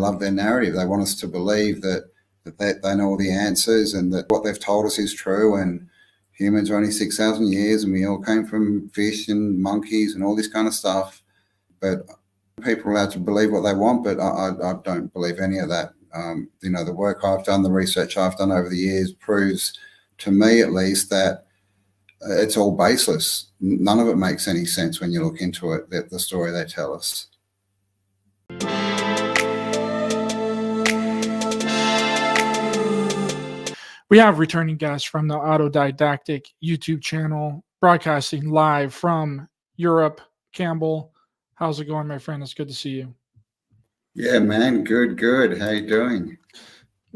love their narrative. They want us to believe that they know all the answers and that what they've told us is true, and humans are only 6,000 years and we all came from fish and monkeys and all this kind of stuff. But people are allowed to believe what they want, but I don't believe any of that. The work I've done, the research I've done over the years proves, to me at least, that it's all baseless. None of it makes any sense when you look into it, the story they tell us. We have returning guests from the Autodidactic YouTube channel, broadcasting live from Europe. Campbell, how's it going, my friend? It's good to see you. Yeah, man. Good. How you doing?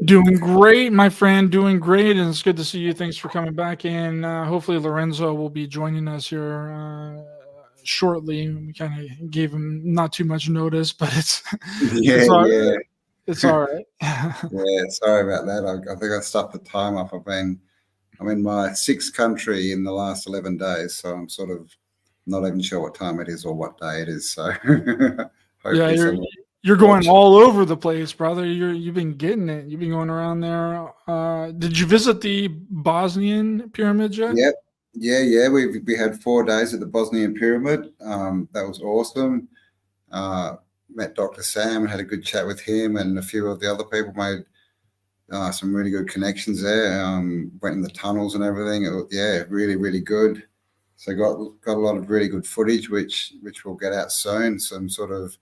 Doing great, my friend. Doing great, and it's good to see you. Thanks for coming back in. Hopefully, Lorenzo will be joining us here shortly. We kind of gave him not too much notice, but it's It's all right. Yeah, sorry about that. I think I stuffed the time up. I'm in my 6th country in the last 11 days, so I'm sort of not even sure what time it is or what day it is. So yeah, you're going all over the place, brother. You've been getting it. You've been going around there. Did you visit the Bosnian pyramids yet? Yep. Yeah. We had 4 days at the Bosnian pyramid. That was awesome. Met Dr. Sam and had a good chat with him, and a few of the other people made some really good connections there. Went in the tunnels and everything. Really, really good. So got a lot of really good footage, which we'll get out soon. Some sort of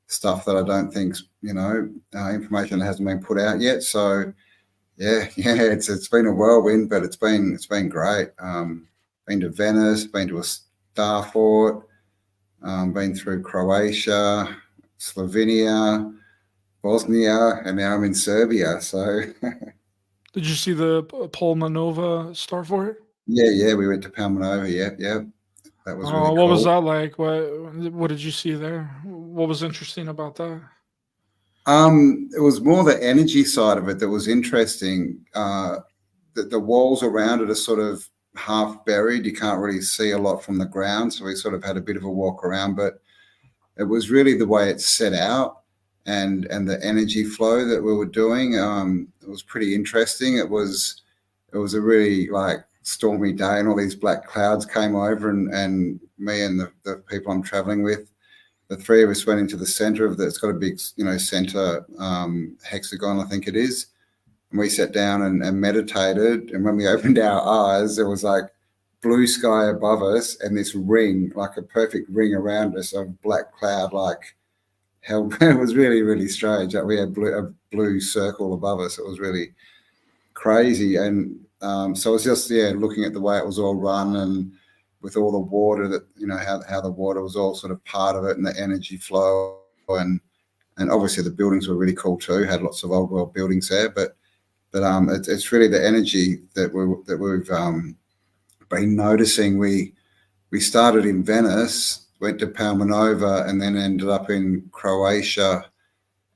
stuff that I don't think, information that hasn't been put out yet. So it's been a whirlwind, but it's been great. Been to Venice, been to a star fort, been through Croatia, Slovenia, Bosnia, and now I'm in Serbia. So did you see the Palmanova star fort? Yeah, we went to Palmanova. Yeah. That was really cool. What was that like? What did you see there? What was interesting about that? It was more the energy side of it that was interesting. The walls around it are sort of half buried. You can't really see a lot from the ground, so we sort of had a bit of a walk around, but it was really the way it's set out and the energy flow that we were doing. It was pretty interesting. It was a really stormy day, and all these black clouds came over, and me and the people I'm traveling with, the 3 of us went into the center of it's got a big, center hexagon, I think it is. And we sat down and meditated. And when we opened our eyes, there was blue sky above us and this ring, like a perfect ring around us of black cloud, hell. It was really, really strange. We had a blue circle above us. It was really crazy. And so it was just, looking at the way it was all run, and with all the water that, how the water was all sort of part of it, and the energy flow, and obviously the buildings were really cool too. Had lots of old world buildings there, but it's really the energy that we've been noticing. We started in Venice, went to Palmanova, and then ended up in Croatia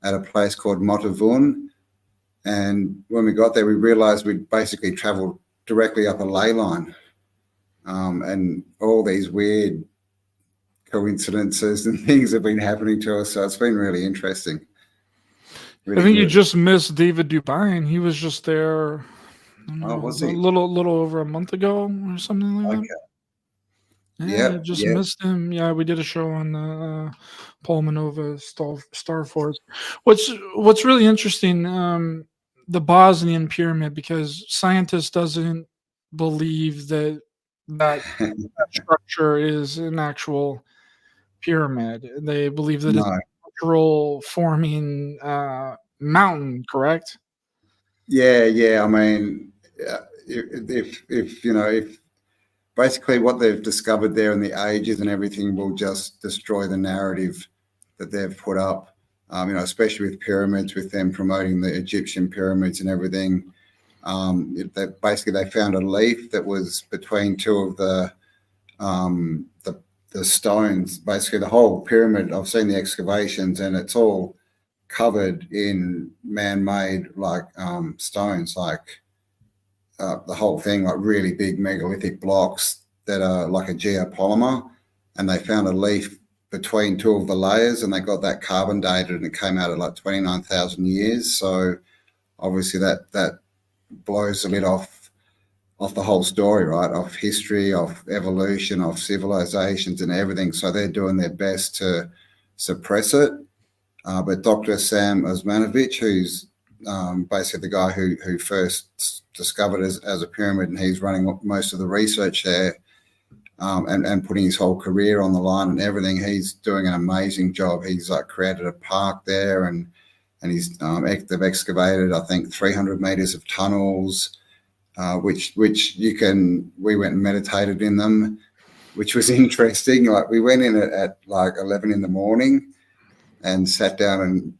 at a place called Motavun. And when we got there, we realized we'd basically traveled directly up a ley line. And all these weird coincidences and things have been happening to us. So it's been really interesting. Really I think good. You just missed David Dubine. He was just there was he? a little over a month ago or something like that. Yeah, just missed him. Yeah, we did a show on the Palmanova Star Force. What's really interesting, the Bosnian pyramid, because scientists doesn't believe that structure is an actual pyramid. They believe that it's a natural forming mountain, correct? Yeah. I mean, if basically what they've discovered there in the ages and everything will just destroy the narrative that they've put up, especially with pyramids, with them promoting the Egyptian pyramids and everything. They found a leaf that was between 2 of the stones. Basically, the whole pyramid, I've seen the excavations, and it's all covered in man-made stones, the whole thing, really big megalithic blocks that are like a geopolymer. And they found a leaf between two of the layers, and they got that carbon dated, and it came out at like 29,000 years. So obviously that blows the lid off the whole story, right? Of history, of evolution, of civilizations and everything. So they're doing their best to suppress it. But Dr. Sam Osmanovich, who's basically the guy who first discovered it as a pyramid, and he's running most of the research there, and putting his whole career on the line and everything. He's doing an amazing job. He's like created a park there, and he's they've excavated, I think, 300 meters of tunnels, which we went and meditated in them, which was interesting. Like we went in at like 11 in the morning and sat down, and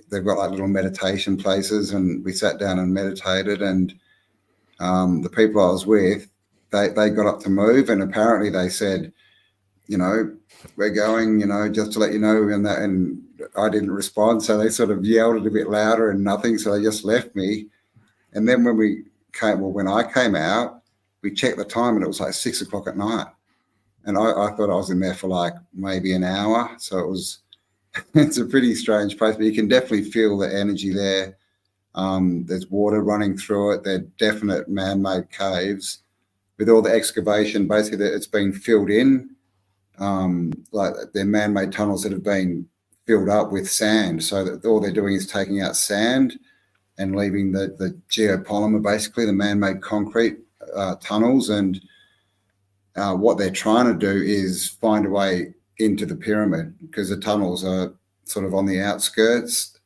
they've got like little meditation places, and we sat down and meditated, and the people I was with, they got up to move, and apparently they said, we're going, just to let you know, and I didn't respond, so they sort of yelled it a bit louder and nothing, so they just left me. And then when I came out, we checked the time, and it was like 6 o'clock at night, and I thought I was in there for like maybe an hour. So it's a pretty strange place, but you can definitely feel the energy there. There's water running through it. They're definite man-made caves. With all the excavation, basically it's been filled in, like they're man-made tunnels that have been filled up with sand. So that all they're doing is taking out sand and leaving the geopolymer, basically the man-made concrete tunnels. And what they're trying to do is find a way into the pyramid, because the tunnels are sort of on the outskirts,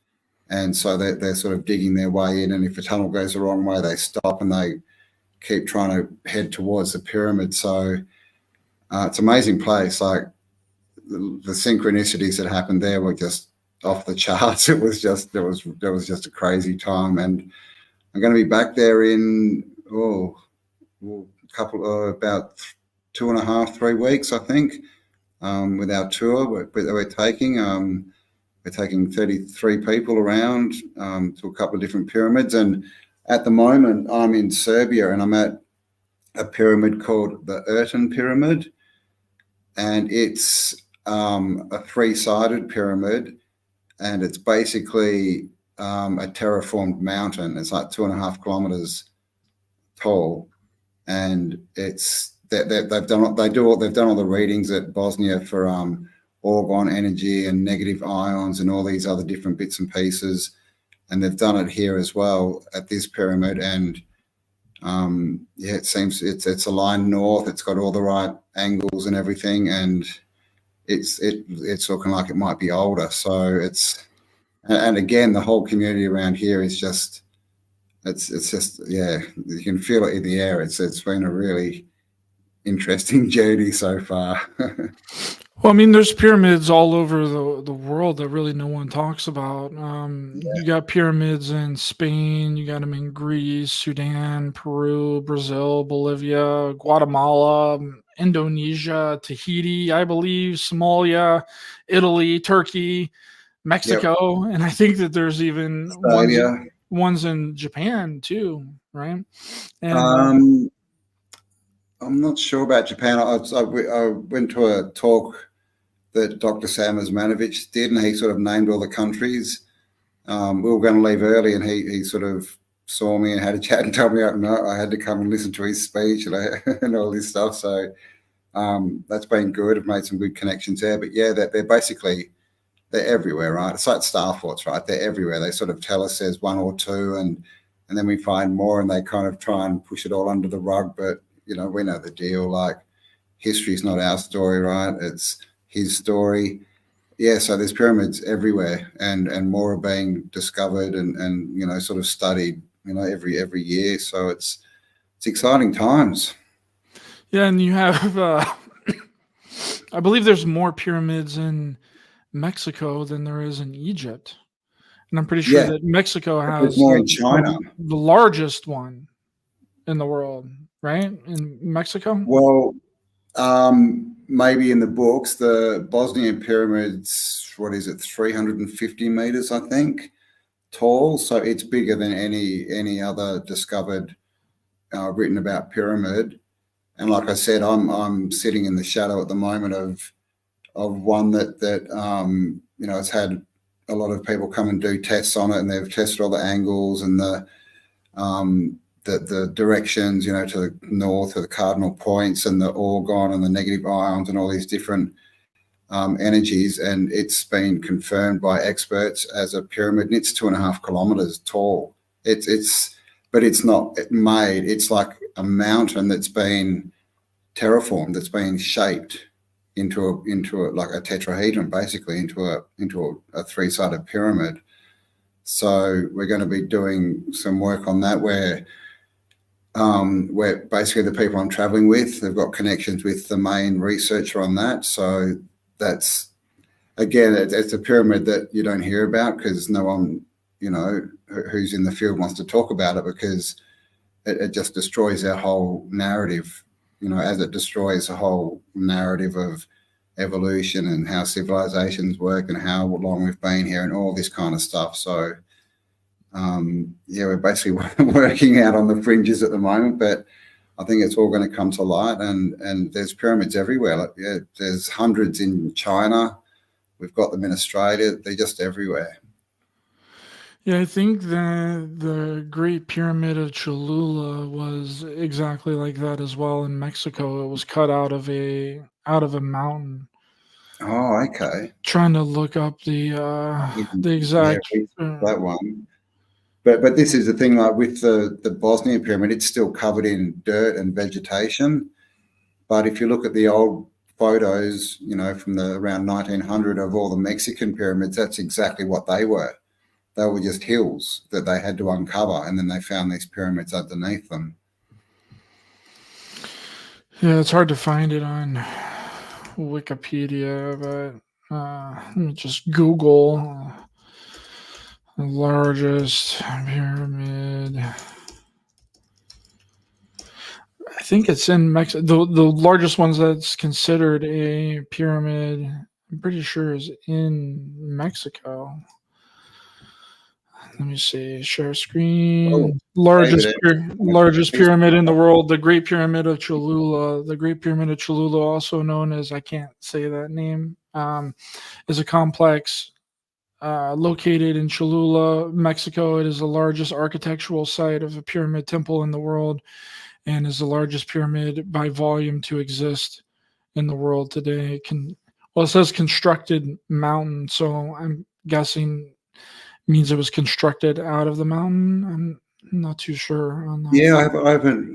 and so they're sort of digging their way in. And if a tunnel goes the wrong way, they stop and they keep trying to head towards the pyramid. So it's an amazing place. Like the synchronicities that happened there were just off the charts. It was just a crazy time, and I'm going to be back there in about 2.5, 3 weeks, I think, with our tour we're taking. We're taking 33 people around to a couple of different pyramids, and at the moment I'm in Serbia, and I'm at a pyramid called the Ertan Pyramid, and it's a three-sided pyramid, and it's basically a terraformed mountain. It's like 2.5 kilometers tall, and they've done all the readings at Bosnia for orgone energy and negative ions and all these other different bits and pieces, and they've done it here as well at this pyramid. And it seems it's aligned north. It's got all the right angles and everything, and it's looking like it might be older. So and again, the whole community around here is just it's just, yeah, you can feel it in the air. It's been a really interesting journey so far. Well, I mean, there's pyramids all over the world that really no one talks about. You got pyramids in Spain, you got them in Greece, Sudan, Peru, Brazil, Bolivia, Guatemala, Indonesia, Tahiti, I believe, Somalia, Italy, Turkey, Mexico, and I think that there's even ones in Japan too, right? And I'm not sure about Japan. I went to a talk that Dr. Sam Osmanovich did, and he sort of named all the countries. We were going to leave early, and he sort of saw me and had a chat and told me I had to come and listen to his speech and all this stuff. So that's been good. I've made some good connections there. But yeah, they're everywhere, right? It's like star forts, right? They're everywhere. They sort of tell us there's one or two, and then we find more, and they kind of try and push it all under the rug. But we know the deal. Like, history's not our story, right? It's his story. Yeah, so there's pyramids everywhere, and more are being discovered and sort of studied, every year. So it's exciting times. Yeah, and you have I believe there's more pyramids in Mexico than there is in Egypt. And I'm pretty sure that Mexico has more in China. The largest one in the world, right? In Mexico? Well, maybe in the books, the Bosnian pyramids, 350 meters, I think, tall. So it's bigger than any other discovered, written about pyramid. And like I said, I'm sitting in the shadow at the moment one that it's had a lot of people come and do tests on it, and they've tested all the angles and the directions, to the north or the cardinal points and the orgone and the negative ions and all these different energies, and it's been confirmed by experts as a pyramid, and it's 2.5 kilometers tall. But it's not made. It's like a mountain that's been terraformed, that's been shaped into like a tetrahedron, basically into a 3-sided pyramid. So we're going to be doing some work on that where basically the people I'm traveling with, they've got connections with the main researcher on that. So that's, again, it's a pyramid that you don't hear about because no one, who's in the field wants to talk about it, because it just destroys our whole narrative, as it destroys the whole narrative of evolution and how civilizations work and how long we've been here and all this kind of stuff. So, we're basically working out on the fringes at the moment, but I think it's all going to come to light, and there's pyramids everywhere. There's hundreds in China. We've got them in Australia. They're just everywhere. Yeah, I think that the Great Pyramid of Cholula was exactly like that as well in Mexico. It was cut out of a mountain. Oh, okay. Trying to look up the exact that one. But this is the thing, like with the Bosnian pyramid, it's still covered in dirt and vegetation. But if you look at the old photos, from the around 1900 of all the Mexican pyramids, that's exactly what they were. They were just hills that they had to uncover, and then they found these pyramids underneath them. Yeah, it's hard to find it on Wikipedia, but let me just Google the largest pyramid. I think it's in Mexico. The largest ones that's considered a pyramid, I'm pretty sure, is in Mexico. Let me see. Share screen. Oh, largest pyramid in the world, the Great Pyramid of Cholula. The Great Pyramid of Cholula, also known as, I can't say that name, is a complex located in Cholula, Mexico. It is the largest architectural site of a pyramid temple in the world, and is the largest pyramid by volume to exist in the world today. It says constructed mountain, so I'm guessing means it was constructed out of the mountain. I'm not too sure on that. Yeah, I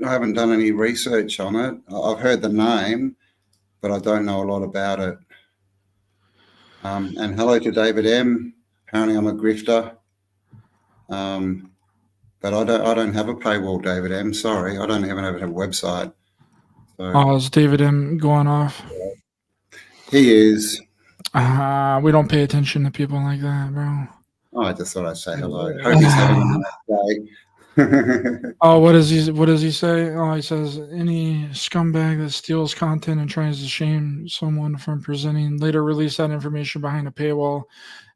haven't done any research on it. I've heard the name, but I don't know a lot about it. And hello to David M. Apparently I'm a grifter. But I don't have a paywall, David M. Sorry, I don't even have a website. So. Is David M. going off? He is. We don't pay attention to people like that, bro. Oh, I just thought I'd say hello. Hope he's having a nice day. What does he say? Oh, he says any scumbag that steals content and tries to shame someone from presenting, later release that information behind a paywall,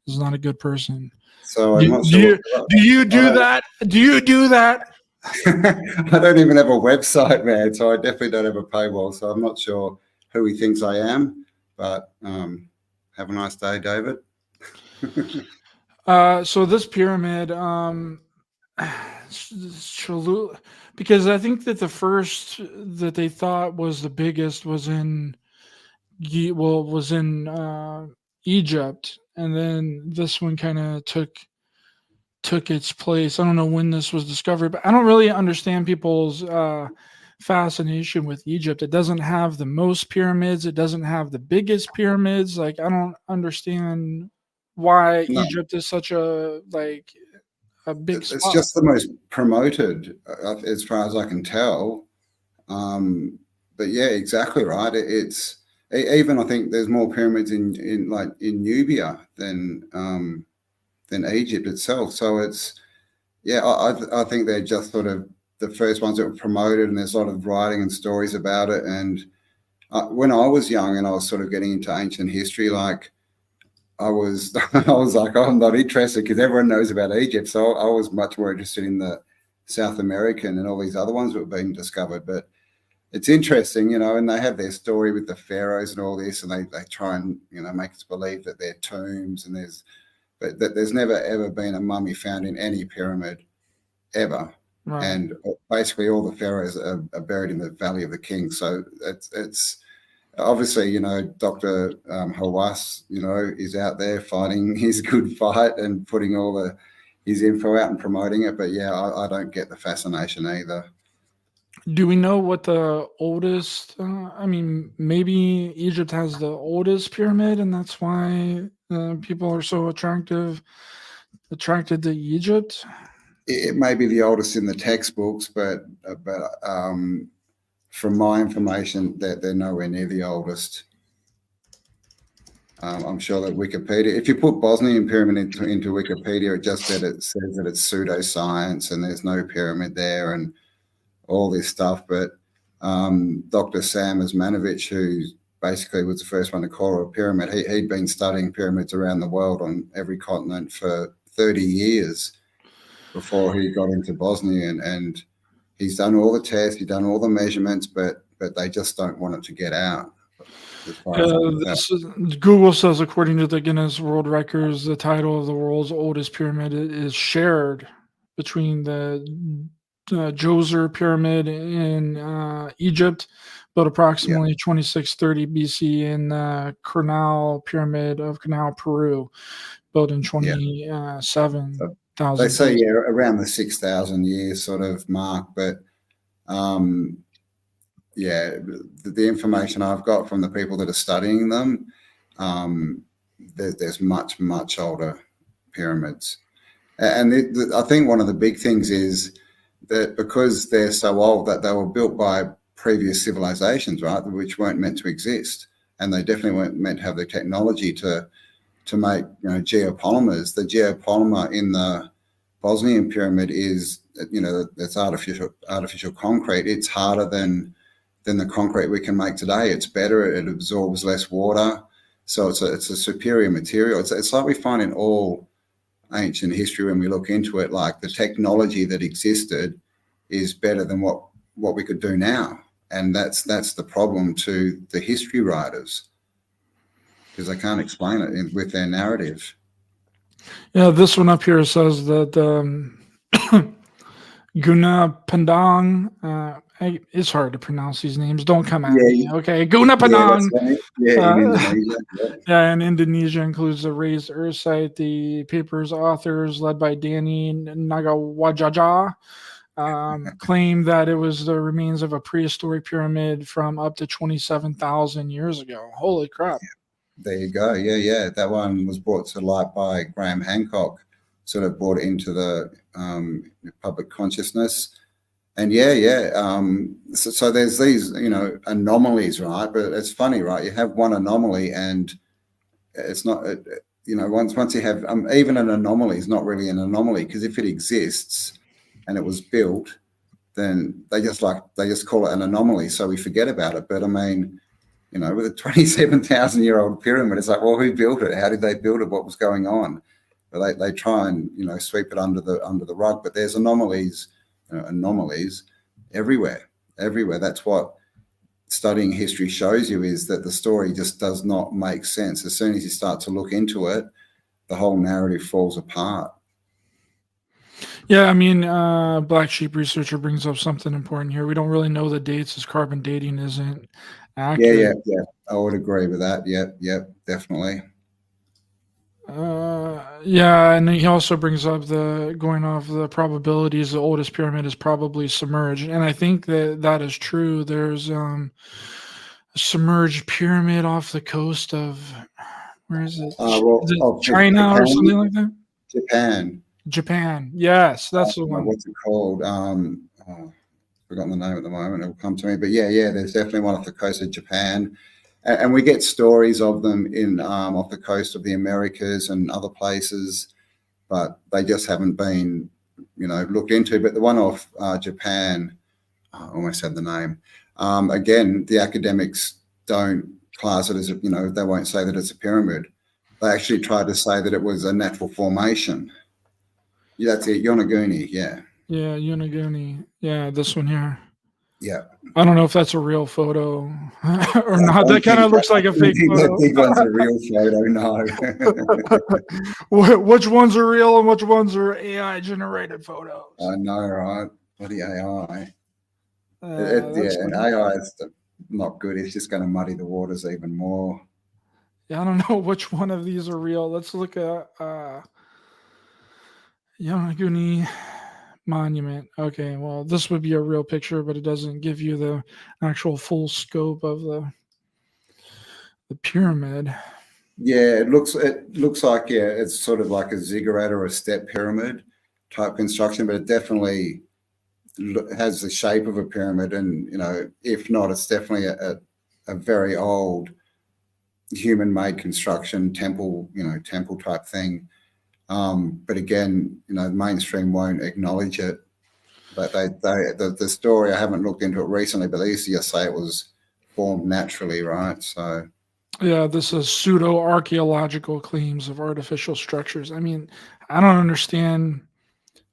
is not a good person. So I'm not sure. Do you do that? Do you do that? I don't even have a website, man. So I definitely don't have a paywall. So I'm not sure who he thinks I am. But have a nice day, David. So this pyramid, because I think that the first that they thought was the biggest was in Egypt, and then this one kind of took its place. I don't know when this was discovered, but I don't really understand people's fascination with Egypt. It doesn't have the most pyramids. It doesn't have the biggest pyramids. Like, I don't understand why Egypt is such a big spot. It's just the most promoted, as far as I can tell. But yeah, exactly right. It's even, I think there's more pyramids in Nubia than Egypt itself. So it's, yeah, I think they're just sort of the first ones that were promoted, and there's a lot of writing and stories about it. And when I was young and I was sort of getting into ancient history, like I was like, oh, I'm not interested because everyone knows about Egypt. So I was much more interested in the South American and all these other ones that were being discovered. But it's interesting, and they have their story with the pharaohs and all this, and they try and make us believe that they're tombs, and there's never ever been a mummy found in any pyramid ever. Right. And basically all the pharaohs are buried in the Valley of the Kings. So it's obviously, Dr. Hawass, is out there fighting his good fight and putting all his info out and promoting it. But yeah, I don't get the fascination either. Do we know what the oldest? Maybe Egypt has the oldest pyramid, and that's why people are so attracted to Egypt. It may be the oldest in the textbooks, but from my information, they're nowhere near the oldest. I'm sure that Wikipedia, if you put Bosnian pyramid into Wikipedia, it just says that it's pseudoscience and there's no pyramid there and all this stuff. But Dr. Sam Osmanovic, who basically was the first one to call it a pyramid, he'd been studying pyramids around the world on every continent for 30 years before he got into Bosnia, and he's done all the tests, he's done all the measurements, but they just don't want it to get out. Google says, according to the Guinness World Records, the title of the world's oldest pyramid is shared between the Djoser pyramid in Egypt, but approximately 2630 BC, in the Karnak pyramid of Karnak, Peru, built in 27. They say around the 6,000 years sort of mark, but the information I've got from the people that are studying them, there's much older pyramids, and I think one of the big things is that because they're so old, that they were built by previous civilizations, right, which weren't meant to exist, and they definitely weren't meant to have the technology to make geopolymers. The geopolymer in the Bosnian pyramid is it's artificial concrete. It's harder than the concrete we can make today. It's better. It absorbs less water, so it's a superior material. It's like we find in all ancient history when we look into it. Like the technology that existed is better than what we could do now, and that's the problem to the history writers, because they can't explain it with their narrative. Yeah, this one up here says that Guna Pandang, it's hard to pronounce these names. Don't come at me. Okay, Guna Pandang. In Indonesia. In Indonesia includes the raised earth site. The paper's authors, led by Danny Nagawajaja, claim that it was the remains of a prehistoric pyramid from up to 27,000 years ago. Holy crap. There you go. Yeah. That one was brought to light by Graham Hancock, sort of brought it into the public consciousness. And so there's these, anomalies, right? But it's funny, right? You have one anomaly and it's not, once you have, even an anomaly is not really an anomaly, because if it exists and it was built, then they just call it an anomaly. So we forget about it. But I mean, with a 27,000-year-old pyramid, it's like, well, who built it? How did they build it? What was going on? But they try and sweep it under the rug. But there's anomalies everywhere. That's what studying history shows you, is that the story just does not make sense. As soon as you start to look into it, the whole narrative falls apart. Yeah, I mean, Black Sheep Researcher brings up something important here. We don't really know the dates, as carbon dating isn't accurate. Yeah. I would agree with that. Yep, definitely. And he also brings up going off the probabilities, the oldest pyramid is probably submerged, and I think that is true. There's a submerged pyramid off the coast of, where is it? China, Japan, or something like that. Japan. Yes, that's the one. What's it called? Forgotten the name at the moment. It'll come to me. But yeah, there's definitely one off the coast of Japan. And we get stories of them in off the coast of the Americas and other places, but they just haven't been, looked into. But the one off Japan, I almost had the name. Again, the academics don't class it as they won't say that it's a pyramid. They actually try to say that it was a natural formation. Yeah, that's it, Yonaguni. Yeah. Yeah, Yonaguni. Yeah, this one here. Yeah. I don't know if that's a real photo or not. That kind of looks like a fake photo. That big one's a real photo, no. Which ones are real and which ones are AI generated photos? I know, right? Bloody AI. That's And AI is not good. It's just going to muddy the waters even more. Yeah, I don't know which one of these are real. Let's look at Yonaguni Monument. Okay, well, this would be a real picture, but it doesn't give you the actual full scope of the pyramid. Yeah, it looks like it's sort of like a ziggurat or a step pyramid type construction, but it definitely has the shape of a pyramid, and if not, it's definitely a very old human-made construction, temple type thing. But again, the mainstream won't acknowledge it. But the story, I haven't looked into it recently, but they used to just say it was formed naturally, right? So yeah, this is pseudo archaeological claims of artificial structures. I mean, I don't understand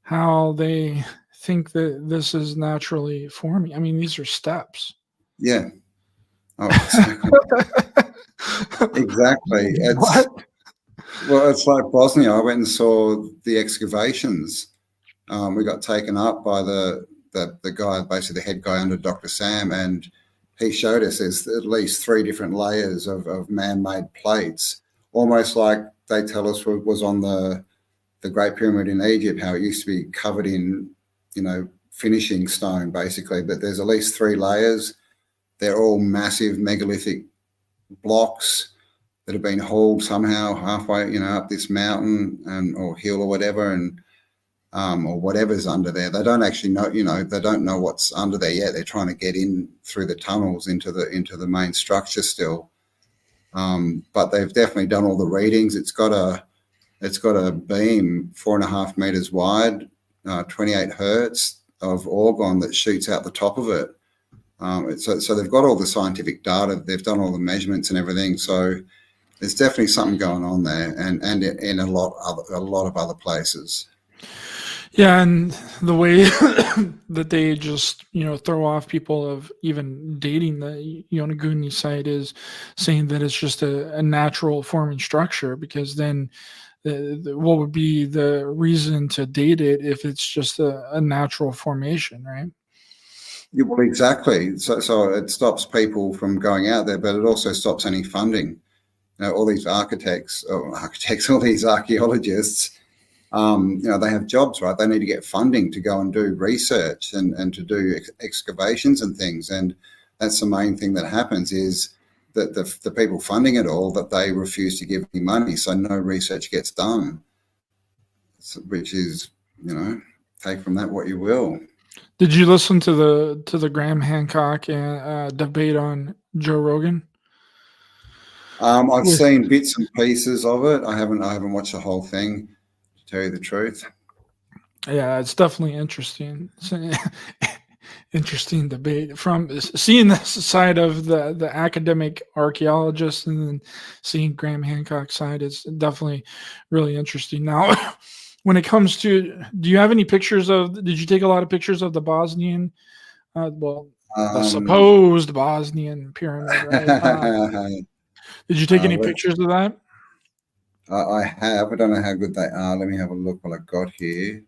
how they think that this is naturally forming. I mean, these are steps. Yeah. Oh, exactly. Exactly. What? Well, it's like Bosnia. I went and saw the excavations. We got taken up by the guy, basically the head guy under Dr. Sam, and he showed us there's at least 3 different layers of man-made plates, almost like they tell us was on the Great Pyramid in Egypt, how it used to be covered in, finishing stone, basically. But there's at least 3 layers. They're all massive megalithic blocks that have been hauled somehow halfway, up this mountain or hill or whatever, and or whatever's under there. They don't actually know, they don't know what's under there yet. They're trying to get in through the tunnels into the main structure still. But they've definitely done all the readings. It's got a beam 4.5 meters wide, 28 hertz of orgone that shoots out the top of it. So they've got all the scientific data. They've done all the measurements and everything. So there's definitely something going on there, and in a lot of other places. Yeah, and the way that they just throw off people of even dating the Yonaguni site is saying that it's just a natural forming structure, because then what would be the reason to date it if it's just a natural formation, right? Yeah, well, exactly. So it stops people from going out there, but it also stops any funding. All these all these archaeologists, they have jobs, right? They need to get funding to go and do research and to do excavations and things. And that's the main thing that happens, is that the people funding it all, that they refuse to give any money, so no research gets done. Which is, take from that what you will. Did you listen to the Graham Hancock debate on Joe Rogan? I've seen bits and pieces of it. I haven't watched the whole thing, to tell you the truth. Yeah, it's definitely interesting. Interesting debate from seeing this side of the academic archaeologist, and then seeing Graham Hancock's side is definitely really interesting. Now, when it comes to, did you take a lot of pictures of the Bosnian, the supposed Bosnian pyramid, right? Did you take any pictures of that? I have. I don't know how good they are. Let me have a look what I got here.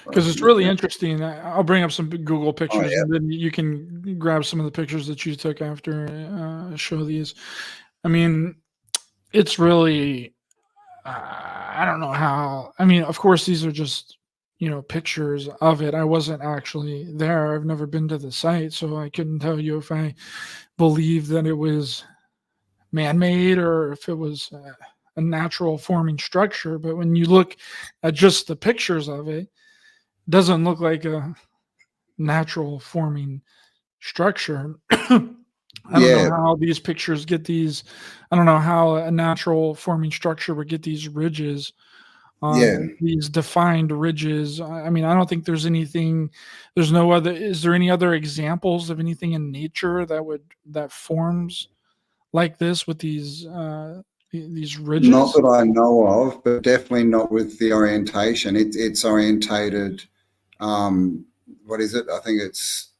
Because it's really interesting. I'll bring up some Google pictures, and then you can grab some of the pictures that you took after show these. I mean, it's really, I don't know how. I mean, of course, these are just pictures of it. I wasn't actually there. I've never been to the site, so I couldn't tell you if I believe that it was man-made or if it was a natural forming structure. But when you look at just the pictures of it, doesn't look like a natural forming structure. I don't know how these pictures get these. I don't know how a natural forming structure would get these ridges, these defined ridges. I mean, I don't think there's anything. There's no other. Is there any other examples of anything in nature that forms like this with these ridges? Not that I know of, but definitely not with the orientation. It's orientated. What is it? I think it's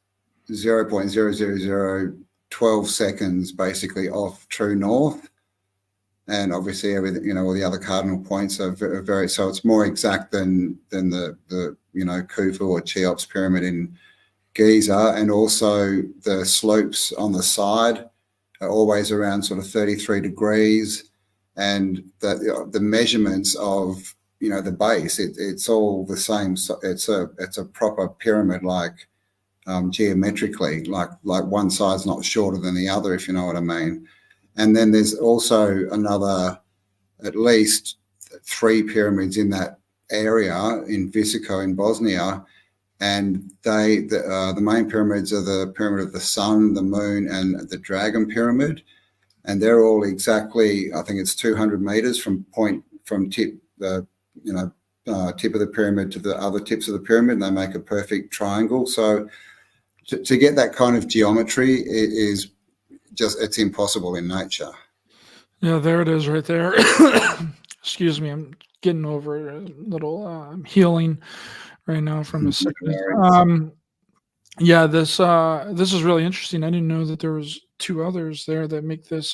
0.00012 seconds basically off true north. And obviously everything, you know, all the other cardinal points are very, so it's more exact than the you know, Khufu or Cheops pyramid in Giza. And also the slopes on the side are always around sort of 33 degrees. And the measurements of, you know, the base, it's all the same. So it's a proper pyramid, like geometrically, like one side's not shorter than the other, if you know what I mean. And then there's also another, at least 3 pyramids in that area in Visoko in Bosnia, and the main pyramids are the pyramid of the sun, the moon, and the dragon pyramid, and they're all exactly, I think it's 200 meters from tip the tip of the pyramid to the other tips of the pyramid, and they make a perfect triangle. So to get that kind of geometry is just, it's impossible in nature. Yeah, there it is right there. Excuse me, I'm getting over a little healing right now from a sickness. Yeah, this is really interesting. I didn't know that there was 2 others there that make this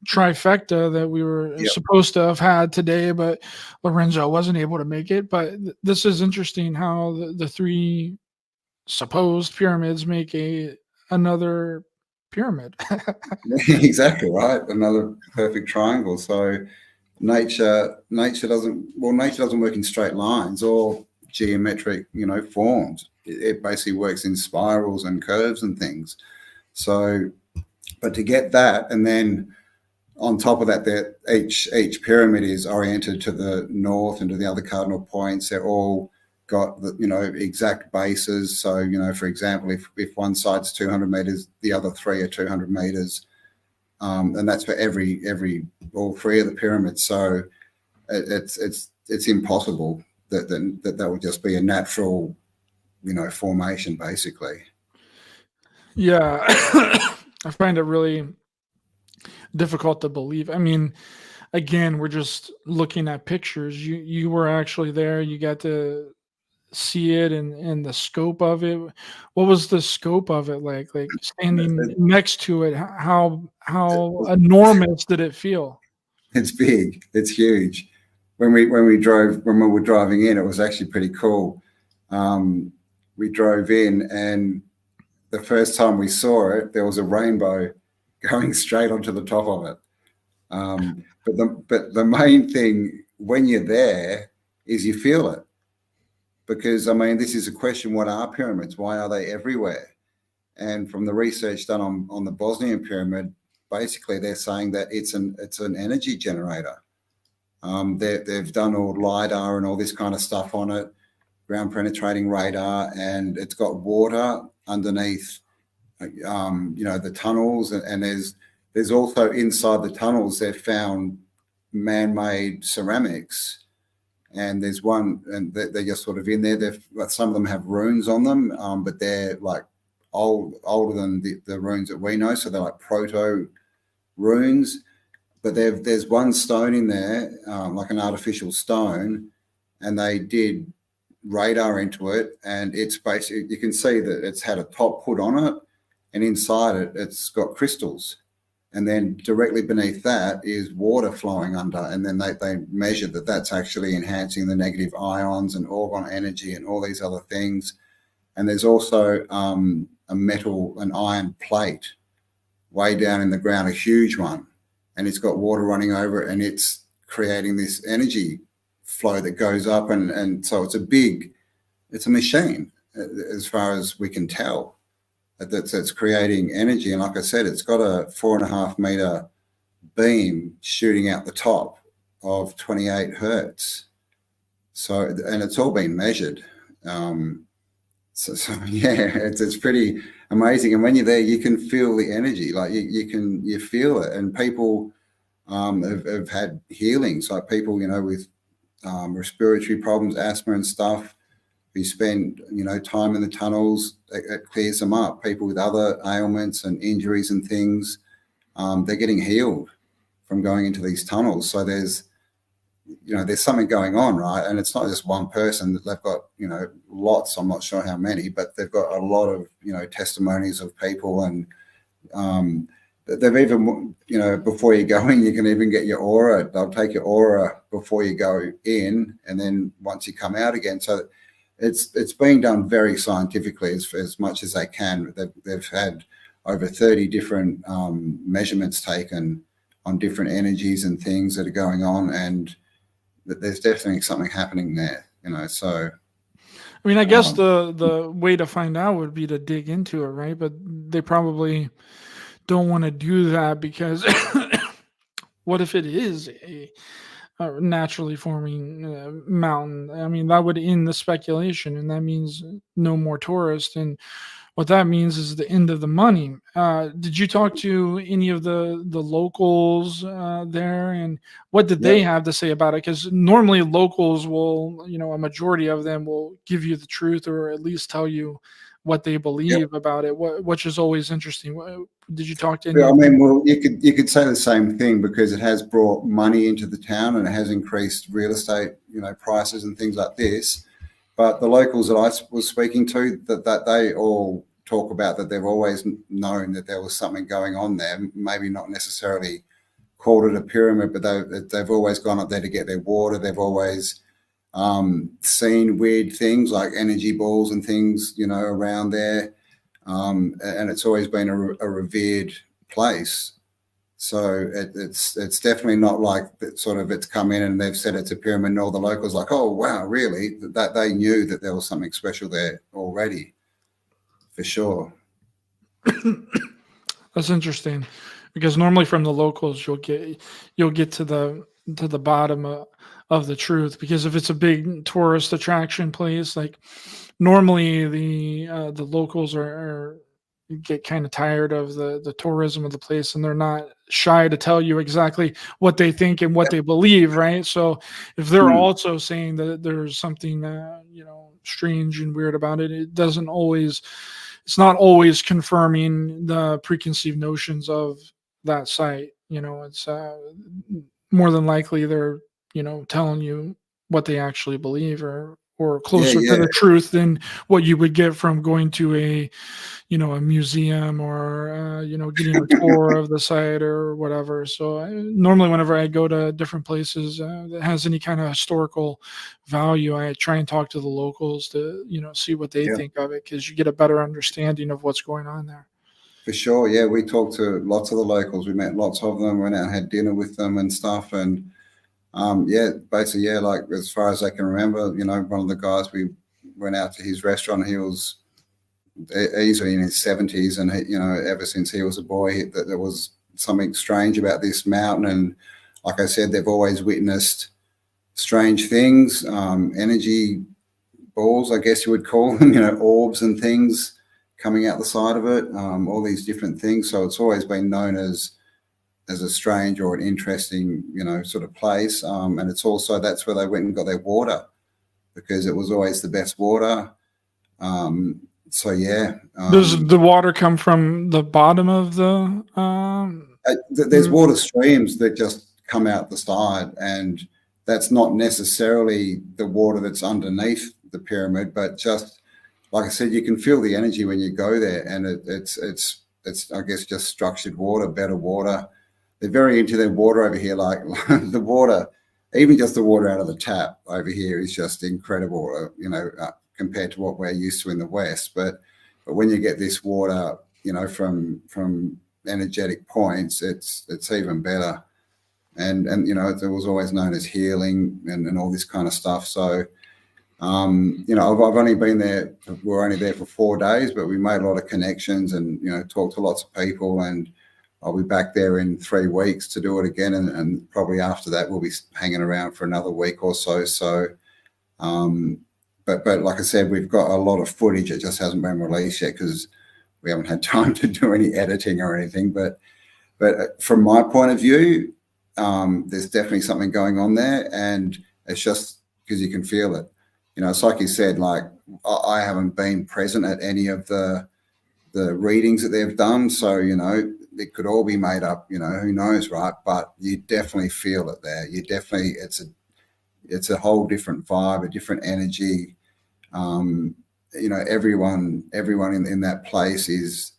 trifecta that we were supposed to have had today, but Lorenzo wasn't able to make it. But this is interesting how the 3 supposed pyramids make another pyramid. Exactly right. Another perfect triangle. So nature doesn't work in straight lines or geometric, you know, forms. It basically works in spirals and curves and things. So, but to get that, and then on top of that, each pyramid is oriented to the north and to the other cardinal points. They're all got the, you know, exact bases. So, you know, for example, if one side's 200 meters, the other 3 are 200 meters, and that's for all 3 of the pyramids. So it's impossible that would just be a natural, you know, formation basically. Yeah, I find it really difficult to believe. I mean, again, we're just looking at pictures. You were actually there. You got to see it and the scope of it. What was the scope of it like? Like standing next to it, how enormous did it feel? It's big. It's huge. When we were driving in, it was actually pretty cool. We drove in, and the first time we saw it, there was a rainbow going straight onto the top of it. But the main thing when you're there is you feel it, because I mean, this is a question: what are pyramids? Why are they everywhere? And from the research done on the Bosnian pyramid, basically they're saying that it's an energy generator. They've done all LiDAR and all this kind of stuff on it, ground penetrating radar, and it's got water underneath, you know, the tunnels, and there's also inside the tunnels they've found man-made ceramics, and there's one, and they're just sort of in there. Some of them have runes on them, but they're like older than the runes that we know, so they're like proto runes. But there's one stone in there, like an artificial stone, and they did radar into it, and it's basically, you can see that it's had a top put on it, and inside it, it's got crystals. And then directly beneath that is water flowing under, and then they measured that that's actually enhancing the negative ions and orgone energy and all these other things. And there's also an iron plate way down in the ground, a huge one, and it's got water running over it, and it's creating this energy flow that goes up, and so it's a machine as far as we can tell. That's creating energy, and like I said, it's got a 4.5 meter beam shooting out the top of 28 hertz. So, and it's all been measured. So yeah, it's pretty amazing. And when you're there, you can feel the energy, like you feel it. And people have had healings, like people, you know, with respiratory problems, asthma and stuff. You spend, you know, time in the tunnels, it clears them up. People with other ailments and injuries and things, they're getting healed from going into these tunnels. So there's something going on, right? And it's not just one person. They've got, lots, I'm not sure how many, but they've got a lot of, testimonies of people. And they've even, before you go in, you can even get your aura. They'll take your aura before you go in, and then once you come out again. So it's being done very scientifically as much as they can. They've had over 30 different measurements taken on different energies and things that are going on, and there's definitely something happening there, so. I mean, I guess the way to find out would be to dig into it, right? But they probably don't want to do that because what if it is a naturally forming mountain? I mean, that would end the speculation, and that means no more tourists. And what that means is the end of the money. Did you talk to any of the locals there, and what did they have to say about it? Because normally locals will, a majority of them will give you the truth, or at least tell you what they believe about it, which is always interesting. Did you talk to any? I mean, well, you could say the same thing, because it has brought money into the town and it has increased real estate, prices and things like this. But the locals that I was speaking to, that they all talk about that they've always known that there was something going on there. Maybe not necessarily called it a pyramid, but they've always gone up there to get their water. They've always seen weird things like energy balls and things, around there. And it's always been a revered place. So it's definitely not like that sort of it's come in and they've said it's a pyramid and all the locals like, oh, wow, really? That they knew that there was something special there already, for sure. That's interesting, because normally from the locals you'll get to the bottom of the truth, because if it's a big tourist attraction place, like normally the locals are get kind of tired of the tourism of the place, and they're not shy to tell you exactly what they think and what they believe, right? So if they're also saying that there's something strange and weird about it, it's not always confirming the preconceived notions of that site. It's more than likely they're telling you what they actually believe, or closer to the truth than what you would get from going to a museum, or getting a tour of the site or whatever. So normally whenever I go to different places that has any kind of historical value, I try and talk to the locals to see what they think of it, because you get a better understanding of what's going on there. For sure. Yeah, we talked to lots of the locals. We met lots of them, went out and had dinner with them and stuff. And basically, like as far as I can remember, one of the guys, we went out to his restaurant. He was easily in his 70s, and ever since he was a boy, that there was something strange about this mountain. And like I said, they've always witnessed strange things, energy balls, I guess you would call them, orbs and things coming out the side of it, all these different things. So it's always been known as a strange or an interesting, sort of place. And it's also, that's where they went and got their water, because it was always the best water. So yeah. Does the water come from the bottom of the? There's water streams that just come out the side, and that's not necessarily the water that's underneath the pyramid, but just like I said, you can feel the energy when you go there, and it's I guess just structured water, better water. They're very into their water over here, like the water, even just the water out of the tap over here is just incredible, compared to what we're used to in the West. But when you get this water, from energetic points, it's even better. And it was always known as healing and all this kind of stuff. So, I've only been there, we're only there for 4 days, but we made a lot of connections and, talked to lots of people, and I'll be back there in 3 weeks to do it again. And probably after that, we'll be hanging around for another week or so. So, but like I said, we've got a lot of footage. It just hasn't been released yet because we haven't had time to do any editing or anything. But from my point of view, there's definitely something going on there, and it's just because you can feel it. It's like you said, like I haven't been present at any of the readings that they've done. So, it could all be made up, who knows, right? But you definitely feel it there. It's a whole different vibe, a different energy. Everyone in that place is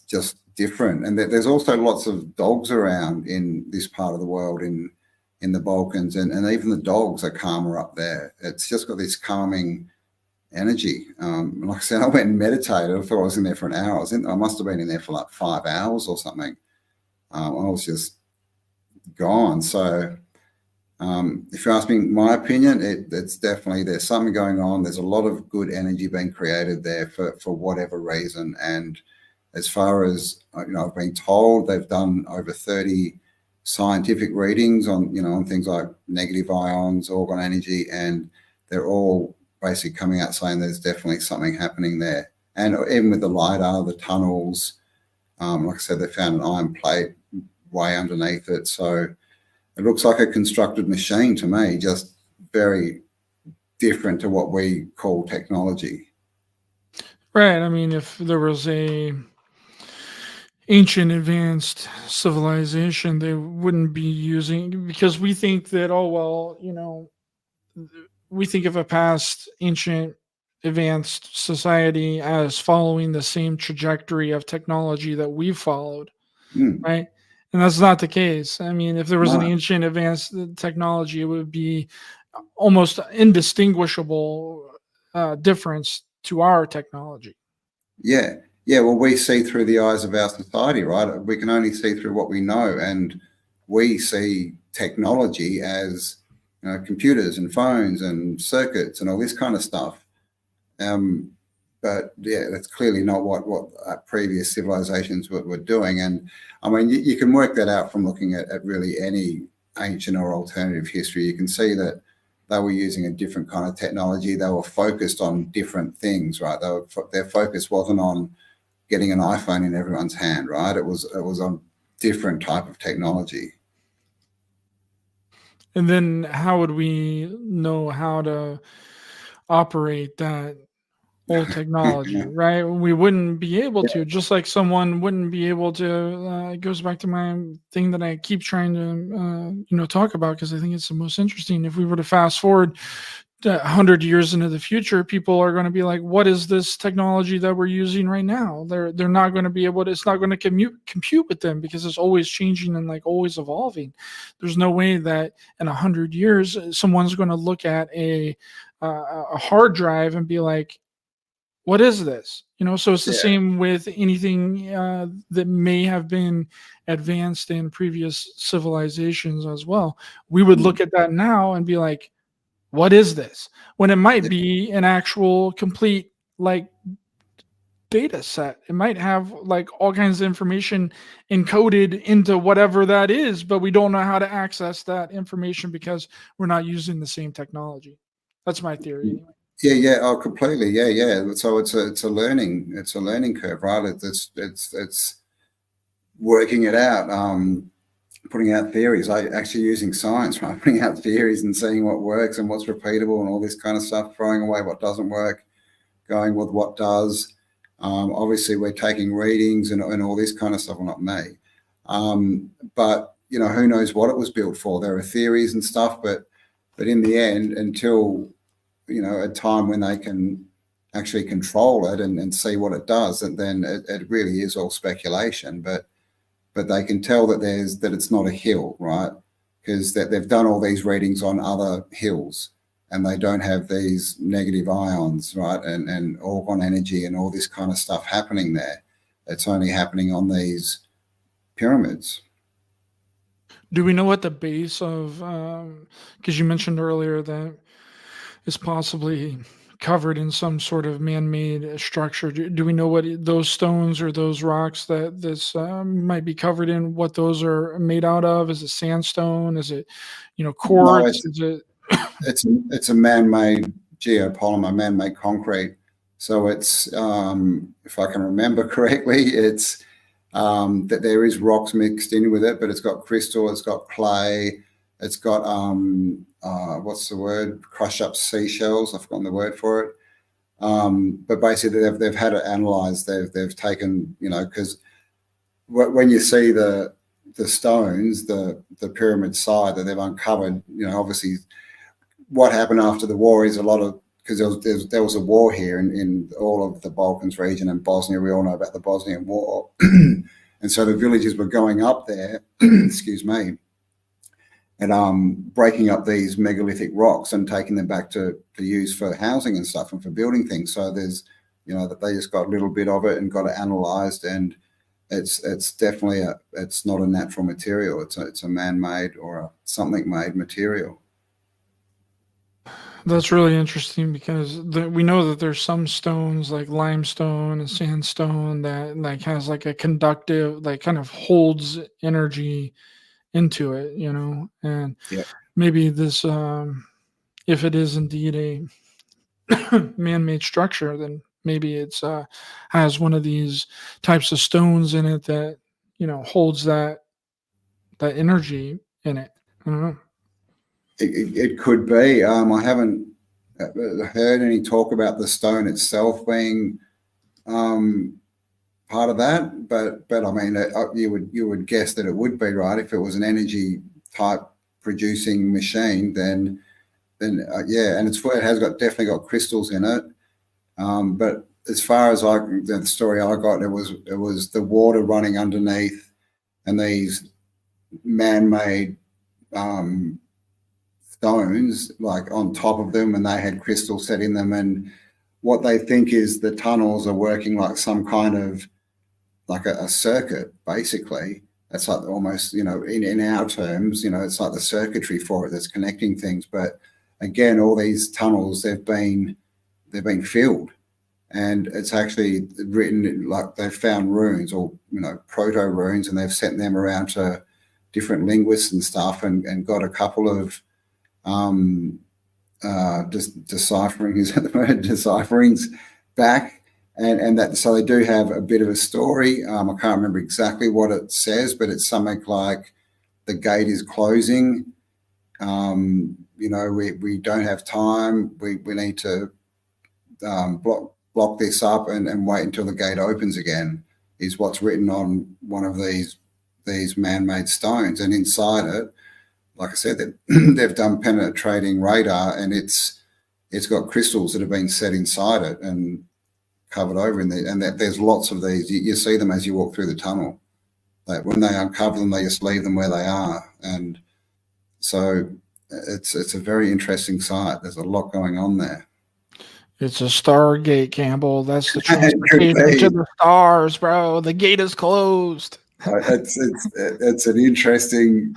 just different. And there's also lots of dogs around in this part of the world, in the Balkans, and even the dogs are calmer up there. It's just got this calming energy. Like I said, I went and meditated. I thought I was in there for an hour. I must have been in there for like 5 hours or something. I was just gone. So if you ask me my opinion, it's definitely, there's something going on. There's a lot of good energy being created there for whatever reason. And as far as I've been told, they've done over 30 scientific readings on things like negative ions, orgone energy, and they're all basically coming out saying there's definitely something happening there. And even with the LiDAR, the tunnels, like I said, they found an iron plate way underneath it. So it looks like a constructed machine to me, just very different to what we call technology. Right. I mean, if there was a ancient advanced civilization, they wouldn't be using, because we think that, oh well, we think of a past ancient advanced society as following the same trajectory of technology that we've followed, right? And that's not the case. I mean, if there was an ancient advanced technology, it would be almost indistinguishable difference to our technology. Yeah. Well, we see through the eyes of our society, right? We can only see through what we know, and we see technology as computers and phones and circuits and all this kind of stuff. But yeah, that's clearly not what previous civilizations were doing. And I mean, you can work that out from looking at really any ancient or alternative history. You can see that they were using a different kind of technology. They were focused on different things, right? Their focus wasn't on getting an iPhone in everyone's hand, right? It was on different type of technology. And then how would we know how to operate that old technology, right? We wouldn't be able to, just like someone wouldn't be able to. It goes back to my thing that I keep trying to, talk about, because I think it's the most interesting. If we were to fast forward 100 years into the future, people are going to be like, what is this technology that we're using right now? They're not going to be able to, it's not going to compute with them, because it's always changing and like always evolving. There's no way that in 100 years someone's going to look at a hard drive and be like, what is this? So it's the same with anything that may have been advanced in previous civilizations as well. We would look at that now and be like, what is this? When it might be an actual complete like data set. It might have like all kinds of information encoded into whatever that is, but we don't know how to access that information because we're not using the same technology. That's my theory anyway. Yeah. Oh, completely. Yeah. So it's a learning curve, right? It's working it out, putting out theories, like actually using science, right? Putting out theories and seeing what works and what's repeatable and all this kind of stuff, throwing away what doesn't work, going with what does. Obviously, we're taking readings and all this kind of stuff. Well, not me, but who knows what it was built for? There are theories and stuff, but in the end, until a time when they can actually control it and see what it does, and then it really is all speculation. But they can tell that it's not a hill, right? Because they've done all these readings on other hills, and they don't have these negative ions, right? And orgone energy and all this kind of stuff happening there. It's only happening on these pyramids. Do we know what the base of, because you mentioned earlier that it's possibly covered in some sort of man-made structure. Do we know what those stones or those rocks that this might be covered in, what those are made out of? Is it sandstone? Is it, quartz? No, it's a man-made geopolymer, man-made concrete. So it's, if I can remember correctly, it's that there is rocks mixed in with it, but it's got crystal, it's got clay, it's got what's the word? Crushed up seashells. I've forgotten the word for it. But basically, they've had it analysed. They've taken, because when you see the stones, the pyramid side that they've uncovered, obviously what happened after the war is a lot of, because there was a war here in all of the Balkans region and Bosnia. We all know about the Bosnian War. And so the villages were going up there, excuse me, and breaking up these megalithic rocks and taking them back to use for housing and stuff and for building things. So there's, that they just got a little bit of it and got it analysed, and it's definitely it's not a natural material. It's a man-made or a something-made material. That's really interesting, because we know that there's some stones like limestone and sandstone that like has like a conductive, like kind of holds energy into it, and Yeah. maybe this, if it is indeed a man-made structure, then maybe it's has one of these types of stones in it that holds that energy in it. I don't know. It could be. I haven't heard any talk about the stone itself being part of that, but I mean, you would guess that it would be, right? If it was an energy type producing machine, then yeah, and it has definitely got crystals in it. But as far as the story I got, it was the water running underneath, and these man-made stones like on top of them, and they had crystals set in them, and what they think is the tunnels are working like some kind of like a circuit, basically. That's like almost, in our terms, it's like the circuitry for it that's connecting things. But again, all these tunnels, they've been filled, and it's actually written like they've found runes or proto runes, and they've sent them around to different linguists and stuff, and got a couple of deciphering, is that the word, decipherings back, and that, so they do have a bit of a story. I can't remember exactly what it says, but it's something like the gate is closing. We don't have time. We need to block this up and wait until the gate opens again, is what's written on one of these man-made stones. And inside it, like I said, they've done penetrating radar, and it's got crystals that have been set inside it and covered over in there. And there's lots of these. You see them as you walk through the tunnel. When they uncover them, they just leave them where they are. And so it's a very interesting site. There's a lot going on there. It's a Stargate, Campbell. That's the transportation to the stars, bro. The gate is closed. It's an interesting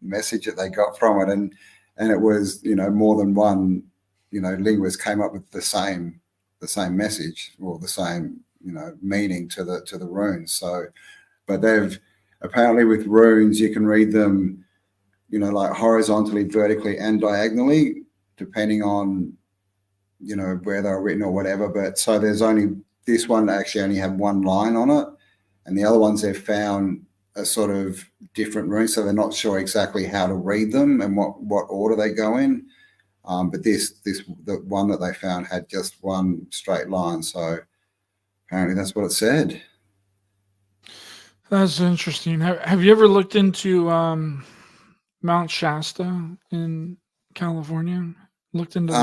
message that they got from it, and it was more than one linguist came up with the same message or the same meaning to the runes. So, but they've apparently, with runes you can read them like horizontally, vertically, and diagonally, depending on where they're written or whatever. But so there's only this one actually only had one line on it, and the other ones they've found a sort of different rune, so they're not sure exactly how to read them and what order they go in. But the one that they found had just one straight line, so apparently that's what it said. That's interesting. Have you ever looked into Mount Shasta in California? Looked into that?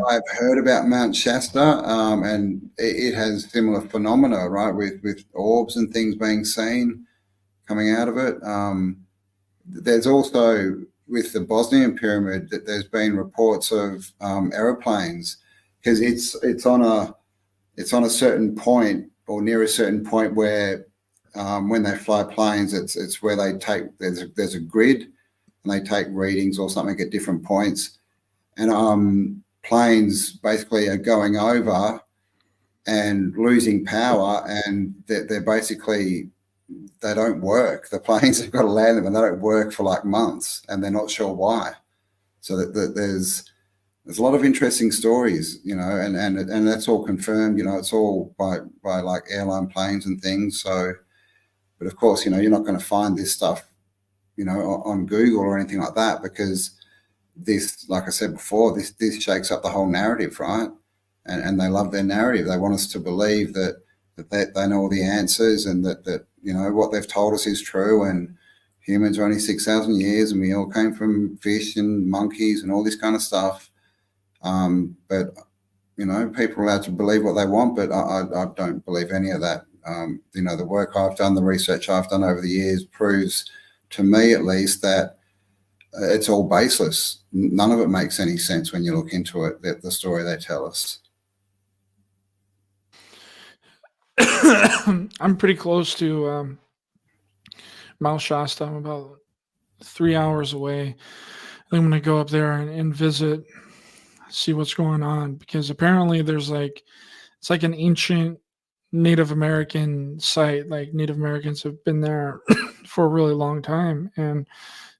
I've heard about Mount Shasta, and it has similar phenomena, right, with orbs and things being seen coming out of it. There's also, with the Bosnian pyramid, that there's been reports of aeroplanes, because it's on a certain point or near a certain point where when they fly planes, it's where they take there's a grid, and they take readings or something at different points. And planes basically are going over and losing power, and they're basically, they don't work. The planes have got to land them, and they don't work for like months, and they're not sure why. So that there's a lot of interesting stories, and that's all confirmed. It's all by like airline planes and things. So, but of course, you're not going to find this stuff, on Google or anything like that, because this, like I said before, this shakes up the whole narrative, right? And they love their narrative. They want us to believe that that they know all the answers, and that what they've told us is true, and humans are only 6,000 years, and we all came from fish and monkeys and all this kind of stuff. But people are allowed to believe what they want, but I don't believe any of that. The work I've done, the research I've done over the years proves, to me at least, that it's all baseless. None of it makes any sense when you look into it, the story they tell us. I'm pretty close to Mount Shasta. I'm about 3 hours away. I'm going to go up there and visit, see what's going on, because apparently there's it's like an ancient Native American site. Like Native Americans have been there for a really long time, and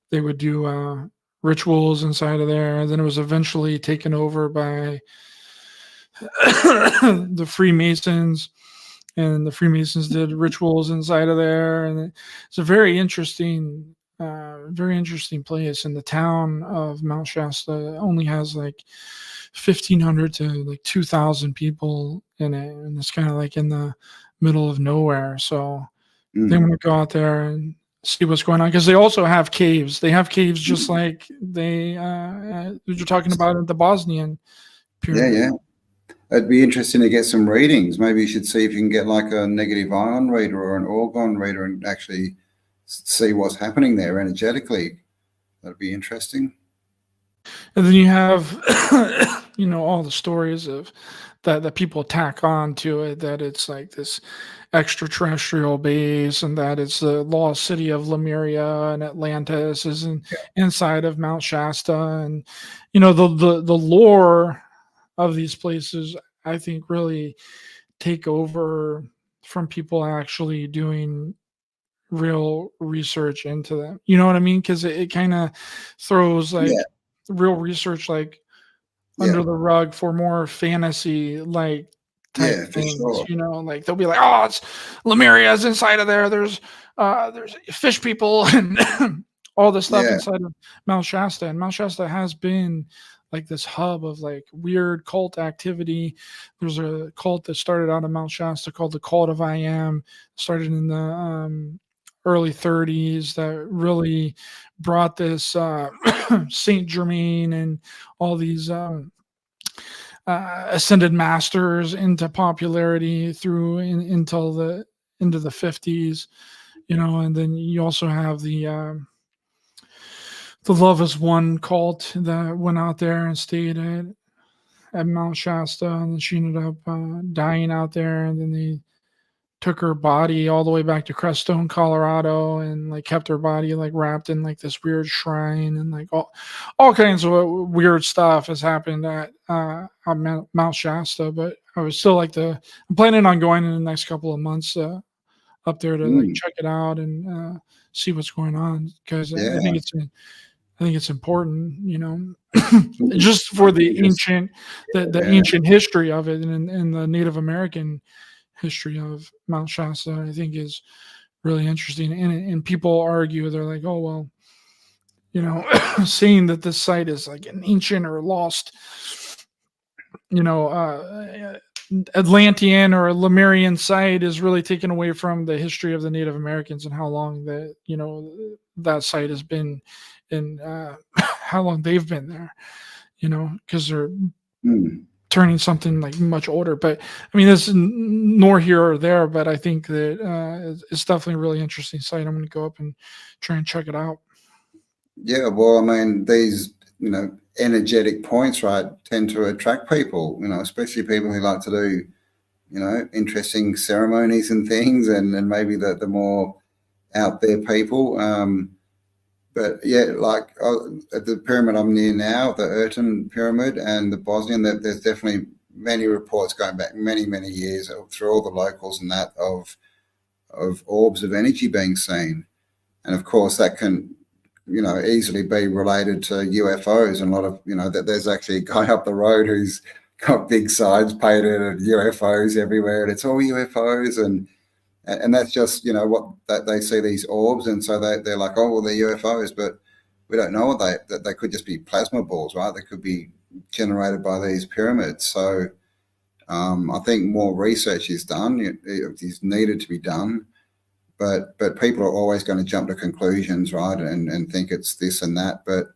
they would do rituals inside of there. And then it was eventually taken over by the Freemasons, and the Freemasons did rituals inside of there. And it's a very interesting place. And the town of Mount Shasta only has 1,500 to 2,000 people in it, and it's kind of like in the middle of nowhere. So they want to go out there and see what's going on, because they also have caves. They have caves just like you're talking about at the Bosnian period. Yeah. It'd be interesting to get some readings. Maybe you should see if you can get like a negative ion reader or an orgone reader and actually see what's happening there energetically. That'd be interesting. And then you have, all the stories of that people tack on to it, that it's like this extraterrestrial base, and that it's the lost city of Lemuria, and Atlantis is inside of Mount Shasta. And, the lore of these places, I think, really take over from people actually doing real research into them. You know what I mean? Because it kind of throws real research under the rug for more fantasy type things. Sure. They'll be like, oh, it's Lemuria's inside of there. There's fish people and all this stuff inside of Mount Shasta. And Mount Shasta has been this hub of weird cult activity. There's a cult that started out of Mount Shasta called the Cult of I Am, started in the early 30s, that really brought this Saint Germain and all these ascended masters into popularity into the 50s, and then you also have the Love is One cult that went out there and stayed at Mount Shasta, and then she ended up dying out there, and then they took her body all the way back to Crestone, Colorado, and kept her body wrapped in this weird shrine, and all kinds of weird stuff has happened at Mount Shasta. But I was still I'm planning on going in the next couple of months up there to check it out and see what's going on, because I think it's important, just for the ancient, the ancient history of it, and the Native American history of Mount Shasta, I think, is really interesting. And people argue, they're like, oh, well, seeing that this site is an ancient or lost, Atlantean or Lemurian site is really taken away from the history of the Native Americans and how long that site has been, and how long they've been there, because they're turning something much older. But I mean, this is nor here or there, but I think that it's definitely a really interesting site. I'm going to go up and try and check it out. Yeah, well, I mean, these energetic points, right, tend to attract people, especially people who like to do interesting ceremonies and things, and maybe the more out there people. But yeah, at the pyramid I'm near now, the Erton pyramid and the Bosnian, there's definitely many reports going back many, many years through all the locals and that of orbs of energy being seen. And of course that can, easily be related to UFOs, and a lot of, that there's actually a guy up the road who's got big signs painted and UFOs everywhere, and it's all UFOs, and that's just what that they see these orbs, and so they're like, oh well, they're UFOs, but we don't know what they could just be plasma balls, right? They could be generated by these pyramids. So I think more research is done. It is needed to be done, but people are always going to jump to conclusions, right, and think it's this and that. But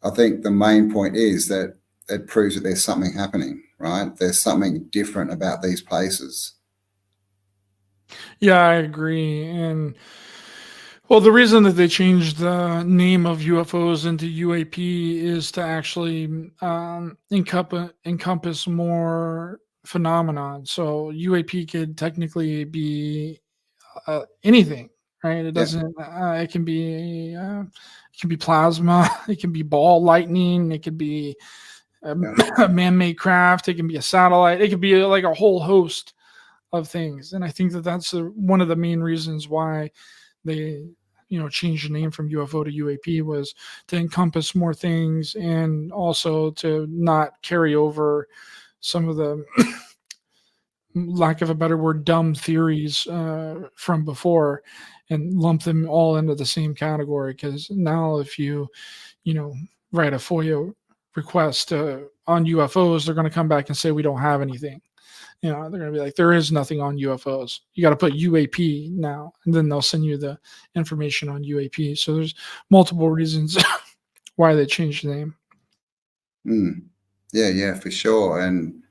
I think the main point is that it proves that there's something happening, right? There's something different about these places. Yeah, I agree. And well, the reason that they changed the name of UFOs into UAP is to actually encompass more phenomenon. So UAP could technically be anything, right? It Yeah, doesn't. It can be plasma. It can be ball lightning. It could be yeah. a man-made craft. It can be a satellite. It could be like a whole host of things. And I think that that's one of the main reasons why they changed the name from UFO to UAP, was to encompass more things, and also to not carry over some of the lack of a better word, dumb theories from before, and lump them all into the same category. Because now if you know write a FOIA request on UFOs, they're going to come back and say we don't have anything. They're going to be like, there is nothing on UFOs. You got to put UAP now, and then they'll send you the information on UAP. So there's multiple reasons why they changed the name. Yeah, for sure. And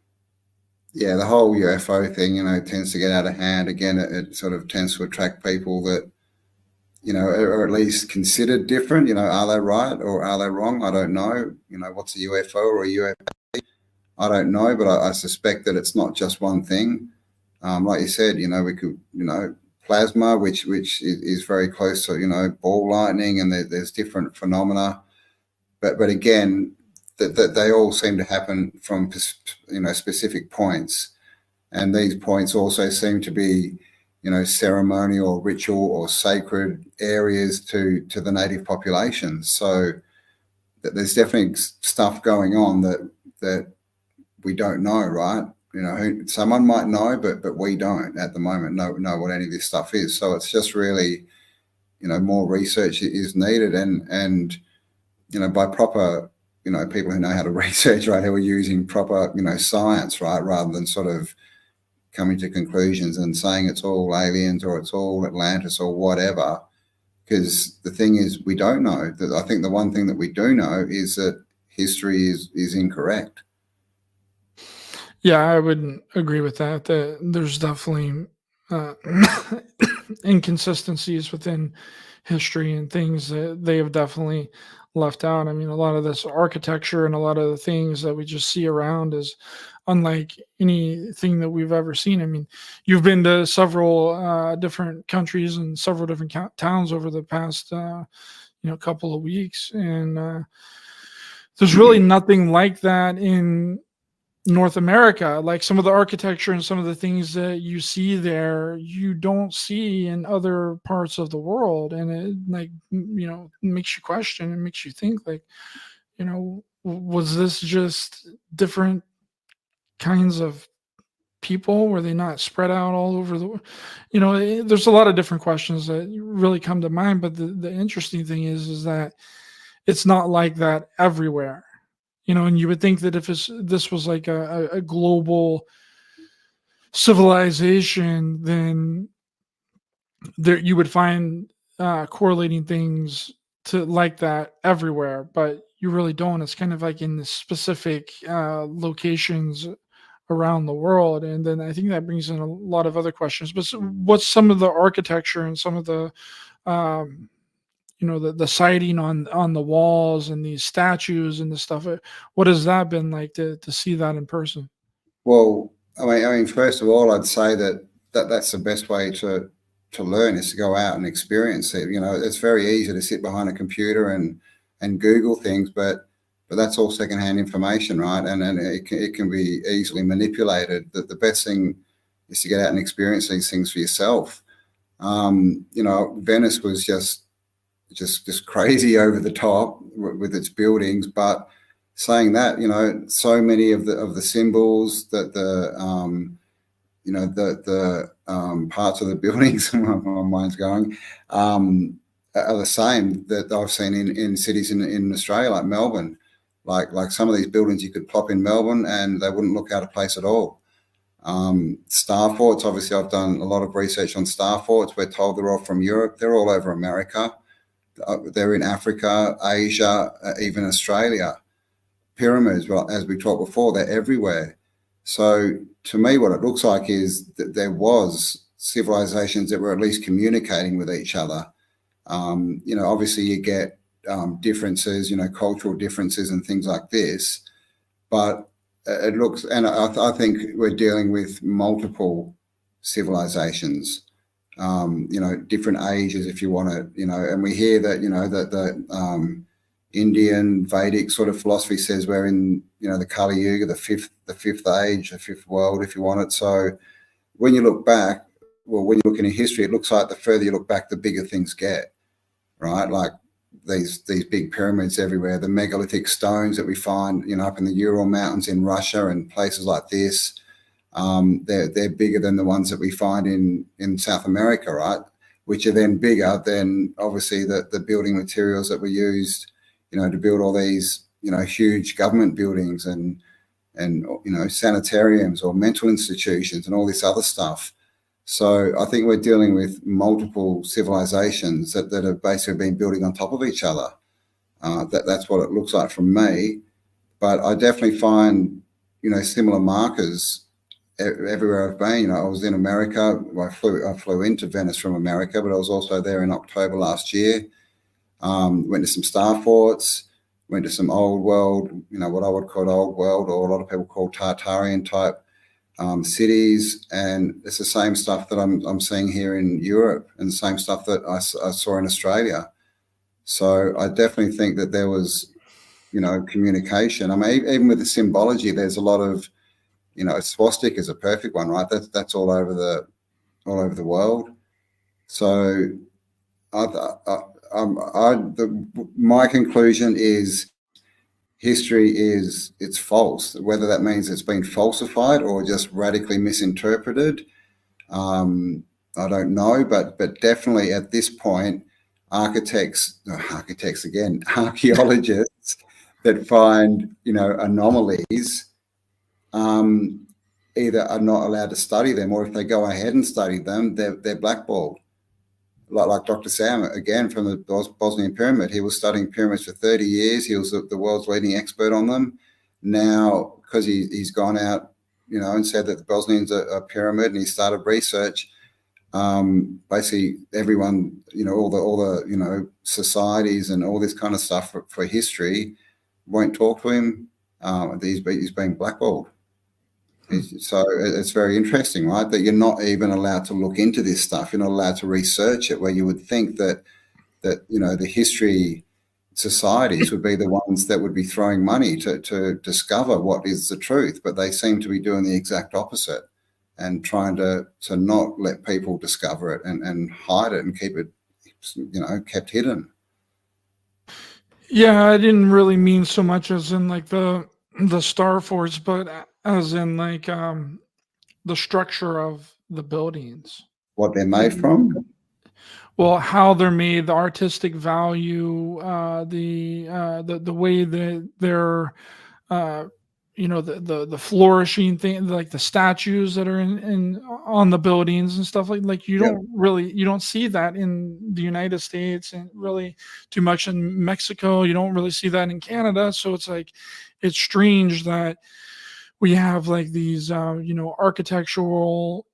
yeah, the whole UFO thing, tends to get out of hand. Again, it sort of tends to attract people that, are at least considered different. Are they right or are they wrong? I don't know. What's a UFO or a UFO? I don't know, but I suspect that it's not just one thing. Like you said, we could, plasma, which is very close to, ball lightning, and there's different phenomena. But again, that they all seem to happen from, specific points. And these points also seem to be, ceremonial or ritual or sacred areas to the native population. So there's definitely stuff going on that we don't know, right? Someone might know, but we don't at the moment know what any of this stuff is. So it's just really, more research is needed, and by proper, people who know how to research, right, who are using proper, science, right, rather than sort of coming to conclusions and saying it's all aliens or it's all Atlantis or whatever. Because the thing is, we don't know. I think the one thing that we do know is that history is incorrect. Yeah, I would agree with that. That there's definitely uh, inconsistencies within history and things that they have definitely left out. I mean, a lot of this architecture and a lot of the things that we just see around is unlike anything that we've ever seen. I mean, you've been to several different countries and several different towns over the past couple of weeks, and there's really nothing like that in North America. Like some of the architecture and some of the things that you see there, you don't see in other parts of the world. And it, like, makes you question and makes you think, like, was this just different kinds of people? Were they not spread out all over there's a lot of different questions that really come to mind. But the interesting thing is that it's not like that everywhere. And you would think that if this was like a global civilization, then there you would find correlating things to like that everywhere, but you really don't. It's kind of like in the specific locations around the world. And then I think that brings in a lot of other questions. But what's some of the architecture and some of the um, the sighting on the walls and these statues and the stuff, what has that been like to see that in person? Well, I mean, first of all, I'd say that's the best way to learn, is to go out and experience it. It's very easy to sit behind a computer and Google things, but that's all secondhand information, right? And it can be easily manipulated. The best thing is to get out and experience these things for yourself. Venice was just crazy over the top with its buildings, but saying that, so many of the symbols that the parts of the buildings, my mind's going, are the same that I've seen in cities in Australia, like Melbourne. Like some of these buildings you could plop in Melbourne and they wouldn't look out of place at all. Star forts, obviously, I've done a lot of research on star forts. We're told they're all from Europe. They're all over America. They're in Africa, Asia, even Australia. Pyramids, well, as we talked before, they're everywhere. So to me, what it looks like is that there was civilizations that were at least communicating with each other. Obviously you get differences, cultural differences and things like this, but it looks, and I think we're dealing with multiple civilizations, different ages, if you want to, and we hear that, that the Indian Vedic sort of philosophy says we're in, the Kali Yuga, the fifth age, the fifth world, if you want it. So when you look back, well, when you look into history, it looks like the further you look back, the bigger things get, right? Like these big pyramids everywhere, the megalithic stones that we find, up in the Ural Mountains in Russia and places like this, they're bigger than the ones that we find in South America, right? Which are then bigger than obviously the building materials that were used, to build all these, huge government buildings and sanitariums or mental institutions and all this other stuff. So I think we're dealing with multiple civilizations that have basically been building on top of each other. That's what it looks like from me. But I definitely find, similar markers everywhere I've been. I was in America. I flew into Venice from America, but I was also there in October last year. Went to some star forts, went to some old world, what I would call old world, or a lot of people call Tartarian type cities, and it's the same stuff that I'm seeing here in Europe, and the same stuff that I saw in Australia. So I definitely think that there was, communication. I mean, even with the symbology, there's a lot of, swastika is a perfect one, right? That's all over the world. So my conclusion is history it's false. Whether that means it's been falsified or just radically misinterpreted, I don't know. But definitely at this point, archaeologists that find anomalies either are not allowed to study them, or if they go ahead and study them, they're blackballed. Like Dr. Sam, again, from the Bosnian pyramid. He was studying pyramids for 30 years. He was the world's leading expert on them. Now, because he's gone out, and said that the Bosnians are a pyramid, and he started research, basically everyone, all the societies and all this kind of stuff for history won't talk to him. He's being blackballed. So it's very interesting, right? That you're not even allowed to look into this stuff. You're not allowed to research it, where you would think that the history societies would be the ones that would be throwing money to discover what is the truth, but they seem to be doing the exact opposite and trying to not let people discover it and hide it and keep it, kept hidden. Yeah, I didn't really mean so much as in like the star forts, but as in like the structure of the buildings. What they're made from? Well, how they're made, the artistic value, the way that they're, the flourishing thing, like the statues that are in on the buildings and stuff like you don't see that in the United States, and really too much in Mexico. You don't really see that in Canada. So it's like, it's strange that we have like these, architectural,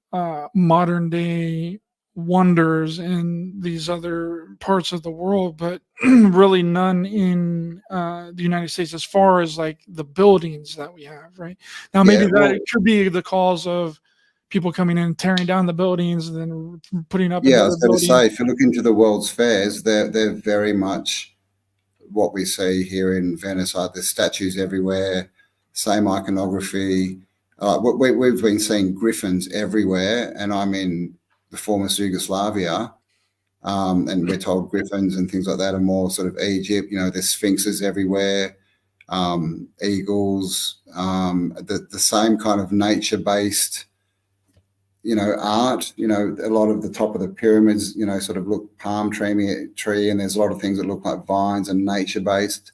modern day wonders in these other parts of the world, but really none in the United States, as far as like the buildings that we have right now. Maybe that could be the cause of people coming in, tearing down the buildings, and then putting up. Yeah, I was going to say, if you look into the world's fairs, they're very much what we see here in Venice. Like there's statues everywhere, same iconography. We've been seeing griffins everywhere, and I'm in the former Yugoslavia, and we're told griffins and things like that are more sort of Egypt. There's sphinxes everywhere, eagles, the same kind of nature-based, art. A lot of the top of the pyramids, sort of look palm tree, and there's a lot of things that look like vines and nature-based.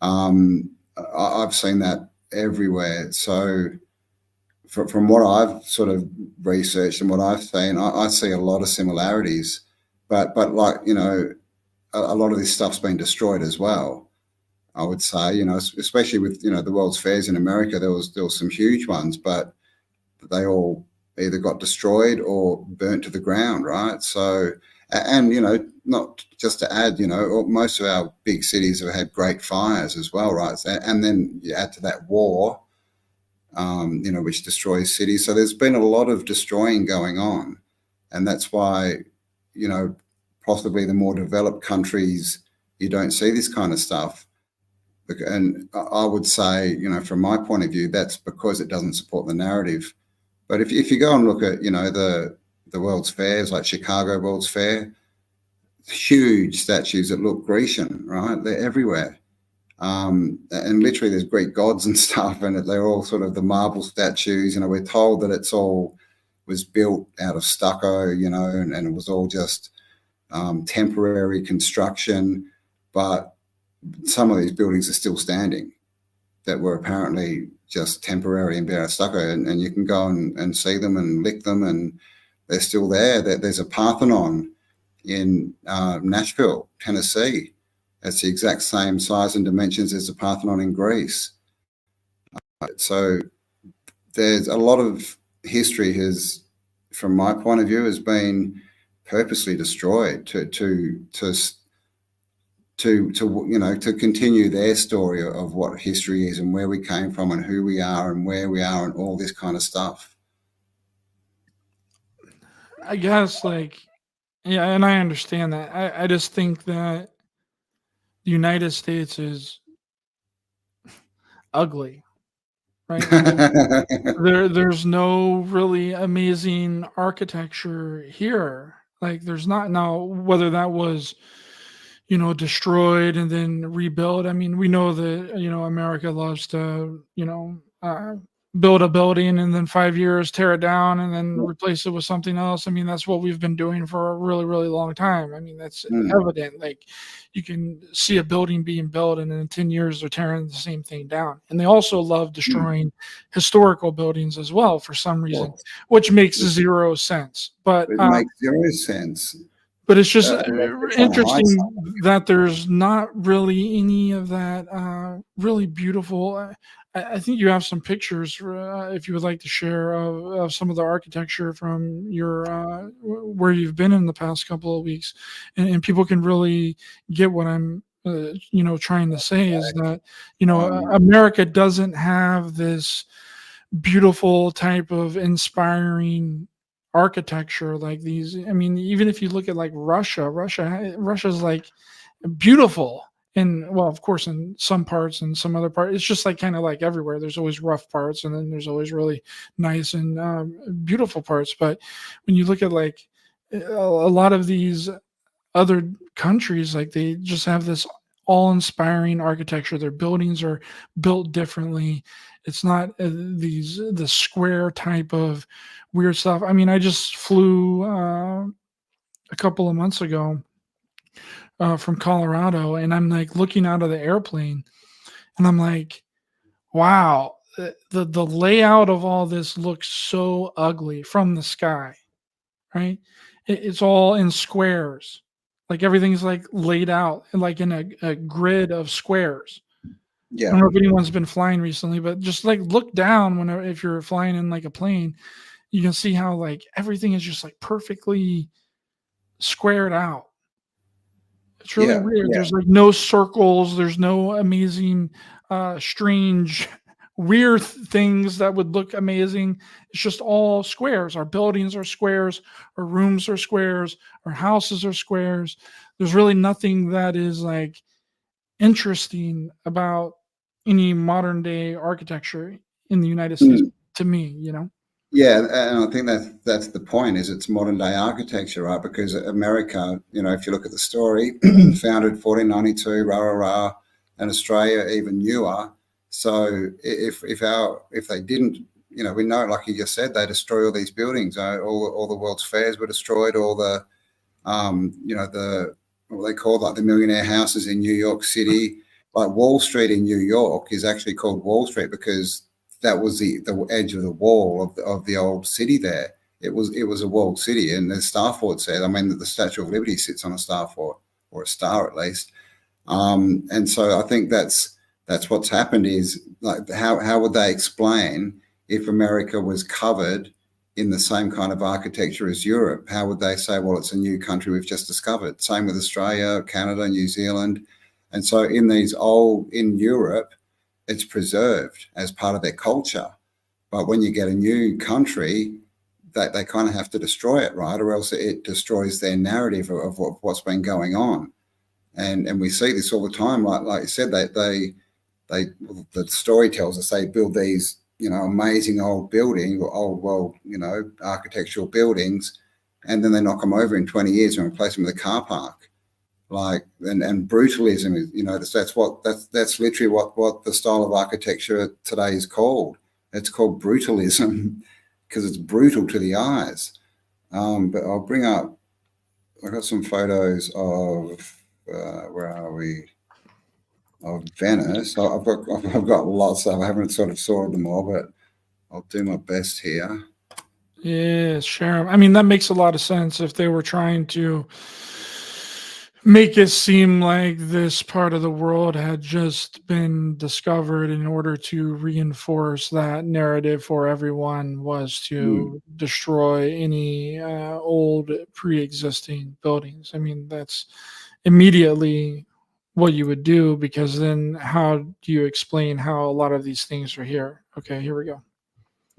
I've seen that everywhere. So from what I've sort of researched and what I've seen, I see a lot of similarities. But like, you know, a lot of this stuff's been destroyed as well. I would say, you know, especially with, you know, the World's Fairs in America, there was some huge ones, but they all either got destroyed or burnt to the ground, right? So, and you know, not just to add, you know, most of our big cities have had great fires as well, right? And then you add to that war, you know, which destroys cities. So there's been a lot of destroying going on, and that's why, you know, possibly the more developed countries, you don't see this kind of stuff. And I would say, you know, from my point of view, that's because it doesn't support the narrative. But if you go and look at, you know, the World's Fairs, like Chicago World's Fair, huge statues that look Grecian, right? They're everywhere. And literally there's Greek gods and stuff, and they're all sort of the marble statues. You know, we're told that it's all was built out of stucco, you know, and it was all just temporary construction. But some of these buildings are still standing that were apparently just temporary and built out of stucco, and you can go and see them and lick them, and they're still there. There's a Parthenon in Nashville, Tennessee. It's the exact same size and dimensions as the Parthenon in Greece. So there's a lot of history has, from my point of view, has been purposely destroyed to you know, to continue their story of what history is and where we came from and who we are and where we are and all this kind of stuff. I guess, like, yeah, and I understand that. I just think that the United States is ugly, right? Like, there's no really amazing architecture here. Like, there's not. Now, whether that was, you know, destroyed and then rebuilt. I mean, we know that, you know, America loves to, you know, build a building and then 5 years tear it down and then replace it with something else. I mean, that's what we've been doing for a really, really long time. I mean, that's evident. Like, you can see a building being built and in 10 years they're tearing the same thing down. And they also love destroying historical buildings as well for some reason, which makes zero sense. But it makes zero sense. But it's just interesting that there's not really any of that really beautiful. I think you have some pictures if you would like to share of some of the architecture from your where you've been in the past couple of weeks, and people can really get what I'm you know, trying to say is that, you know, America doesn't have this beautiful type of inspiring architecture like these. I mean, even if you look at like Russia's like beautiful, and well, of course, in some parts and some other parts, it's just like kind of like everywhere. There's always rough parts, and then there's always really nice and beautiful parts. But when you look at like a lot of these other countries, like they just have this all-inspiring architecture. Their buildings are built differently. It's not the square type of weird stuff. I mean, I just flew a couple of months ago from Colorado, and I'm like looking out of the airplane, and I'm like, wow, the layout of all this looks so ugly from the sky, right? It's all in squares. Like everything's like laid out like in a grid of squares. Yeah. I don't know if anyone's been flying recently, but just like look down whenever if you're flying in like a plane, you can see how like everything is just like perfectly squared out. It's really weird. There's like no circles. There's no amazing, strange, weird things that would look amazing. It's just all squares. Our buildings are squares. Our rooms are squares. Our houses are squares. There's really nothing that is like interesting about any modern day architecture in the United States to me, you know? Yeah, and I think that's the point. Is it's modern day architecture, right? Because America, you know, if you look at the story, founded 1492, rah rah rah, and Australia even newer. So if they didn't, you know, we know, like you just said, they destroy all these buildings. All the World's Fairs were destroyed. All the, you know, the what they call like the millionaire houses in New York City, like Wall Street in New York is actually called Wall Street because that was the edge of the wall of the old city there. It was a walled city, and the star fort said, I mean, the Statue of Liberty sits on a star fort, or a star at least. And so I think that's what's happened is, like, how would they explain if America was covered in the same kind of architecture as Europe? How would they say, well, it's a new country we've just discovered? Same with Australia, Canada, New Zealand. And so in Europe, it's preserved as part of their culture. But when you get a new country, they kind of have to destroy it, right? Or else it destroys their narrative of what's been going on. And we see this all the time. Like you said, the story tells us they build these, amazing old building, or architectural buildings, and then they knock them over in 20 years and replace them with a car park. Like, and brutalism is, that's literally what the style of architecture today is called. It's called brutalism because it's brutal to the eyes. But I'll bring up, I've got some photos of, where are we? Of Venice. I've got lots of, I haven't sort of sorted them all, but I'll do my best here. Yeah, sure. I mean, that makes a lot of sense if they were trying to make it seem like this part of the world had just been discovered. In order to reinforce that narrative for everyone was to destroy any old pre-existing buildings. I mean, that's immediately what you would do, because then how do you explain how a lot of these things are here? Okay, here we go.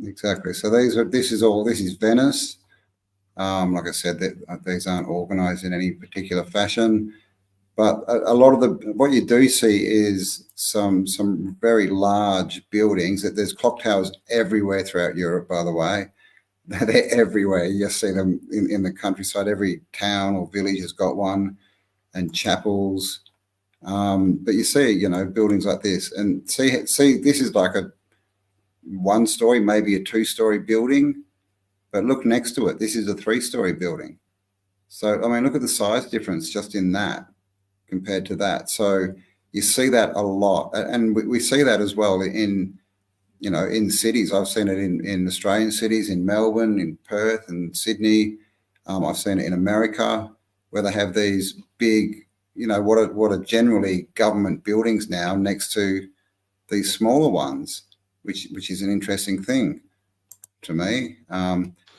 Exactly. So this is Venice. Like I said, these aren't organized in any particular fashion, but a lot of what you do see is some very large buildings. That there's clock towers everywhere throughout Europe, by the way. They're everywhere. You just see them in the countryside. Every town or village has got one, and chapels. But you see, buildings like this, and see, this is like a 1-story, maybe a 2-story building, but look next to it. This is a 3-story building. So, I mean, look at the size difference just in that compared to that. So you see that a lot, and we see that as well in cities. I've seen it in Australian cities, in Melbourne, in Perth, and Sydney. I've seen it in America, where they have these big, what are generally government buildings now next to these smaller ones, which is an interesting thing to me.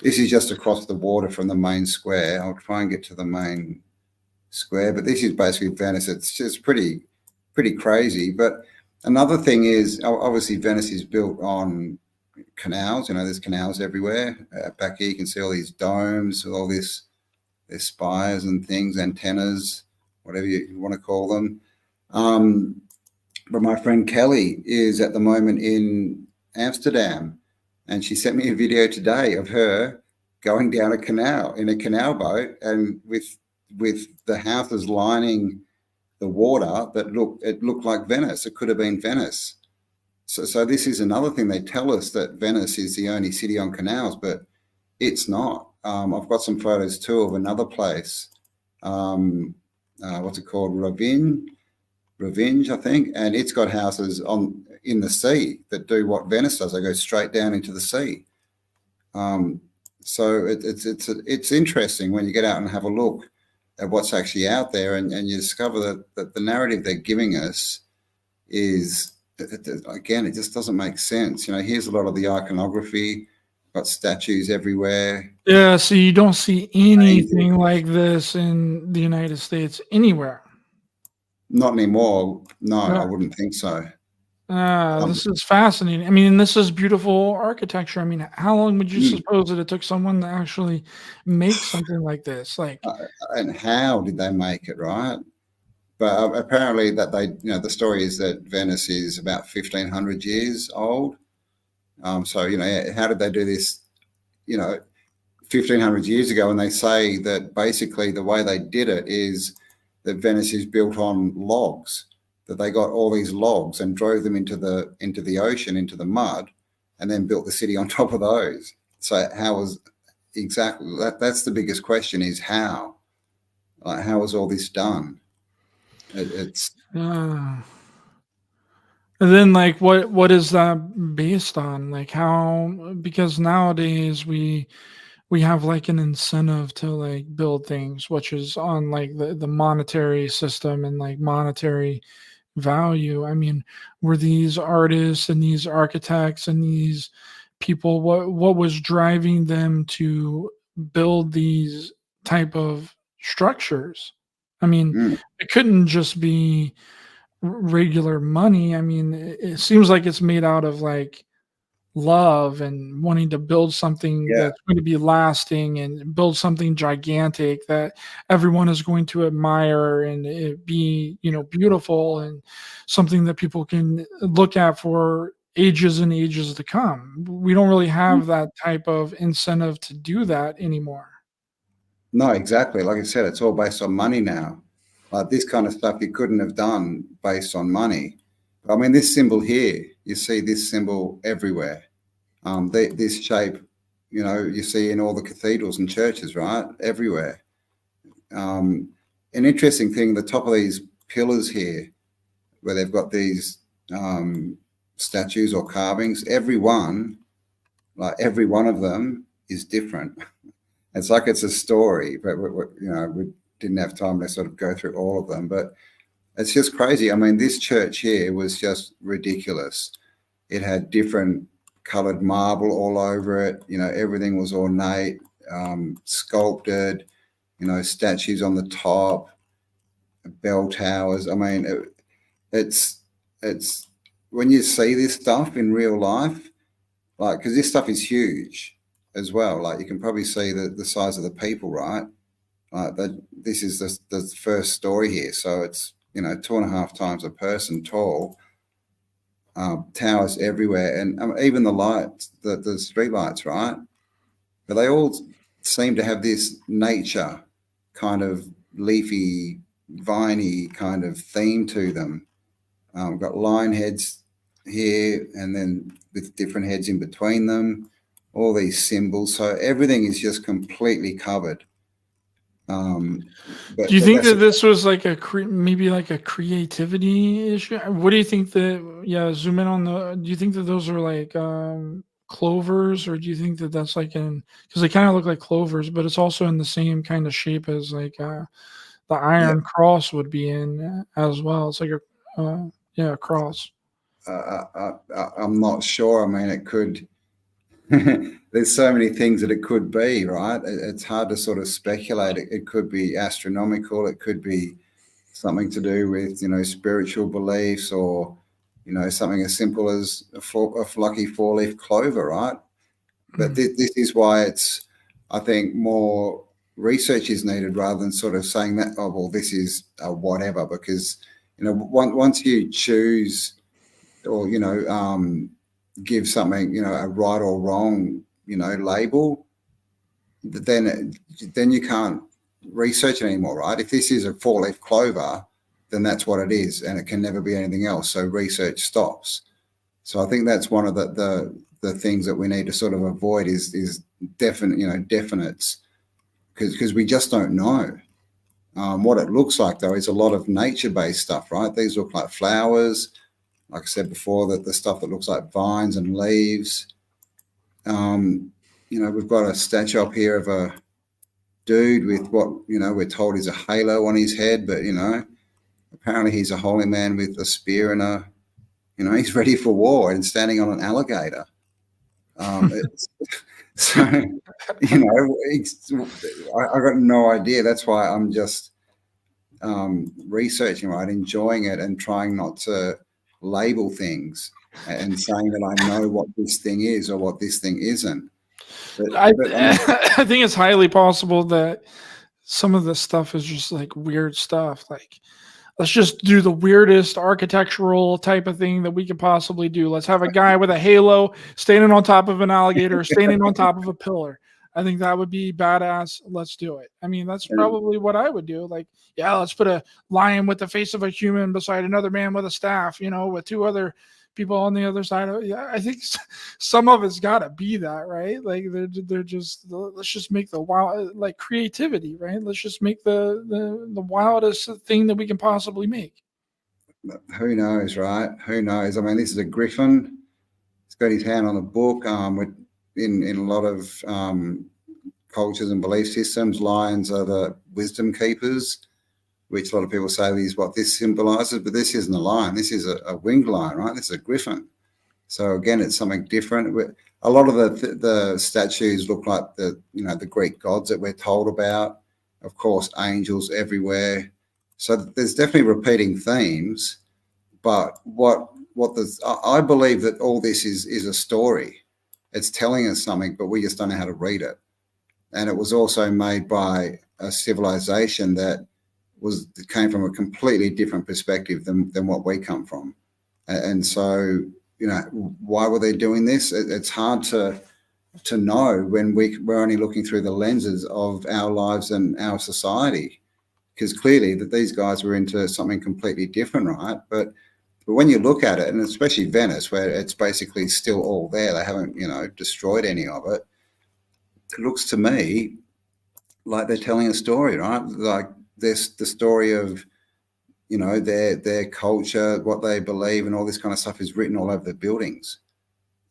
This is just across the water from the main square. I'll try and get to the main square, but this is basically Venice. It's just pretty crazy. But another thing is, obviously, Venice is built on canals. There's canals everywhere. Back here, you can see all these domes, all this, there's spires and things, antennas, whatever you want to call them. But my friend Kelly is at the moment in Amsterdam, and she sent me a video today of her going down a canal in a canal boat, and with the houses lining the water that looked like Venice. It could have been Venice. So this is another thing. They tell us that Venice is the only city on canals, but it's not. I've got some photos too of another place. What's it called? Revenge, I think, and it's got houses in the sea that do what Venice does. They go straight down into the sea. So it's interesting when you get out and have a look at what's actually out there, and you discover that the narrative they're giving us is, again, it just doesn't make sense. Here's a lot of the iconography, got statues everywhere. Yeah, so you don't see anything like this in the United States anywhere. Not anymore. No, I wouldn't think so. This is fascinating. I mean, this is beautiful architecture. I mean, how long would you suppose that it took someone to actually make something like this? Like, and how did they make it, right? But apparently that the story is that Venice is about 1,500 years old. So, how did they do this, 1,500 years ago? And they say that basically the way they did it is that Venice is built on logs, that they got all these logs and drove them into the ocean, into the mud, and then built the city on top of those. So how was exactly that's the biggest question, is how? How was all this done? And then like what is that based on? Like how, because nowadays we have like an incentive to like build things, which is on like the monetary system and like monetary value. I mean, were these artists and these architects and these people, what was driving them to build these type of structures? I mean, Mm, it couldn't just be regular money. I mean, it seems like it's made out of like love and wanting to build something yeah. that's going to be lasting and build something gigantic that everyone is going to admire and it be, beautiful and something that people can look at for ages and ages to come. We don't really have that type of incentive to do that anymore. No, exactly. Like I said, it's all based on money now. Like this kind of stuff you couldn't have done based on money. I mean, this symbol here, you see this symbol everywhere. This shape, you see in all the cathedrals and churches, right? Everywhere. An interesting thing, the top of these pillars here, where they've got these statues or carvings, every one of them is different. It's like it's a story, but we didn't have time to sort of go through all of them. But it's just crazy. I mean, this church here was just ridiculous. It had different colored marble all over it. Everything was ornate, sculpted. Statues on the top, bell towers. I mean, it's when you see this stuff in real life, like because this stuff is huge as well. Like you can probably see the size of the people, right? This is the first story here, so it's 2.5 times a person tall. Towers everywhere, and even the lights, the street lights, right? But they all seem to have this nature kind of leafy, viney kind of theme to them. We've got lion heads here, and then with different heads in between them, all these symbols. So everything is just completely covered. Um, Do you but think that's that this was like maybe like a creativity issue? What do you think that? Yeah, zoom in on the. Do you think that those are like clovers, or do you think that that's like in, because they kind of look like clovers, but it's also in the same kind of shape as like the yeah. Iron Cross would be in as well. It's like a yeah, a cross. I'm not sure. I mean, it could. There's so many things that it could be, right? It's hard to sort of speculate. It could be astronomical. It could be something to do with spiritual beliefs, or something as simple as a lucky four-leaf clover, right? But Mm. this is why I think more research is needed rather than sort of saying that, oh well, this is a whatever, because once you choose, or give something a right or wrong label, then you can't research it anymore, right? If this is a four-leaf clover, then that's what it is, and it can never be anything else. So research stops. So I think that's one of the things that we need to sort of avoid is definites, because we just don't know. What it looks like though is a lot of nature-based stuff, right? These look like flowers, like I said before, that the stuff that looks like vines and leaves. We've got a statue up here of a dude with what we're told is a halo on his head, but apparently he's a holy man with a spear and he's ready for war and standing on an alligator. So I got no idea. That's why I'm just researching, right, enjoying it, and trying not to label things and saying that I know what this thing is or what this thing isn't. But I mean, I think it's highly possible that some of this stuff is just like weird stuff. Like, let's just do the weirdest architectural type of thing that we could possibly do. Let's have a guy with a halo standing on top of an alligator, standing on top of a pillar. I think that would be badass. Let's do it. I mean, that's probably what I would do. Like, yeah, let's put a lion with the face of a human beside another man with a staff, with two other people on the other side of it. Yeah, I think some of it's got to be that, right? Like they're just, let's just make the wild, like creativity, right? Let's just make the wildest thing that we can possibly make. who knows, right? Who knows? I mean, this is a griffin. He's got his hand on the book. In a lot of cultures and belief systems, lions are the wisdom keepers, which a lot of people say is what this symbolizes. But this isn't a lion. This is a winged lion, right? This is a griffin. So again, it's something different. A lot of the statues look like the Greek gods that we're told about. Of course, angels everywhere. So there's definitely repeating themes. But I believe that all this is a story. It's telling us something, but we just don't know how to read it. And it was also made by a civilization that came from a completely different perspective than what we come from. And so, why were they doing this? It's hard to know when we're only looking through the lenses of our lives and our society, because clearly that these guys were into something completely different, right? But when you look at it, and especially Venice, where it's basically still all there, they haven't, destroyed any of it. It looks to me like they're telling a story, right? Like this, the story of, their culture, what they believe, and all this kind of stuff is written all over the buildings.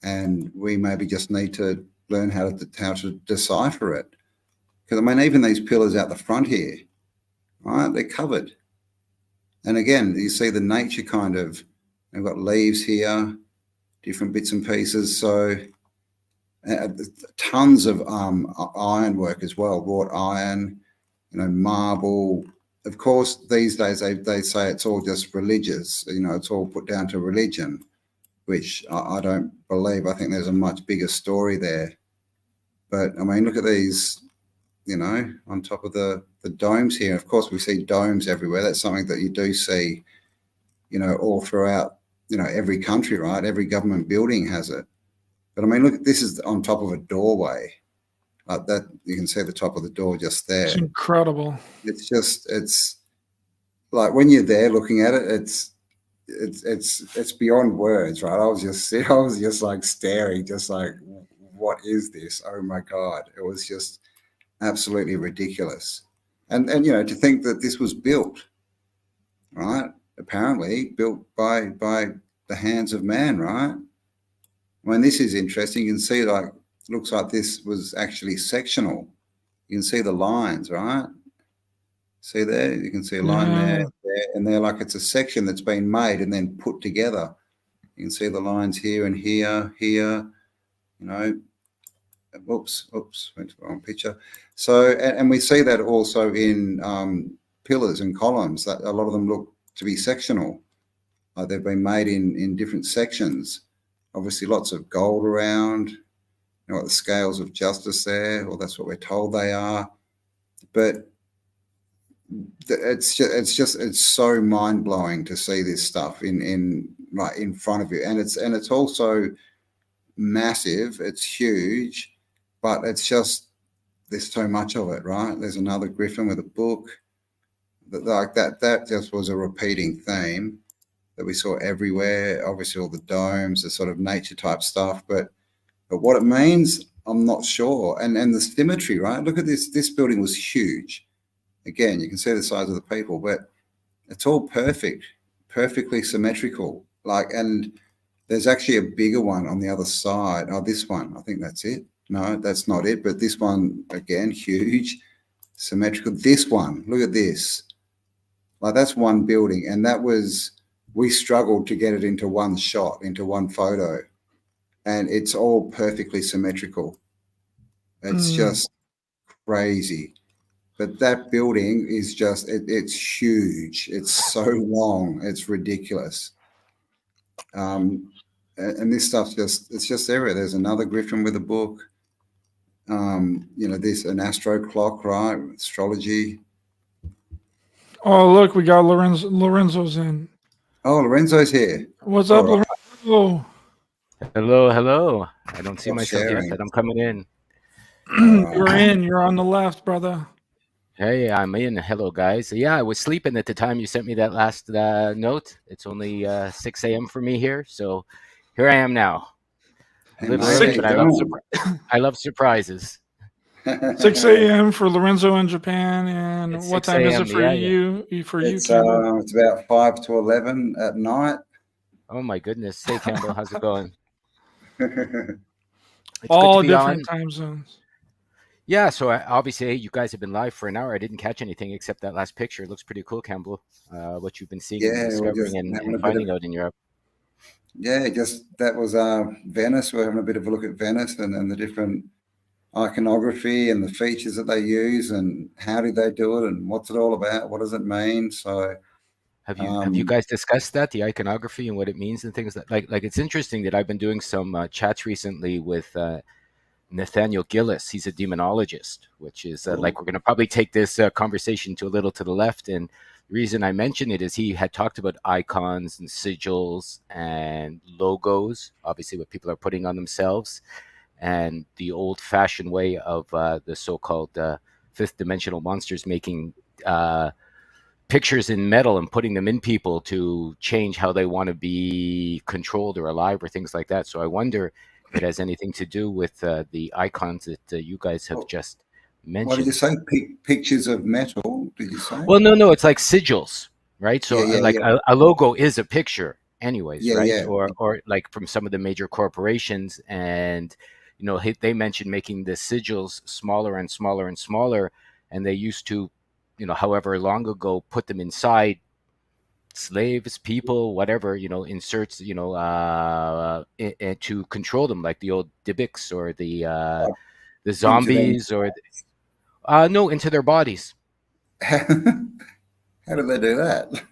And we maybe just need to learn how to decipher it. Because I mean, even these pillars out the front here, right? They're covered. And again, you see the nature kind of. They've got leaves here, different bits and pieces. So tons of ironwork as well, wrought iron, marble. Of course, these days they say it's all just religious. It's all put down to religion, which I don't believe. I think there's a much bigger story there. But I mean, look at these, on top of the domes here. Of course, we see domes everywhere. That's something that you do see, all throughout, every country, right? Every government building has it. But I mean, look, this is on top of a doorway. Like that, you can see the top of the door just there. It's incredible. It's like when you're there looking at it, it's beyond words, right? I was just like staring, just like, what is this? Oh my God. It was just absolutely ridiculous. And to think that this was built, right? Apparently built by the hands of man, right? I mean, this is interesting. You can see, like, looks like this was actually sectional. You can see the lines, right? See there? You can see a line there, and there, like it's a section that's been made and then put together. You can see the lines here and here, Oops, went to the wrong picture. So, and we see that also in pillars and columns, that a lot of them look to be sectional. They've been made in different sections. Obviously, lots of gold around. The scales of justice there, or that's what we're told they are. But it's so mind blowing to see this stuff in front of you, and it's also massive. It's huge, but it's just there's so much of it, right? There's another griffin with a book. That just was a repeating theme that we saw everywhere. Obviously, all the domes, the sort of nature type stuff, but what it means, I'm not sure. And the symmetry, right? Look at this. This building was huge. Again, you can see the size of the people, but it's all perfectly symmetrical. And there's actually a bigger one on the other side. Oh, this one, I think that's it. No, that's not it. But this one, again, huge, symmetrical. This one, look at this. Like that's one building. And we struggled to get it into one shot, into one photo. And it's all perfectly symmetrical. It's just crazy. But that building is just, it's huge. It's so long. It's ridiculous. And this stuff's it's just everywhere. There's another griffin with a book. An astro clock, right? Astrology. Oh, look, we got Lorenzo's in. Oh, Lorenzo's here. What's up, Lorenzo? Hello. I don't see myself yet, but I'm coming in. You're in. You're on the left, brother. Hey, I'm in. Hello, guys. Yeah, I was sleeping at the time you sent me that last note. It's only 6 a.m. for me here, so here I am now. A little early, but I love surprises. 6 a.m. for Lorenzo in Japan, and It's what 6 time is a.m. it for Yeah, yeah. you? For you, It's Campbell? it's about 5 to 11 at night. Oh my goodness. Hey, Campbell, how's it going? It's good to All be different on. time zones. Yeah, so obviously, hey, you guys have been live for an hour. I didn't catch anything except that last picture. It looks pretty cool, Campbell. What you've been seeing and Yeah, we're discovering just having and a bit of, finding out in Europe. yeah, just that was Venice. We're having a bit of a look at Venice and the different iconography and the features that they use and how do they do it and what's it all about? What does it mean? So, Have you guys discussed that, the iconography and what it means and things like it's interesting that I've been doing some chats recently with Nathaniel Gillis. He's a demonologist, which is cool. we're going to probably take this conversation to a little to the left. And the reason I mention it is he had talked about icons and sigils and logos, obviously what people are putting on themselves, and the old-fashioned way of the so-called fifth dimensional monsters making pictures in metal and putting them in people to change how they want to be controlled or alive or things like that. So I wonder if it has anything to do with the icons that you guys have just What did you mentioned. say? Pictures of metal? Did you say? Well, no, it's like sigils, right? So Yeah, yeah, like yeah, a logo is a picture anyways, yeah, right? yeah. Or like from some of the major corporations. And they mentioned making the sigils smaller and smaller and smaller, and they used to, however long ago, put them inside slaves, people, whatever, inserts, to control them, like the old Dybbuk or the Into them. zombies, or no, into their bodies. How do they do that?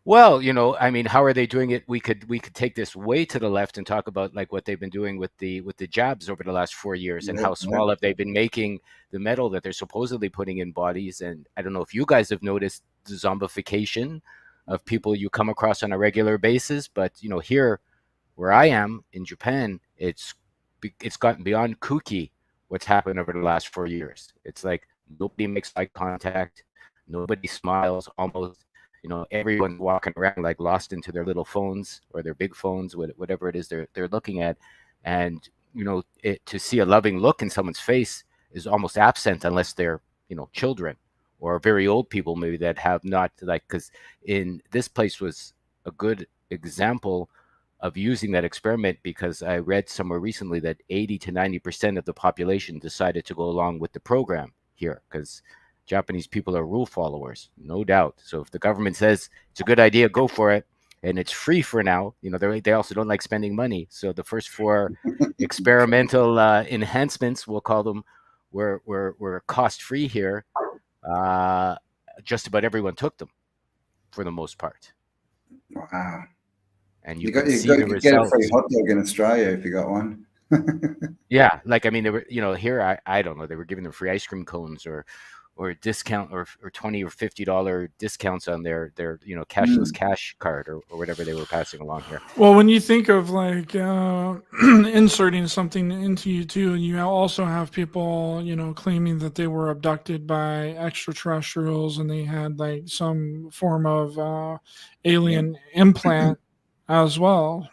Well, I mean, how are they doing it? We could take this way to the left and talk about like what they've been doing with the jabs over the last 4 years, and Yeah, how small have they been making the metal that they're supposedly putting in bodies. And I don't know if you guys have noticed the zombification of people you come across on a regular basis, but here where I am in Japan, it's gotten beyond kooky what's happened over the last 4 years. It's like nobody makes eye contact, nobody smiles, almost. Everyone's walking around like lost into their little phones or their big phones, whatever it is they're looking at. And to see a loving look in someone's face is almost absent unless they're children or very old people, maybe, that have not, like, because in this place was a good example of using that experiment, because I read somewhere recently that 80 to 90% of the population decided to go along with the program here, because Japanese people are rule followers, no doubt. So if the government says it's a good idea, go for it, and it's free for now. They also don't like spending money. So the first four experimental enhancements, we'll call them, were cost free here. Uh, just about everyone took them for the most part, wow. and you You got can you see got the you get a free results. hot dog in Australia if you got one. Yeah, like I mean, they were, here I don't know, they were giving them free ice cream cones, or discount, or $20 or $50 discounts on their cashless Mm. cash card, or whatever they were passing along here. Well, when you think of like inserting something into you too, you also have people, claiming that they were abducted by extraterrestrials and they had like some form of Yeah. alien implant as well.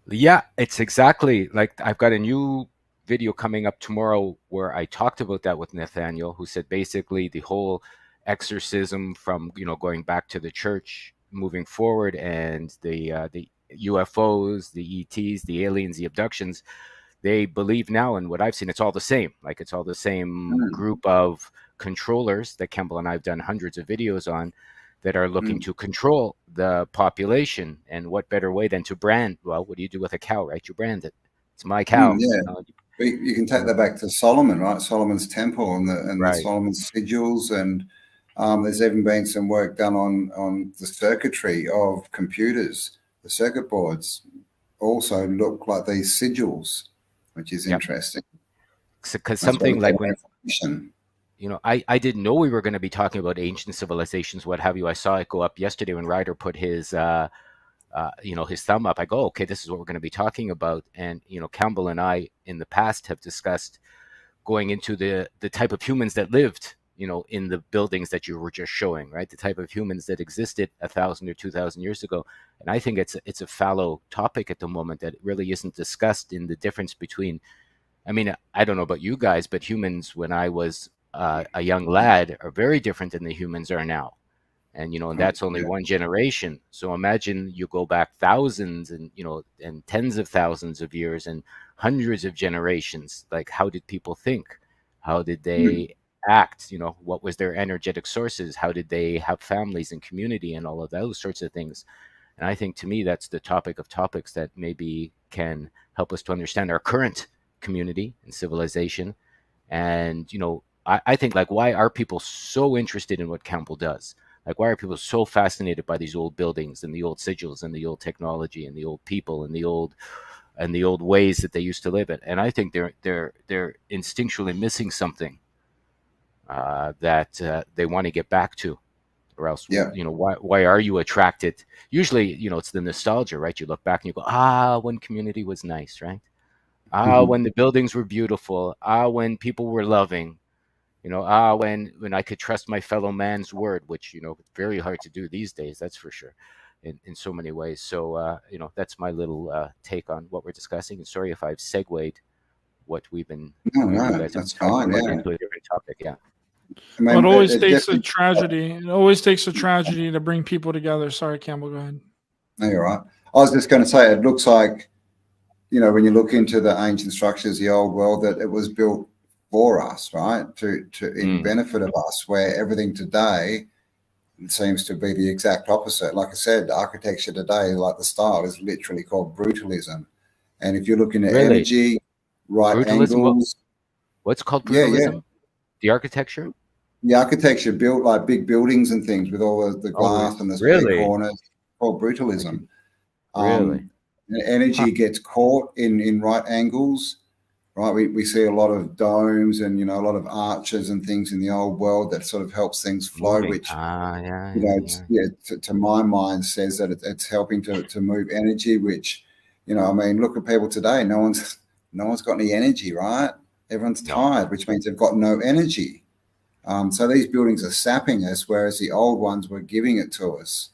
Yeah, it's exactly like I've got a new video coming up tomorrow where I talked about that with Nathaniel, who said basically the whole exorcism from going back to the church, moving forward, and the UFOs, the ETs, the aliens, the abductions. They believe now, and what I've seen, it's all the same. Like, it's all the same Mm. group of controllers that Campbell and I have done hundreds of videos on, that are looking Mm. to control the population. And what better way than to brand? Well, what do you do with a cow, right? You brand it. It's my Mm, cow. yeah. You can take that back to Solomon, right? Solomon's temple and the Right. Solomon's sigils, and there's even been some work done on the circuitry of computers. The circuit boards also look like these sigils, which is Yep. interesting. Because That's why we something get like more when information. I didn't know we were going to be talking about ancient civilizations, what have you. I saw it go up yesterday when Ryder put his thumb up. I go, okay, this is what we're going to be talking about. And Campbell and I in the past have discussed going into the type of humans that lived, in the buildings that you were just showing, right? The type of humans that existed 1,000 or 2,000 years ago. And I think it's a fallow topic at the moment, that really isn't discussed, in the difference between I mean, I don't know about you guys, but humans when I was a young lad are very different than the humans are now. And and that's only one generation. So imagine you go back thousands and and tens of thousands of years and hundreds of generations. Like, how did people think? How did they act? What was their energetic sources? How did they have families and community and all of those sorts of things? And I think, to me, that's the topic of topics that maybe can help us to understand our current community and civilization. And I think, like, why are people so interested in what Campbell does? Like, why are people so fascinated by these old buildings and the old sigils and the old technology and the old people and the old ways that they used to live in? And I think they're instinctually missing something that they want to get back to, or else, why are you attracted? Usually, it's the nostalgia, right? You look back and you go, when community was nice, right? When the buildings were beautiful, when people were loving. When I could trust my fellow man's word, which it's very hard to do these days, that's for sure, in so many ways. So that's my little take on what we're discussing. And sorry if I've segued what we've been, No, you guys have that's been talking fine. about into a different topic. Yeah. I mean, Well, it always takes a tragedy. It always takes a tragedy to bring people together. Sorry, Campbell, go ahead. No, you're right. I was just going to say, it looks like, when you look into the ancient structures, the old world, that it was built for us, right? To in benefit of us, where everything today seems to be the exact opposite. Like I said, the architecture today, like the style, is literally called brutalism. And if you're looking at energy, right brutalism, angles. What's called brutalism? Yeah. The architecture? The architecture built like big buildings and things with all the glass and the square corners, called brutalism. Really? Energy gets caught in right angles. Right, we see a lot of domes and a lot of arches and things in the old world that sort of helps things flow, which to my mind says that it's helping to move energy. Which I mean, look at people today. No one's got any energy, right? Everyone's tired, which means they've got no energy. So these buildings are sapping us, whereas the old ones were giving it to us.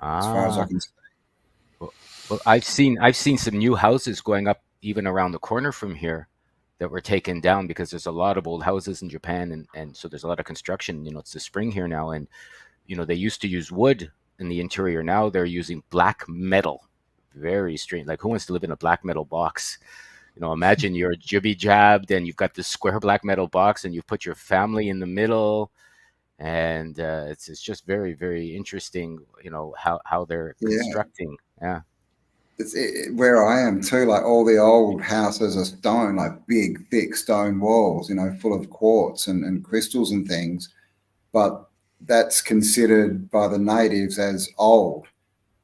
As far as I can see. Well, I've seen some new houses going up even around the corner from here that were taken down because there's a lot of old houses in Japan, and so there's a lot of construction. It's the spring here now, and they used to use wood in the interior. Now they're using black metal. Very strange. Like, who wants to live in a black metal box? Imagine you're jibby jabbed and you've got this square black metal box and you've put your family in the middle, and it's just very, very interesting. How they're constructing. Yeah. It's where I am too. Like, all the old houses are stone, like big, thick stone walls, full of quartz and crystals and things. But that's considered by the natives as old.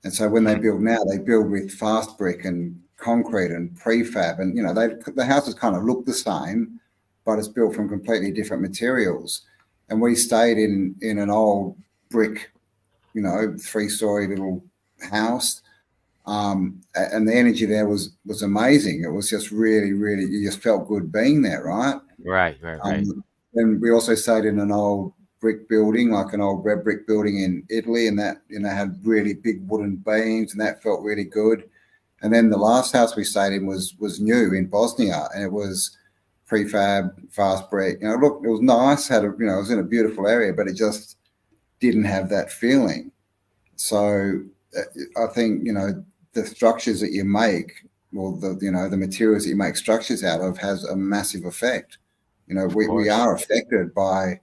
And so when they build now, they build with fast brick and concrete and prefab. And, the houses kind of look the same, but it's built from completely different materials. And we stayed in an old brick, 3-story little house. And the energy there was amazing. It was just really, really, you just felt good being there, right? Right. And we also stayed in an old brick building, like an old red brick building in Italy, and that had really big wooden beams, and that felt really good. And then the last house we stayed in was new in Bosnia, and it was prefab, fast brick. Look, it was nice. It was in a beautiful area, but it just didn't have that feeling. So I think the structures that you make, or the materials that you make structures out of, has a massive effect. We are affected by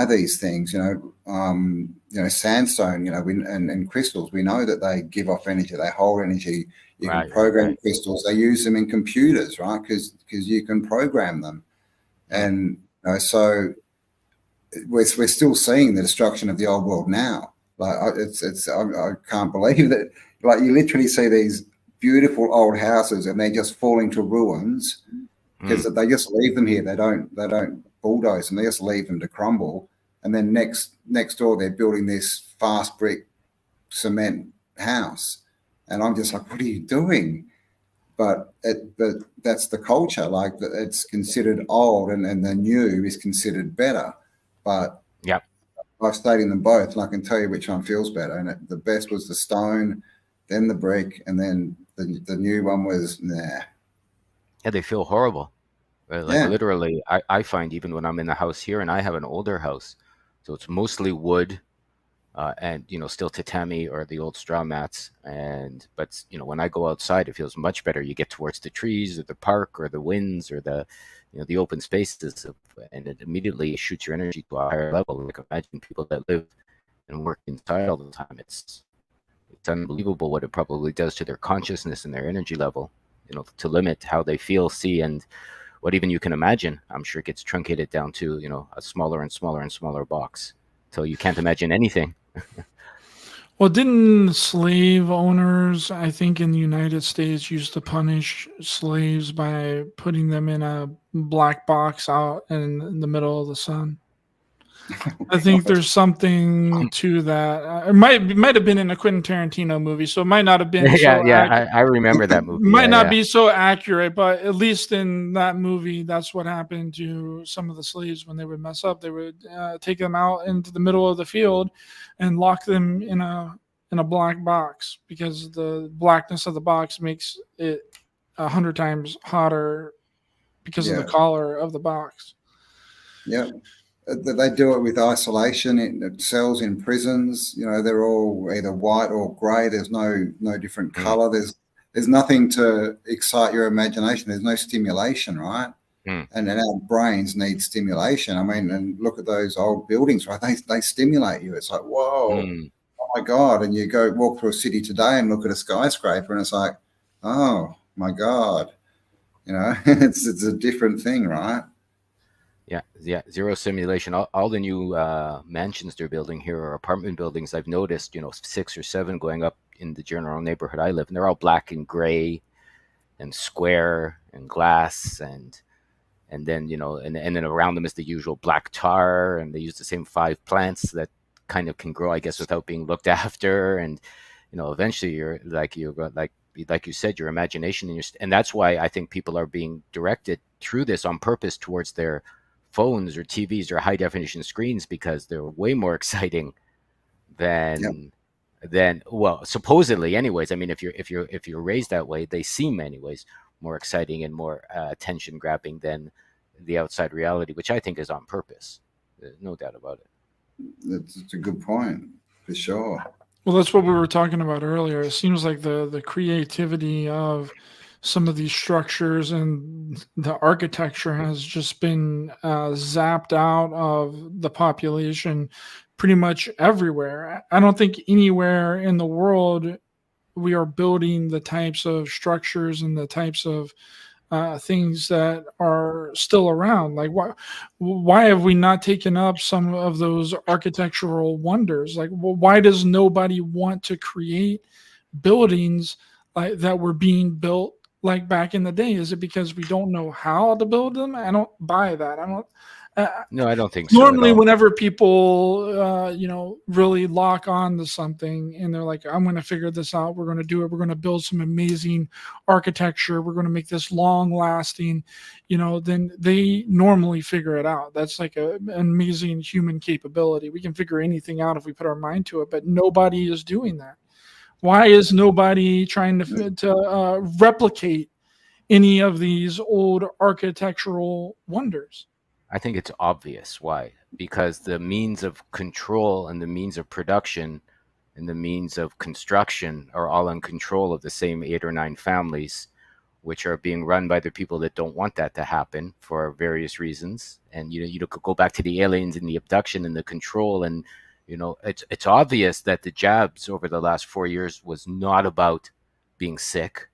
these things. Sandstone, and crystals. We know that they give off energy. They hold energy. You can program crystals. They use them in computers, right? Because you can program them, and so we're still seeing the destruction of the old world now. Like, I can't believe that. Like, you literally see these beautiful old houses and they're just falling to ruins because they just leave them here. They don't bulldoze them. They just leave them to crumble. And then next door, they're building this fast brick cement house. And I'm just like, what are you doing? But that's the culture. Like, it's considered old and the new is considered better. But yeah, I've stayed in them both, and I can tell you which one feels better. And the best was the stone, then the brick, and then the new one was nah. Yeah, they feel horrible. Like Yeah. literally, I find even when I'm in the house here, and I have an older house, so it's mostly wood, and still tatami or the old straw mats. And but when I go outside, it feels much better. You get towards the trees or the park or the winds or the open spaces, and it immediately shoots your energy to a higher level. Like imagine people that live and work inside all the time. It's unbelievable what it probably does to their consciousness and their energy level. To limit how they feel, see, and what even you can imagine. I'm sure it gets truncated down to a smaller and smaller and smaller box till you can't imagine anything. Well, didn't slave owners, I think in the United States, used to punish slaves by putting them in a black box out in the middle of the sun? I think there's something to that. It might have been in a Quentin Tarantino movie, so it might not have been Yeah, so yeah, I remember that movie. might Yeah, not yeah. be so accurate, but at least in that movie, that's what happened to some of the slaves when they would mess up. They would take them out into the middle of the field and lock them in a black box, because the blackness of the box makes it 100 times hotter because of the Yeah. color of the box. Yeah. They do it with isolation in cells in prisons. They're all either white or grey. There's no different color. There's nothing to excite your imagination. There's no stimulation, right? And our brains need stimulation. I mean, and look at those old buildings, right? They stimulate you. It's like, whoa, oh my God. And you go walk through a city today and look at a skyscraper and it's like, oh my God. It's a different thing, right? Yeah, zero simulation. All the new mansions they're building here, or apartment buildings, I've noticed, 6 or 7 going up in the general neighborhood I live, and they're all black and gray and square and glass, and then and then around them is the usual black tar, and they use the same 5 plants that kind of can grow, I guess, without being looked after. And eventually you're like you said, your imagination and that's why I think people are being directed through this on purpose towards their phones or TVs or high definition screens, because they're way more exciting than well, supposedly anyways. I mean, if you're raised that way, they seem anyways more exciting and more attention grabbing than the outside reality, which I think is on purpose. There's no doubt about it. It's a good point, for sure. Well, that's what we were talking about earlier. It seems like the creativity of some of these structures and the architecture has just been zapped out of the population pretty much everywhere. I don't think anywhere in the world we are building the types of structures and the types of things that are still around. Like, why have we not taken up some of those architectural wonders? Like, why does nobody want to create buildings like that were being built like back in the day? Is it because we don't know how to build them? I don't buy that. I don't. No, I don't think so. Normally, at all. whenever people, really lock on to something and they're like, I'm going to figure this out. We're going to do it. We're going to build some amazing architecture. We're going to make this long lasting, then they normally figure it out. That's like an amazing human capability. We can figure anything out if we put our mind to it, but nobody is doing that. Why is nobody trying to replicate any of these old architectural wonders? I think it's obvious why. Because the means of control and the means of production and the means of construction are all in control of the same 8 or 9 families, which are being run by the people that don't want that to happen for various reasons. And you could go back to the aliens and the abduction and the control, and it's obvious that the jabs over the last 4 years was not about being sick.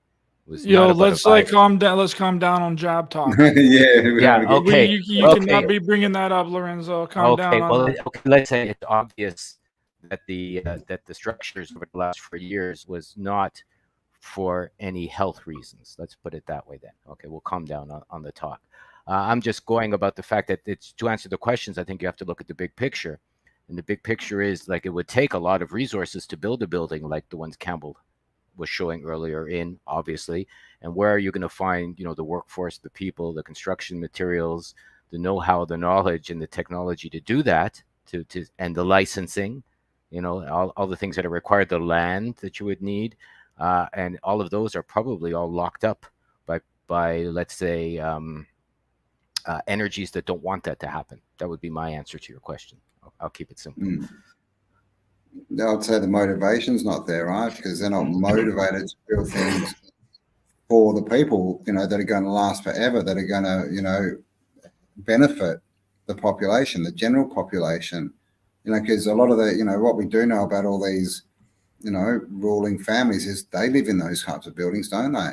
Was not about Let's calm down. Let's calm down on jab talk. Yeah. Okay. You cannot be bringing that up, Lorenzo. Calm down. Well, let's say it's obvious that the structures over the last 4 years was not for any health reasons. Let's put it that way then. Okay, we'll calm down on the talk. I'm just going about the fact that it's to answer the questions. I think you have to look at the big picture, and the big picture is like it would take a lot of resources to build a building like the ones Campbell was showing earlier in, obviously. And where are you going to find the workforce, the people, the construction materials, the know-how, the knowledge, and the technology to do that, and the licensing, all the things that are required, the land that you would need, and all of those are probably all locked up by let's say energies that don't want that to happen. That would be my answer to your question. I'll keep it simple. I'd say the motivation's not there, right? Because they're not motivated to build things for the people, that are going to last forever, that are going to, benefit the population, the general population, because a lot of the, what we do know about all these, ruling families is they live in those types of buildings, don't they?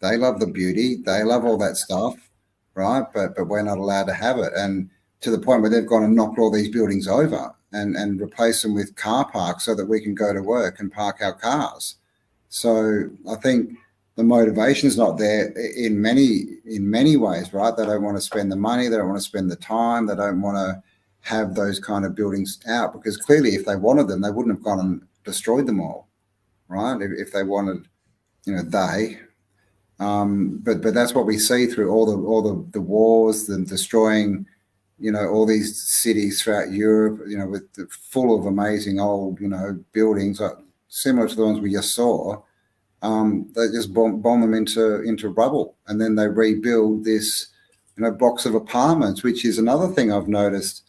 They love the beauty, they love all that stuff, right? But we're not allowed to have it. And to the point where they've gone and knocked all these buildings over and replace them with car parks so that we can go to work and park our cars. So I think the motivation's not there in many ways, right? They don't want to spend the money, they don't want to spend the time, they don't want to have those kind of buildings out, because clearly if they wanted them, they wouldn't have gone and destroyed them all, right? If they wanted, but that's what we see through all the wars, the destroying, all these cities throughout Europe, with full of amazing old, buildings, similar to the ones we just saw. They just bomb them into rubble, and then they rebuild this, blocks of apartments, which is another thing I've noticed.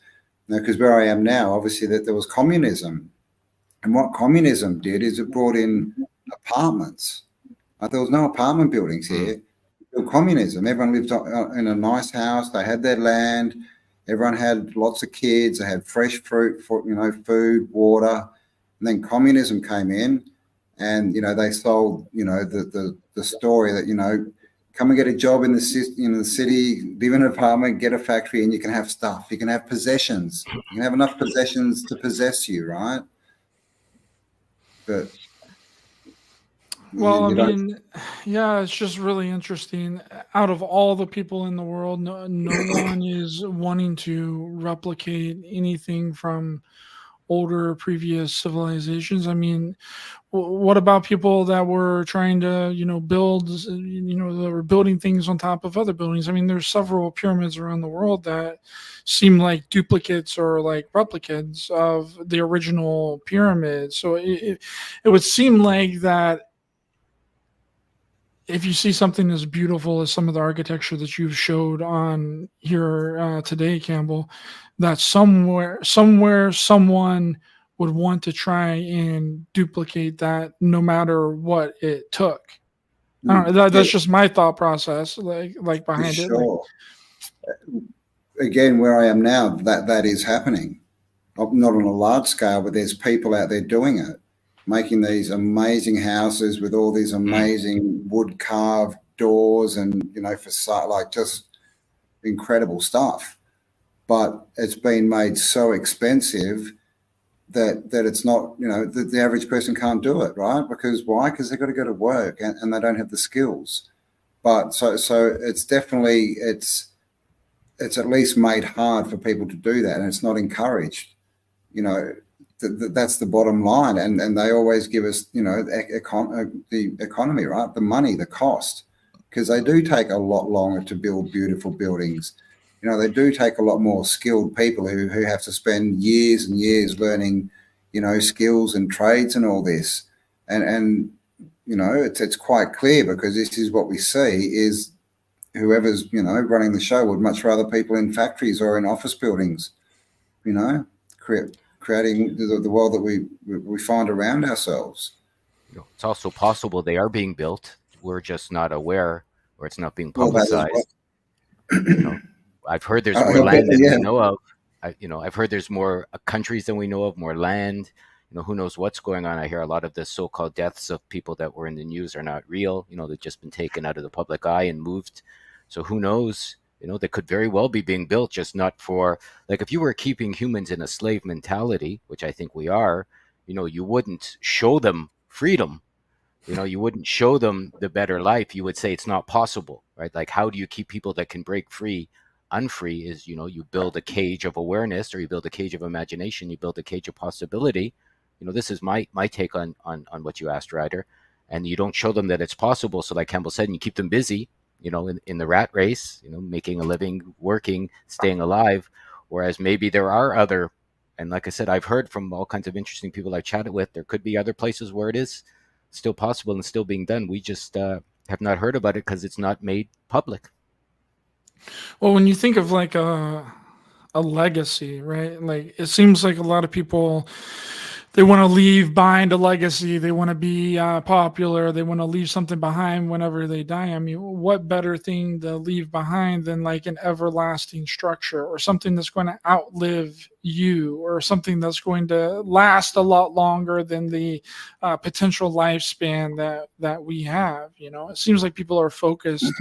Because where I am now, obviously that there was communism, and what communism did is it brought in apartments. There was no apartment buildings here. Communism. Everyone lived in a nice house. They had their land. Everyone had lots of kids. They had fresh fruit, food, water. And then communism came in, and they sold the story that come and get a job in the city, live in an apartment, get a factory, and you can have stuff. You can have possessions. You can have enough possessions to possess you, right? But well, I mean, yeah, it's just really interesting. Out of all the people in the world, no one is wanting to replicate anything from older previous civilizations. I mean, what about people that were trying to, build, they were building things on top of other buildings? I mean, there's several pyramids around the world that seem like duplicates or like replicas of the original pyramid. So it would seem like that if you see something as beautiful as some of the architecture that you've showed on here today, Campbell, that somewhere, someone would want to try and duplicate that, no matter what it took. I don't know, that's just my thought process, like behind it. Sure. Again, where I am now, that is happening, not on a large scale, but there's people out there doing it, making these amazing houses with all these amazing wood carved doors and, facade, like just incredible stuff. But it's been made so expensive that it's not, the average person can't do it, right? Because why? Because they've got to go to work and they don't have the skills. But so it's definitely, it's at least made hard for people to do that, and it's not encouraged. That's the bottom line, and they always give us, the economy, right? The money, the cost, because they do take a lot longer to build beautiful buildings. They do take a lot more skilled people who have to spend years and years learning, skills and trades and all this, and it's quite clear, because this is what we see is whoever's running the show would much rather people in factories or in office buildings, creating the world that we find around ourselves. It's also possible they are being built. We're just not aware, or it's not being publicized. I've heard there's more land than we know of. I've heard there's more countries than we know of, more land. Who knows what's going on? I hear a lot of the so-called deaths of people that were in the news are not real. They've just been taken out of the public eye and moved. So who knows? They could very well be being built, just not for, like, if you were keeping humans in a slave mentality, which I think we are, you wouldn't show them freedom. You wouldn't show them the better life. You would say it's not possible, right? Like, how do you keep people that can break free unfree? Is, you build a cage of awareness, or you build a cage of imagination, you build a cage of possibility. This is my take on what you asked, Ryder. And you don't show them that it's possible. So like Campbell said, and you keep them busy, in the rat race, making a living, working, staying alive. Whereas maybe there are other, and like I said, I've heard from all kinds of interesting people I've chatted with, there could be other places where it is still possible and still being done. We just have not heard about it because it's not made public. Well, when you think of like a legacy, right? Like it seems like a lot of people, they want to leave behind a legacy. They want to be popular. They want to leave something behind whenever they die. I mean, what better thing to leave behind than like an everlasting structure or something that's going to outlive you, or something that's going to last a lot longer than the potential lifespan that we have. You know, it seems like people are focused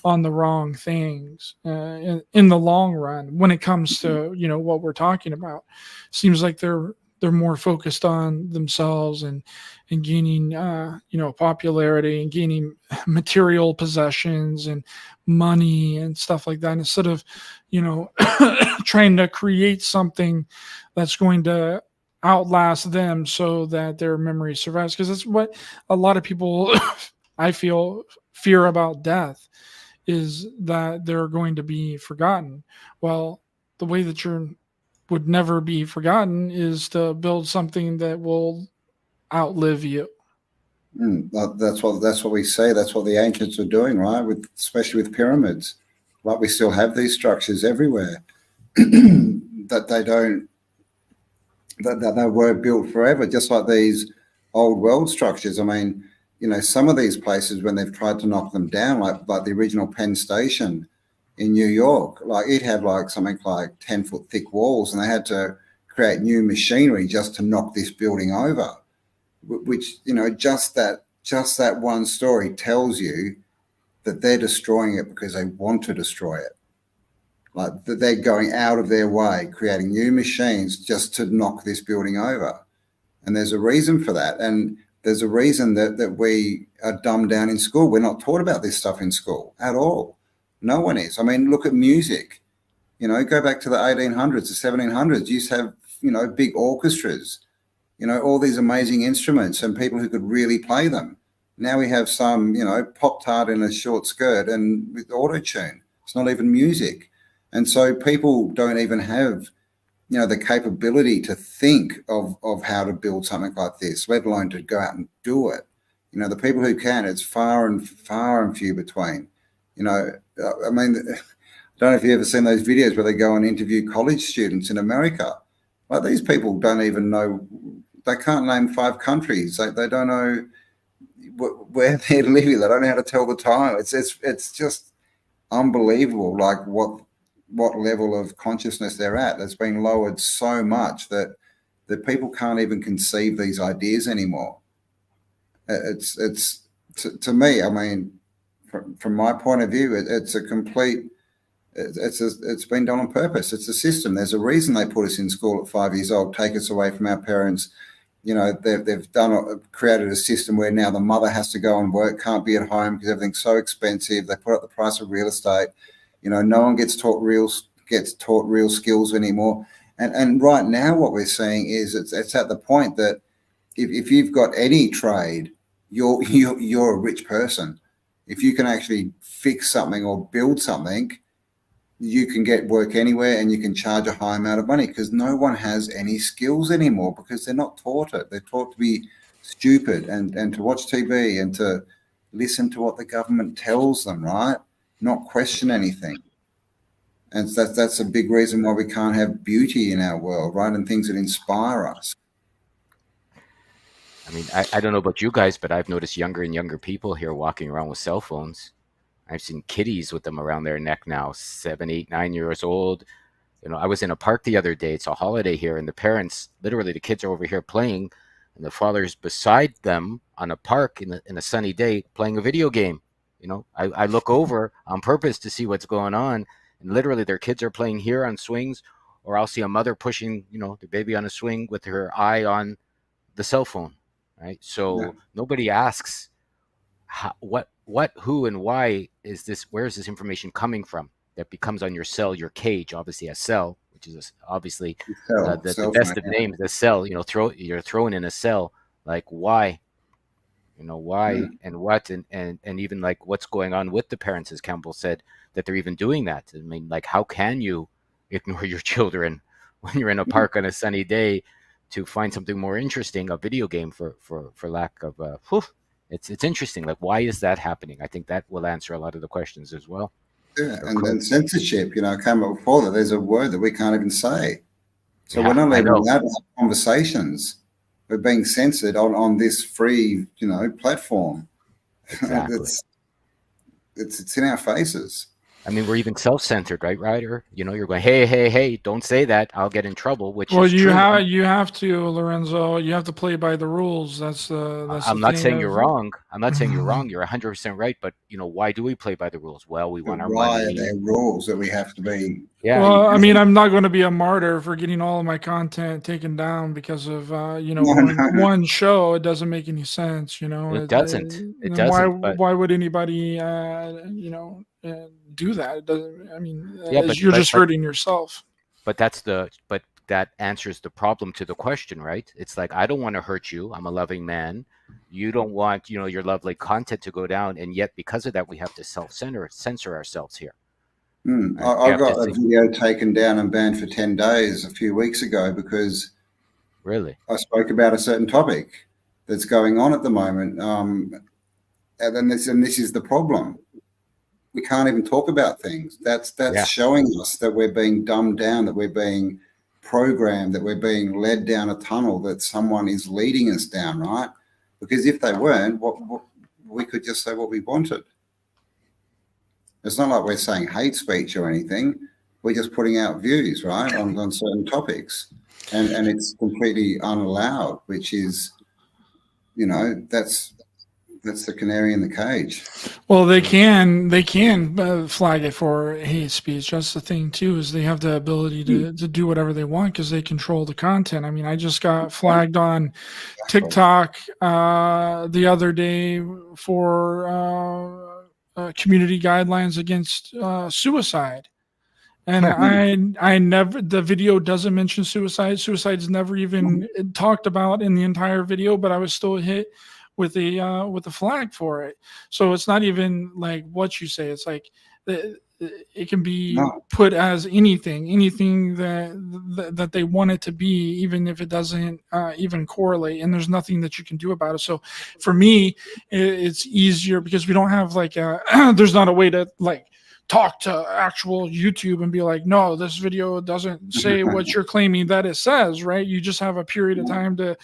on the wrong things in the long run when it comes to, you know, what we're talking about. Seems like they're more focused on themselves and gaining you know, popularity and gaining material possessions and money and stuff like that, instead of, you know, trying to create something that's going to outlast them so that their memory survives. Because that's what a lot of people I feel fear about death, is that they're going to be forgotten. Well, the way that you would never be forgotten is to build something that will outlive you. That's what we say. That's what the ancients were doing, right? With especially with pyramids, like we still have these structures everywhere that they don't that they were built forever, just like these old world structures. I mean, you know, some of these places when they've tried to knock them down, like the original Penn Station in New York, like it had like something like 10-foot thick walls, and they had to create new machinery just to knock this building over. Which, you know, just that one story tells you that they're destroying it because they want to destroy it. Like that they're going out of their way, creating new machines just to knock this building over. And there's a reason for that. And there's a reason that we are dumbed down in school. We're not taught about this stuff in school at all. No one is. I mean, look at music. You know, go back to the 1800s, the 1700s. You used to have, you know, big orchestras, you know, all these amazing instruments and people who could really play them. Now we have some, you know, pop-tart in a short skirt and with auto-tune. It's not even music. And so people don't even have, you know, the capability to think of how to build something like this, let alone to go out and do it. You know, the people who can, it's far and few between. You know, I mean, I don't know if you've ever seen those videos where they go and interview college students in America. Like these people don't even know, they can't name 5 countries. They don't know where they're living. They don't know how to tell the time. It's just unbelievable, like what level of consciousness they're at. That's been lowered so much that people can't even conceive these ideas anymore. It's to me, I mean, from my point of view, it's a complete. It's been done on purpose. It's a system. There's a reason they put us in school at 5 years old, take us away from our parents. You know, they've created a system where now the mother has to go and work, can't be at home because everything's so expensive. They put up the price of real estate. You know, no one gets taught real skills anymore. And right now, what we're seeing is it's at the point that if you've got any trade, you're a rich person. If you can actually fix something or build something, you can get work anywhere and you can charge a high amount of money because no one has any skills anymore because they're not taught it. They're taught to be stupid and to watch TV and to listen to what the government tells them, right? Not question anything. And that's a big reason why we can't have beauty in our world, right? And things that inspire us. I mean, I don't know about you guys, but I've noticed younger and younger people here walking around with cell phones. I've seen kiddies with them around their neck now, 7, 8, 9 years old. You know, I was in a park the other day. It's a holiday here, and the parents, literally, the kids are over here playing, and the father's beside them on a park in a sunny day playing a video game. You know, I look over on purpose to see what's going on, and literally their kids are playing here on swings, or I'll see a mother pushing, you know, the baby on a swing with her eye on the cell phone, right? So nobody asks how, who, and why is this? Where is this information coming from? That becomes on your cell, your cage, obviously a cell, which is obviously the best of names, the cell. You know, you're thrown in a cell. Like why? You know why and what and even like what's going on with the parents, as Campbell said, that they're even doing that. I mean, like how can you ignore your children when you're in a park on a sunny day to find something more interesting, a video game for lack of It's interesting. Like, why is that happening? I think that will answer a lot of the questions as well. Yeah, and then censorship, came up before that. There's a word that we can't even say. So we're not even allowed to have conversations. We're being censored on this free, platform. Exactly. It's in our faces. I mean, we're even self-centered, right, Ryder? You're going, hey, don't say that. I'll get in trouble, which is you true. You have to, Lorenzo. You have to play by the rules. That's I'm the not thing saying you're wrong. I'm not saying you're Mhm. wrong. You're 100% right. But why do we play by the rules? Well, we want our Why money. are there rules that we have to be? Yeah. Well, I mean, I'm not going to be a martyr for getting all of my content taken down because of one show. It doesn't make any sense, It doesn't. It then why doesn't. But would anybody do that? It doesn't. I mean, yeah, you're just hurting yourself. but that answers the problem to the question, right? It's like, I don't want to hurt you. I'm a loving man. You don't want your lovely content to go down, and yet because of that, we have to censor ourselves here. I got a video taken down and banned for 10 days a few weeks ago because really I spoke about a certain topic that's going on at the moment. And this is the problem. We can't even talk about things. That's showing us that we're being dumbed down, that we're being programmed, that we're being led down a tunnel that someone is leading us down, right? Because if they weren't, we could just say what we wanted. It's not like we're saying hate speech or anything. We're just putting out views, right, on certain topics. And it's completely unallowed, which is, that's the canary in the cage. Well, they can flag it for hate speech. That's the thing too, is they have the ability to do whatever they want because they control the content. I mean, I just got flagged on TikTok the other day for community guidelines against suicide. And I never, the video doesn't mention suicide. Suicide's never even talked about in the entire video, but I was still hit with a flag for it. So it's not even like what you say. It's like it can be put as anything that they want it to be, even if it doesn't even correlate, and there's nothing that you can do about it. So for me, it's easier because we don't have like there's not a way to like talk to actual YouTube and be like, no, this video doesn't say what you're claiming that it says, right? You just have a period of time to,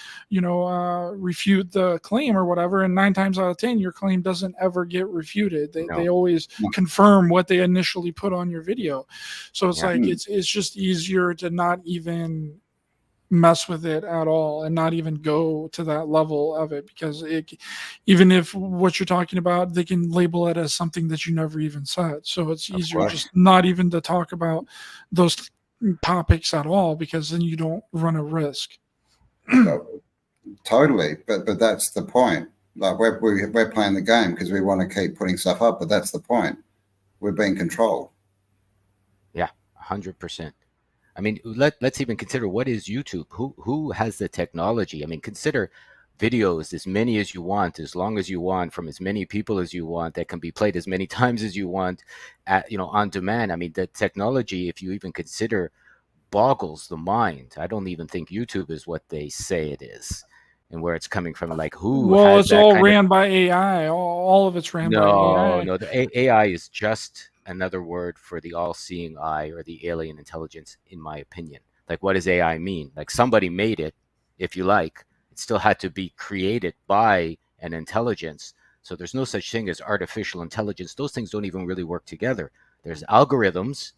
refute the claim or whatever. And 9 times out of 10, your claim doesn't ever get refuted. They always confirm what they initially put on your video. So it's like, it's just easier to not even mess with it at all and not even go to that level of it, because even if what you're talking about, they can label it as something that you never even said. So it's easier just not even to talk about those topics at all, because then you don't run a risk. Totally, but that's the point. Like we're playing the game because we want to keep putting stuff up, but that's the point. We're being controlled. Yeah, 100%. I mean, let's even consider, what is YouTube? Who has the technology? I mean, consider videos as many as you want, as long as you want, from as many people as you want, that can be played as many times as you want, on demand. I mean, the technology, if you even consider, boggles the mind. I don't even think YouTube is what they say it is, and where it's coming from. Like, who? Well, has it's that all kind ran by AI. All of it's ran by AI. No, the AI is just another word for the all-seeing eye, or the alien intelligence, in my opinion. Like, what does AI mean? Like, somebody made it, if you like. It still had to be created by an intelligence. So there's no such thing as artificial intelligence. Those things don't even really work together. There's algorithms,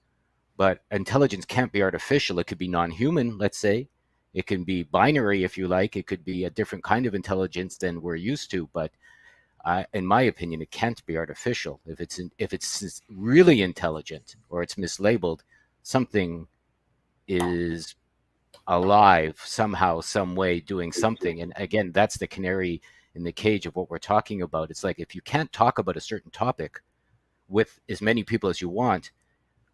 but intelligence can't be artificial. It could be non-human, let's say. It can be binary, if you like. It could be a different kind of intelligence than we're used to, but in my opinion, it can't be artificial. If it's really intelligent, or it's mislabeled, something is alive somehow, some way, doing something. And again, that's the canary in the cage of what we're talking about. It's like, if you can't talk about a certain topic with as many people as you want,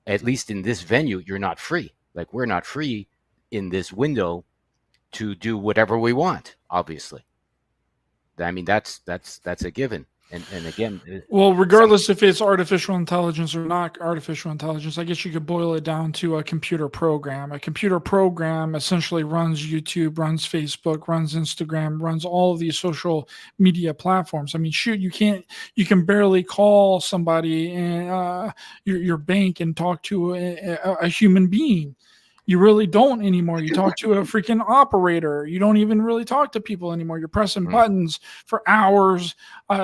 at least in this venue, you're not free. Like, we're not free in this window to do whatever we want, obviously. I mean, that's a given. And again, well, regardless if it's artificial intelligence or not artificial intelligence, I guess you could boil it down to a computer program. A computer program essentially runs YouTube, runs Facebook, runs Instagram, runs all of these social media platforms. I mean, shoot, you can barely call somebody in your bank and talk to a human being. You really don't anymore. You talk to a freaking operator. You don't even really talk to people anymore. You're pressing buttons for hours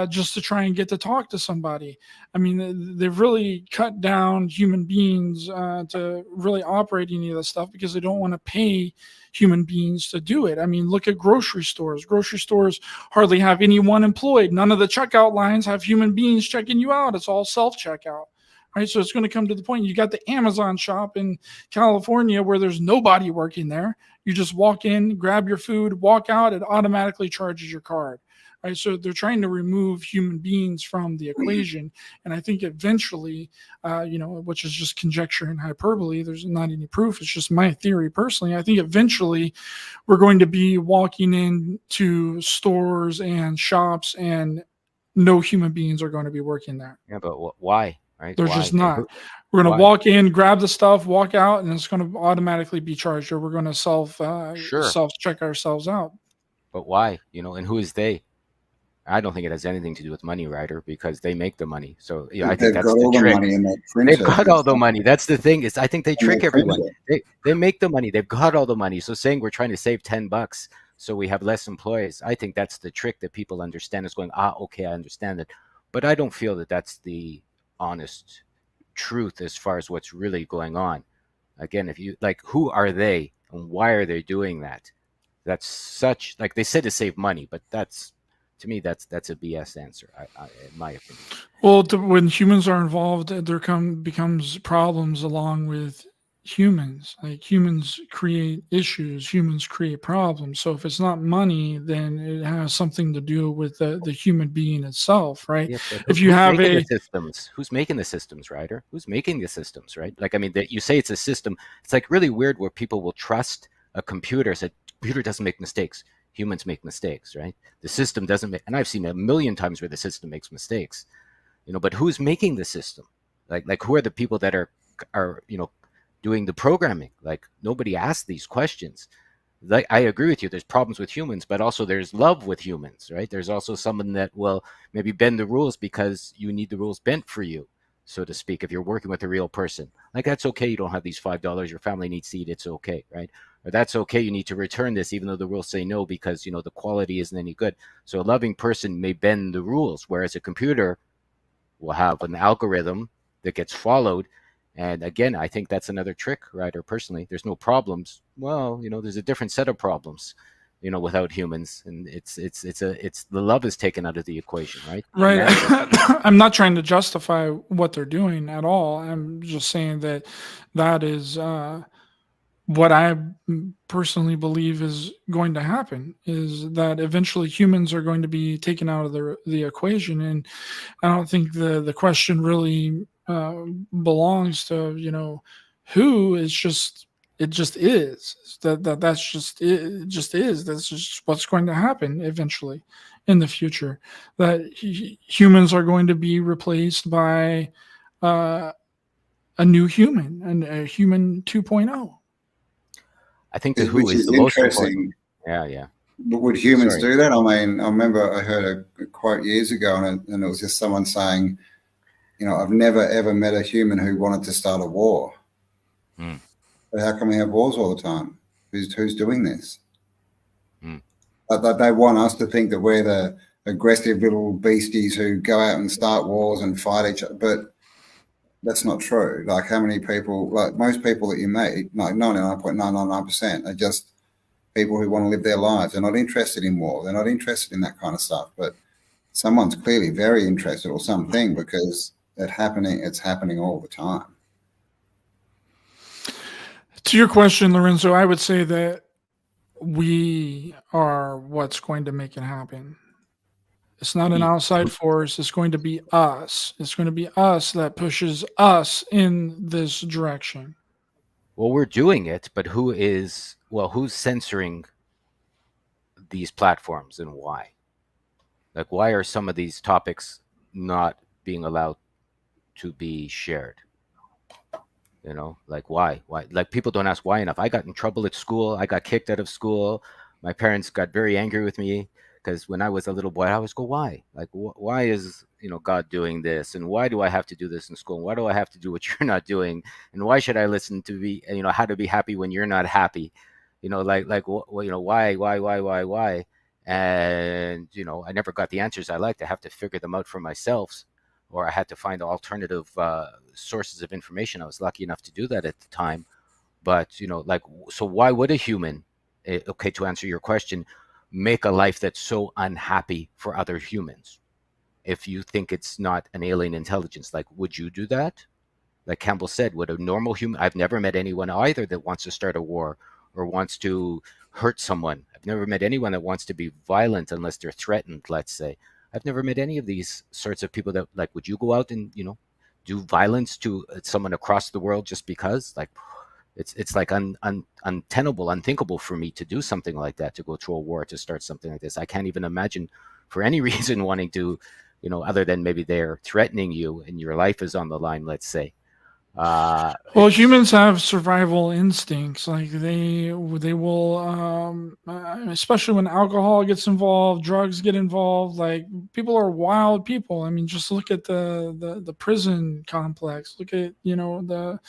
just to try and get to talk to somebody. I mean, they've really cut down human beings to really operate any of this stuff because they don't want to pay human beings to do it. I mean, look at grocery stores. Grocery stores hardly have anyone employed. None of the checkout lines have human beings checking you out. It's all self-checkout. Right, so it's going to come to the point. You got the Amazon shop in California where there's nobody working there. You just walk in, grab your food, walk out. It automatically charges your card. Right, so they're trying to remove human beings from the equation, and I think eventually, which is just conjecture and hyperbole. There's not any proof. It's just my theory personally. I think eventually, we're going to be walking into stores and shops, and no human beings are going to be working there. Yeah, but why? Right? They're just not. We're going to walk in, grab the stuff, walk out, and it's going to automatically be charged, or we're going to self check ourselves out. But why? And who is they? I don't think it has anything to do with money, Ryder, because they make the money. So I think that's the trick. They've got all the money. That's the thing. I think they trick everyone. They make the money. They've got all the money. So saying we're trying to save $10 so we have less employees, I think that's the trick that people understand. Is going, okay, I understand it, but I don't feel that that's the honest truth as far as what's really going on. Again, if you who are they and why are they doing that? That's such they said to save money, but to me that's a BS answer, in my opinion. Well, when humans are involved, there becomes problems along with humans. Humans create issues, humans create problems. So if it's not money, then it has something to do with the human being itself, right? Yeah, if you have who's making the systems, Ryder? Who's making the systems, right? That you say it's a system. It's really weird where people will trust a computer. So computer doesn't make mistakes. Humans make mistakes, right? The system doesn't make, and I've seen a million times where the system makes mistakes, but who's making the system? Who are the people that are doing the programming? Nobody asked these questions. I agree with you. There's problems with humans, but also there's love with humans, right? There's also someone that will maybe bend the rules because you need the rules bent for you, so to speak. If you're working with a real person, that's okay. You don't have these $5. Your family needs to eat. It's okay, right? Or that's okay. You need to return this, even though the rules say no, because the quality isn't any good. So a loving person may bend the rules, whereas a computer will have an algorithm that gets followed. And again, I think that's another trick, right? Or personally, there's no problems. Well, there's a different set of problems, without humans, and it's the love is taken out of the equation, right? Right. I'm not trying to justify what they're doing at all. I'm just saying that is what I personally believe is going to happen, is that eventually humans are going to be taken out of the equation. And I don't think the question really belongs to who. It just is that's just it just is. That's just what's going to happen eventually in the future, that humans are going to be replaced by a new human, and a human 2.0. I think the who is the most important. Yeah. But would humans do that? I mean, I remember I heard a quote years ago, and it was just someone saying, I've never ever met a human who wanted to start a war. But how come we have wars all the time? Who's doing this? They want us to think that we're the aggressive little beasties who go out and start wars and fight each other, but that's not true. How many people, most people that you meet, 99.999% are just people who want to live their lives. They're not interested in war. They're not interested in that kind of stuff. But someone's clearly very interested, or something, because it's happening all the time. To your question, Lorenzo, I would say that we are what's going to make it happen. It's not an outside force. It's going to be us. It's going to be us that pushes us in this direction. Well, we're doing it, but who's censoring these platforms and why? Like, why are some of these topics not being allowed to be shared? You know, like why? Why? Like people don't ask why enough. I got in trouble at school. I got kicked out of school. My parents got very angry with me because when I was a little boy, I always go, why? Like, why is God doing this? And why do I have to do this in school? And why do I have to do what you're not doing? And why should I listen to be how to be happy when you're not happy? Why? And I never got the answers I liked. I have to figure them out for myself, or I had to find alternative sources of information. I was lucky enough to do that at the time. But, so why would a human, okay, to answer your question, make a life that's so unhappy for other humans? If you think it's not an alien intelligence, like, would you do that? Like Campbell said, would a normal human, I've never met anyone either that wants to start a war or wants to hurt someone. I've never met anyone that wants to be violent unless they're threatened, let's say. I've never met any of these sorts of people that, like, would you go out and, do violence to someone across the world just because? Like, it's like untenable, unthinkable for me to do something like that, to go to a war, to start something like this. I can't even imagine for any reason wanting to, other than maybe they're threatening you and your life is on the line, let's say. Well, humans have survival instincts. Like they will, especially when alcohol gets involved, drugs get involved. Like people are wild people. I mean, just look at the prison complex. Look at the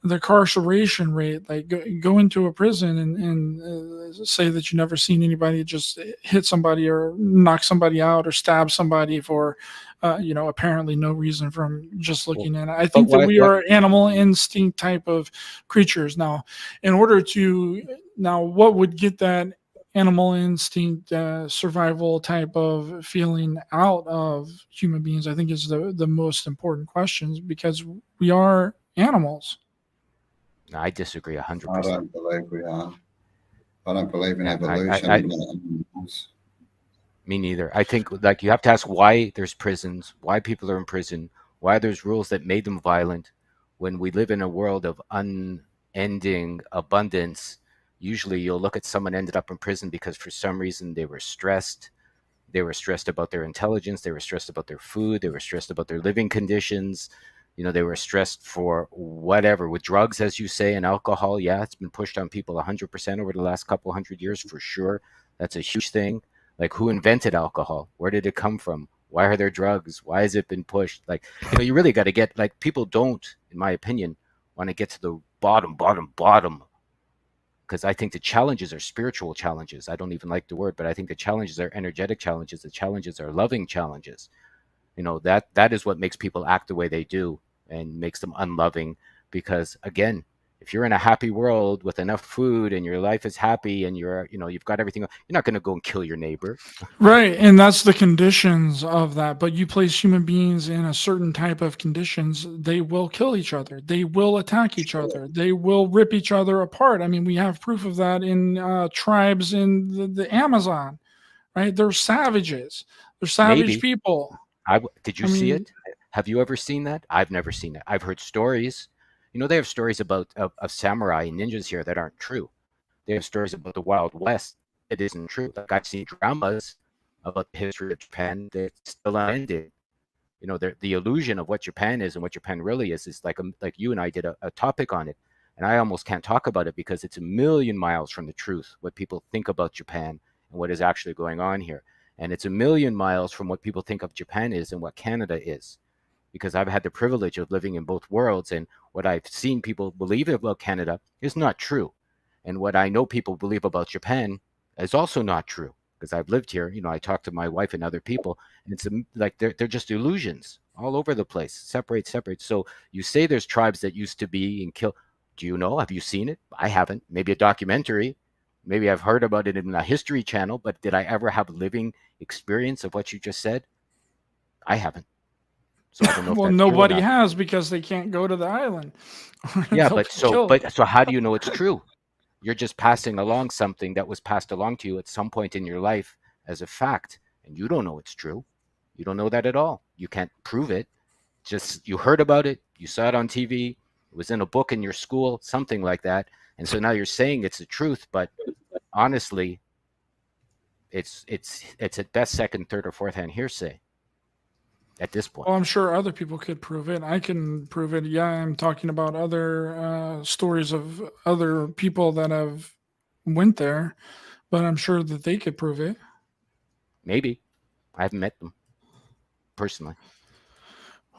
incarceration rate. Like go into a prison and say that you never seen anybody just hit somebody or knock somebody out or stab somebody for apparently no reason from just looking at it. I think that we are animal instinct type of creatures. Now, what would get that animal instinct survival type of feeling out of human beings, I think is the most important questions, because we are animals. No, I disagree 100%. I don't believe we are. I don't believe in evolution. Me neither. I think like you have to ask why there's prisons, why people are in prison, why there's rules that made them violent. When we live in a world of unending abundance, usually you'll look at someone ended up in prison because for some reason they were stressed. They were stressed about their intelligence. They were stressed about their food. They were stressed about their living conditions. They were stressed for whatever, with drugs, as you say, and alcohol. Yeah, it's been pushed on people 100% over the last couple hundred years for sure. That's a huge thing. Like, who invented alcohol? Where did it come from? Why are there drugs? Why has it been pushed? Like, you really got to get, like, people don't, in my opinion, want to get to the bottom. Because I think the challenges are spiritual challenges. I don't even like the word, but I think the challenges are energetic challenges. The challenges are loving challenges. That is what makes people act the way they do and makes them unloving. Because again, if you're in a happy world with enough food and your life is happy and you've got everything, you're not going to go and kill your neighbor. Right. And that's the conditions of that. But you place human beings in a certain type of conditions, they will kill each other. They will attack each other. They will rip each other apart. I mean, we have proof of that in tribes in the Amazon, right? They're savages. They're savage people. Did you see it? Have you ever seen that? I've never seen it. I've heard stories. They have stories about of samurai and ninjas here that aren't true. They have stories about the Wild West that isn't true. Like, I've seen dramas about the history of Japan that's still unended. The illusion of what Japan is and what Japan really is like you and I did a topic on it, and I almost can't talk about it because it's a million miles from the truth, what people think about Japan and what is actually going on here. And it's a million miles from what people think of Japan is and what Canada is. Because I've had the privilege of living in both worlds, and what I've seen people believe about Canada is not true. And what I know people believe about Japan is also not true, because I've lived here. I talk to my wife and other people, and it's like they're just illusions all over the place. Separate. So you say there's tribes that used to be and kill. Do you know? Have you seen it? I haven't. Maybe a documentary. Maybe I've heard about it in a history channel, but did I ever have a living experience of what you just said? I haven't. So I don't know if well, that's nobody true or not. has, because they can't go to the island. Yeah, but so how do you know it's true? You're just passing along something that was passed along to you at some point in your life as a fact, and you don't know it's true. You don't know that at all. You can't prove it. Just you heard about it, you saw it on TV, it was in a book in your school, something like that. And so now you're saying it's the truth, but honestly, it's at best second, third, or fourth hand hearsay at this point. Well, I'm sure other people could prove it. I can prove it. Yeah, I'm talking about other stories of other people that have went there, but I'm sure that they could prove it. Maybe. I haven't met them personally.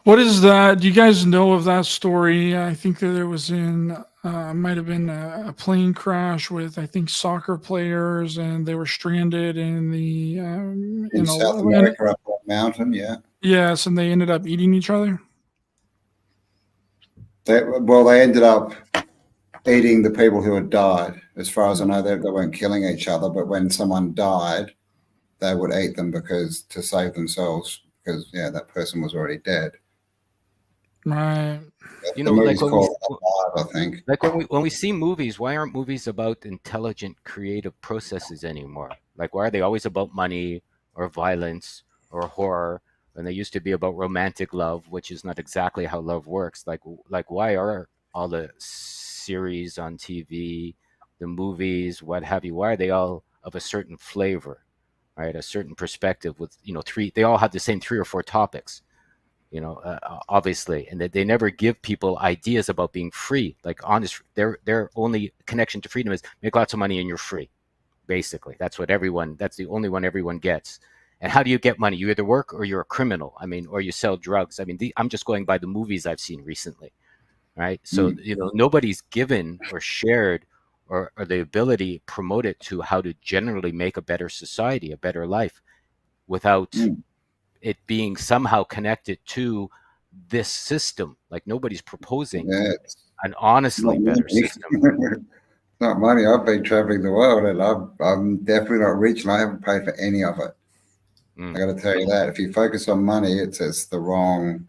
What is that? Do you guys know of that story? I think that there was might have been a plane crash with, I think, soccer players, and they were stranded in the in South America up on a mountain. Yeah. Yes, and they ended up eating each other. They ended up eating the people who had died. As far as I know, they weren't killing each other, but when someone died, they would eat them to save themselves, because that person was already dead. Right. You The know, movie's like called Alive, I think. Like when we see movies, why aren't movies about intelligent, creative processes anymore? Like, why are they always about money or violence or horror? And they used to be about romantic love, which is not exactly how love works. Like why are all the series on TV, the movies, what have you? Why are they all of a certain flavor, right? A certain perspective with three. They all have the same 3 or 4 topics. Obviously, and that they never give people ideas about being free, like honest. Their only connection to freedom is make lots of money and you're free. Basically, that's the only one everyone gets. And how do you get money? You either work or you're a criminal. I mean, or you sell drugs. I mean, I'm just going by the movies I've seen recently, right? So nobody's given or shared or the ability promoted to how to generally make a better society, a better life, without it being somehow connected to this system. Like nobody's proposing an honestly better system. Not money. I've been traveling the world, and I'm definitely not rich, and I haven't paid for any of it. I got to tell you that. If you focus on money, it's the wrong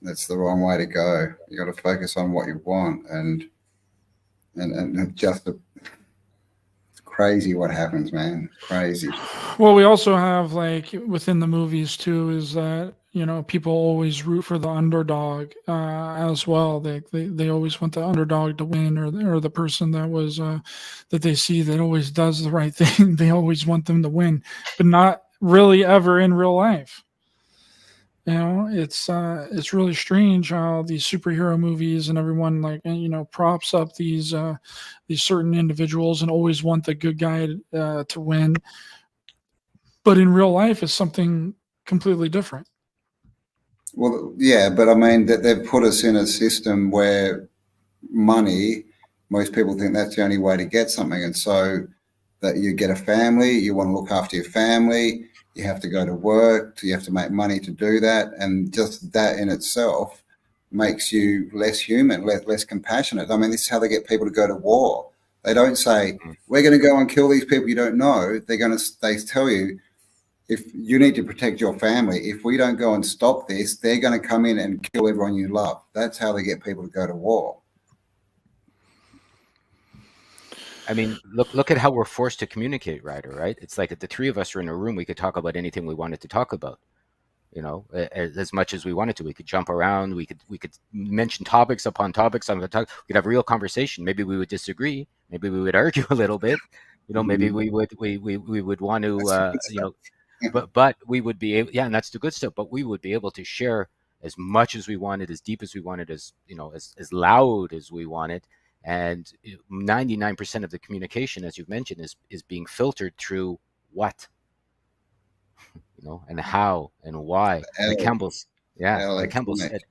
way to go. You got to focus on what you want, and just it's crazy what happens, man. Crazy. Well, we also have, like, within the movies too, is that people always root for the underdog as well. They always want the underdog to win, or the person that they see that always does the right thing. They always want them to win, but not really ever in real life. It's really strange how these superhero movies and everyone, like, props up these certain individuals and always want the good guy to win. But in real life, it's something completely different. Well, yeah, but I mean that they've put us in a system where money, most people think that's the only way to get something, and so that you get a family, you want to look after your family, you have to go to work, you have to make money to do that, and just that in itself makes you less human, less compassionate. I mean, this is how they get people to go to war. They don't say, we're going to go and kill these people you don't know. They tell you, if you need to protect your family, if we don't go and stop this, they're going to come in and kill everyone you love. That's how they get people to go to war. I mean, look at how we're forced to communicate, Ryder, right? It's like if the 3 of us are in a room, we could talk about anything we wanted to talk about, as much as we wanted to. We could jump around. We could mention topics upon topics. We could have a real conversation. Maybe we would disagree. Maybe we would argue a little bit. Maybe we would want to, but we would be able, and that's the good stuff. But we would be able to share as much as we wanted, as deep as we wanted, as loud as we wanted. And 99% of the communication, as you've mentioned, is being filtered through what, and how and why. Like Campbell said,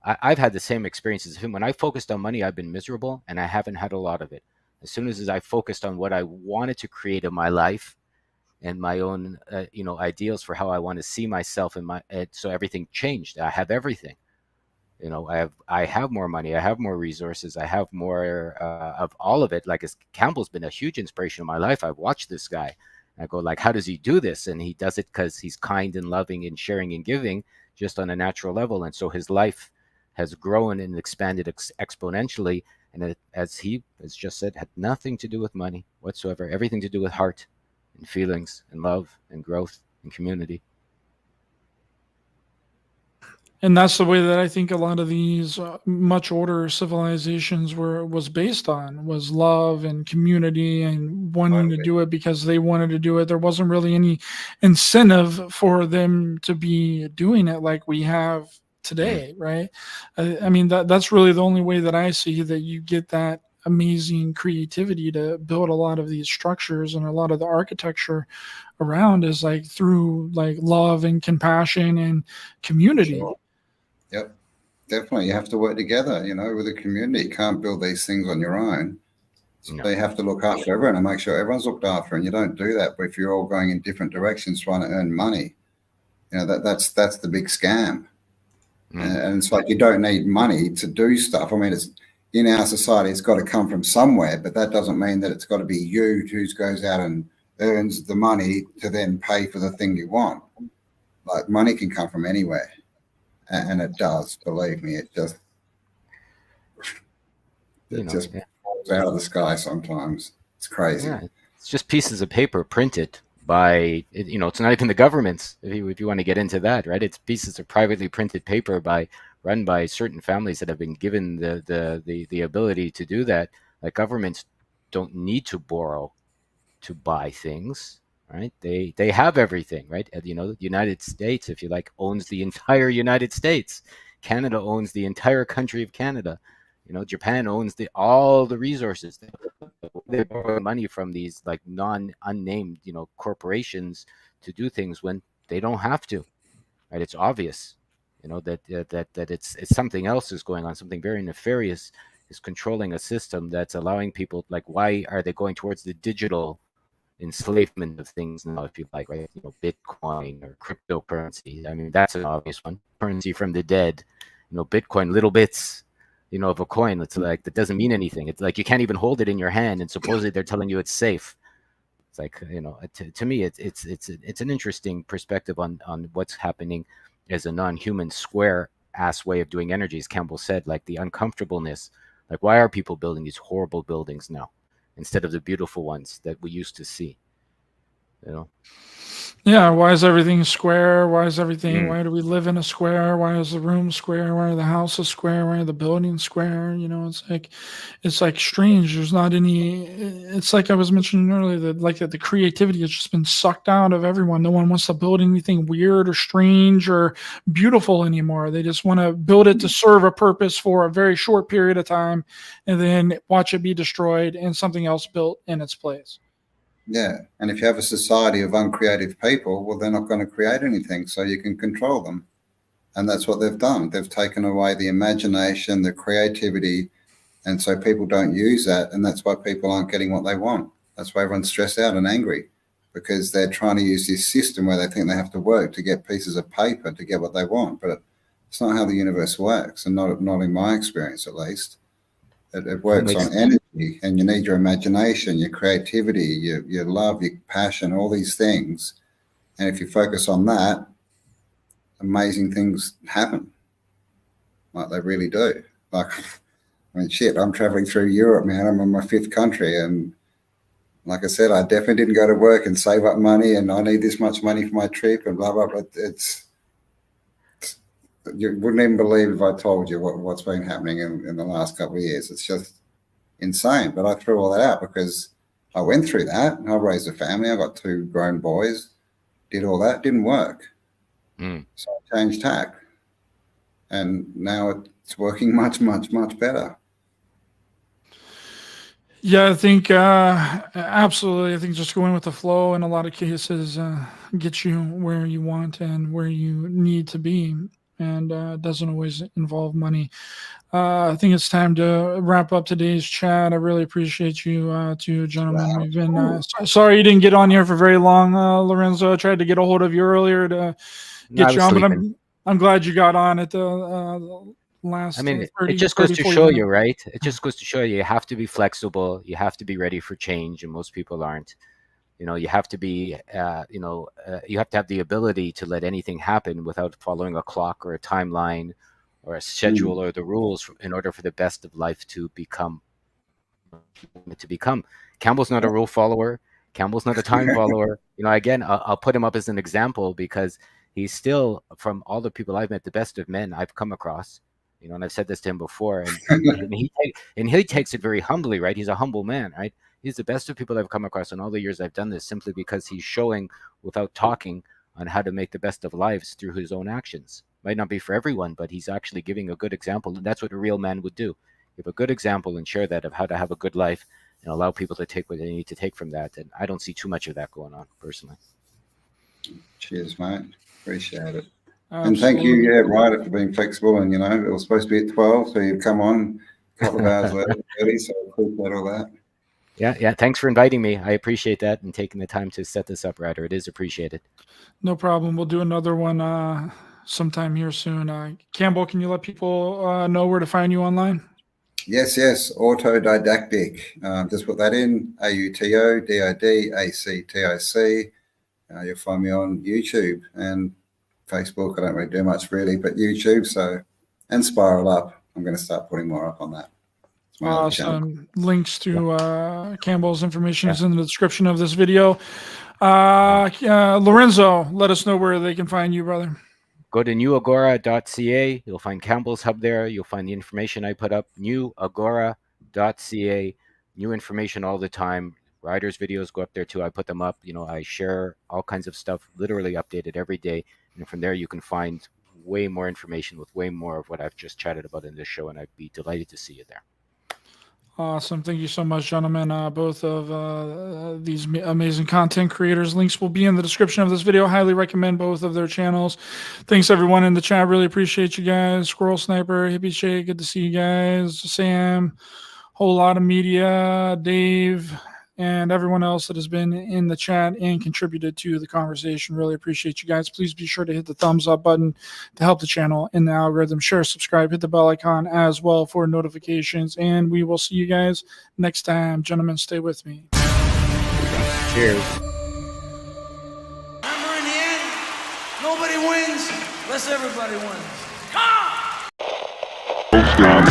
I've had the same experiences as him. When I focused on money, I've been miserable, and I haven't had a lot of it. As soon as I focused on what I wanted to create in my life and my own, ideals for how I want to see myself, so everything changed. I have everything. I have more money, I have more resources, I have more of all of it. Like, Campbell's been a huge inspiration in my life. I've watched this guy. I go, like, how does he do this? And he does it because he's kind and loving and sharing and giving, just on a natural level. And so his life has grown and expanded exponentially. And it, as he has just said, had nothing to do with money whatsoever. Everything to do with heart and feelings and love and growth and community. And that's the way that I think a lot of these much older civilizations was based on, was love and community and wanting to do it because they wanted to do it. There wasn't really any incentive for them to be doing it like we have today, right? I mean, that's really the only way that I see that you get that amazing creativity to build a lot of these structures and a lot of the architecture around is like through like love and compassion and community. Sure. Yep, definitely. You have to work together, with the community. You can't build these things on your own. So you have to look after everyone and make sure everyone's looked after. And you don't do that if you're all going in different directions trying to earn money. That's the big scam. And it's like you don't need money to do stuff. I mean, it's in our society, it's got to come from somewhere, but that doesn't mean that it's got to be you who goes out and earns the money to then pay for the thing you want. Like money can come from anywhere. And it does, believe me. It just falls out of the sky sometimes. It's crazy. Yeah, it's just pieces of paper printed by, it's not even the governments, if you want to get into that, right? It's pieces of privately printed paper run by certain families that have been given the ability to do that. Like governments don't need to borrow to buy things, right? They have everything, right? The United States, if you like, owns the entire United States. Canada owns the entire country of Canada. Japan owns all the resources. They borrow money from these like unnamed, corporations to do things when they don't have to, right? It's obvious, that it's something else is going on. Something very nefarious is controlling a system that's allowing people, like, why are they going towards the digital enslavement of things now, if you like, right? Bitcoin or cryptocurrency. I mean, that's an obvious one. Currency from the dead, Bitcoin, little bits, of a coin. It's like, that doesn't mean anything. It's like you can't even hold it in your hand, and supposedly they're telling you it's safe. It's like, to me, it's an interesting perspective on what's happening as a non-human square ass way of doing energy, as Campbell said, like the uncomfortableness. Like, why are people building these horrible buildings now instead of the beautiful ones that we used to see? Yeah, why is everything square? Why do we live in a square? Why is the room square? Why are the houses square? Why are the buildings square? It's like strange. There's not any, it's like I was mentioning earlier, that the creativity has just been sucked out of everyone. No one wants to build anything weird or strange or beautiful anymore. They just want to build it to serve a purpose for a very short period of time and then watch it be destroyed and something else built in its place. Yeah, and if you have a society of uncreative people, well, they're not going to create anything, so you can control them. And that's what they've done. They've taken away the imagination, the creativity, and so people don't use that, and that's why people aren't getting what they want. That's why everyone's stressed out and angry, because they're trying to use this system where they think they have to work to get pieces of paper to get what they want. But it's not how the universe works, and not in my experience, at least. It works on energy, and you need your imagination, your creativity, your love, your passion, all these things. And if you focus on that, amazing things happen. Like they really do. Like, I mean, shit, I'm traveling through Europe, man. I'm in my 5th country. And like I said, I definitely didn't go to work and save up money and I need this much money for my trip and blah, blah, blah. You wouldn't even believe if I told you what's been happening in the last couple of years. It's just insane. But I threw all that out because I went through that. I raised a family. I got 2 grown boys, did all that. Didn't work. So I changed tack. And now it's working much, much, much better. Yeah, I think absolutely. I think just going with the flow in a lot of cases gets you where you want and where you need to be. And doesn't always involve money. I think it's time to wrap up today's chat. I really appreciate you 2 gentlemen. Wow. We've been sorry you didn't get on here for very long, Lorenzo. I tried to get a hold of you earlier to get you on, but I'm glad you got on at the last. I mean, 30, it just goes to show you, right? It just goes to show you have to be flexible. You have to be ready for change, and most people aren't. You have to be, you have to have the ability to let anything happen without following a clock or a timeline or a schedule or the rules in order for the best of life to become. Campbell's not a rule follower. Campbell's not a time follower. Again, I'll put him up as an example because he's still, from all the people I've met, the best of men I've come across. You know, and I've said this to him before, and he takes it very humbly, right? He's a humble man, right? He's the best of people I've come across in all the years I've done this, simply because he's showing without talking on how to make the best of lives through his own actions. Might not be for everyone, but he's actually giving a good example, and that's what a real man would do. Give a good example and share that of how to have a good life and allow people to take what they need to take from that. And I don't see too much of that going on personally. Cheers, mate. Appreciate it. Absolutely. And thank you, Ryder, for being flexible. And, it was supposed to be at 12, so you've come on a couple of hours later, so I appreciate all that. Yeah. Thanks for inviting me. I appreciate that and taking the time to set this up, Ryder. It is appreciated. No problem. We'll do another one sometime here soon. Campbell, can you let people know where to find you online? Yes. Autodidactic. Just put that in, AUTODIDACTIC. You'll find me on YouTube and Facebook. I don't really do much really, but YouTube. And Spiral Up. I'm going to start putting more up on that. Awesome. Links to Campbell's information is in the description of this video. Lorenzo, let us know where they can find you, brother. Go to newagora.ca. You'll find Campbell's Hub there. You'll find the information I put up. Newagora.ca. New information all the time. Ryder's videos go up there too. I put them up. I share all kinds of stuff, literally updated every day. And from there, you can find way more information with way more of what I've just chatted about in this show. And I'd be delighted to see you there. Awesome. Thank you so much, gentlemen. Both of these amazing content creators. Links will be in the description of this video. Highly recommend both of their channels. Thanks, everyone in the chat. Really appreciate you guys. Squirrel Sniper, Hippie Shake, good to see you guys. Sam, whole lot of media, Dave, and everyone else that has been in the chat and contributed to the conversation. Really appreciate you guys. Please be sure to hit the thumbs up button to help the channel in the algorithm. Share, subscribe, hit the bell icon as well for notifications. And we will see you guys next time. Gentlemen, stay with me. Cheers. Remember, in the end, nobody wins unless everybody wins. Come on!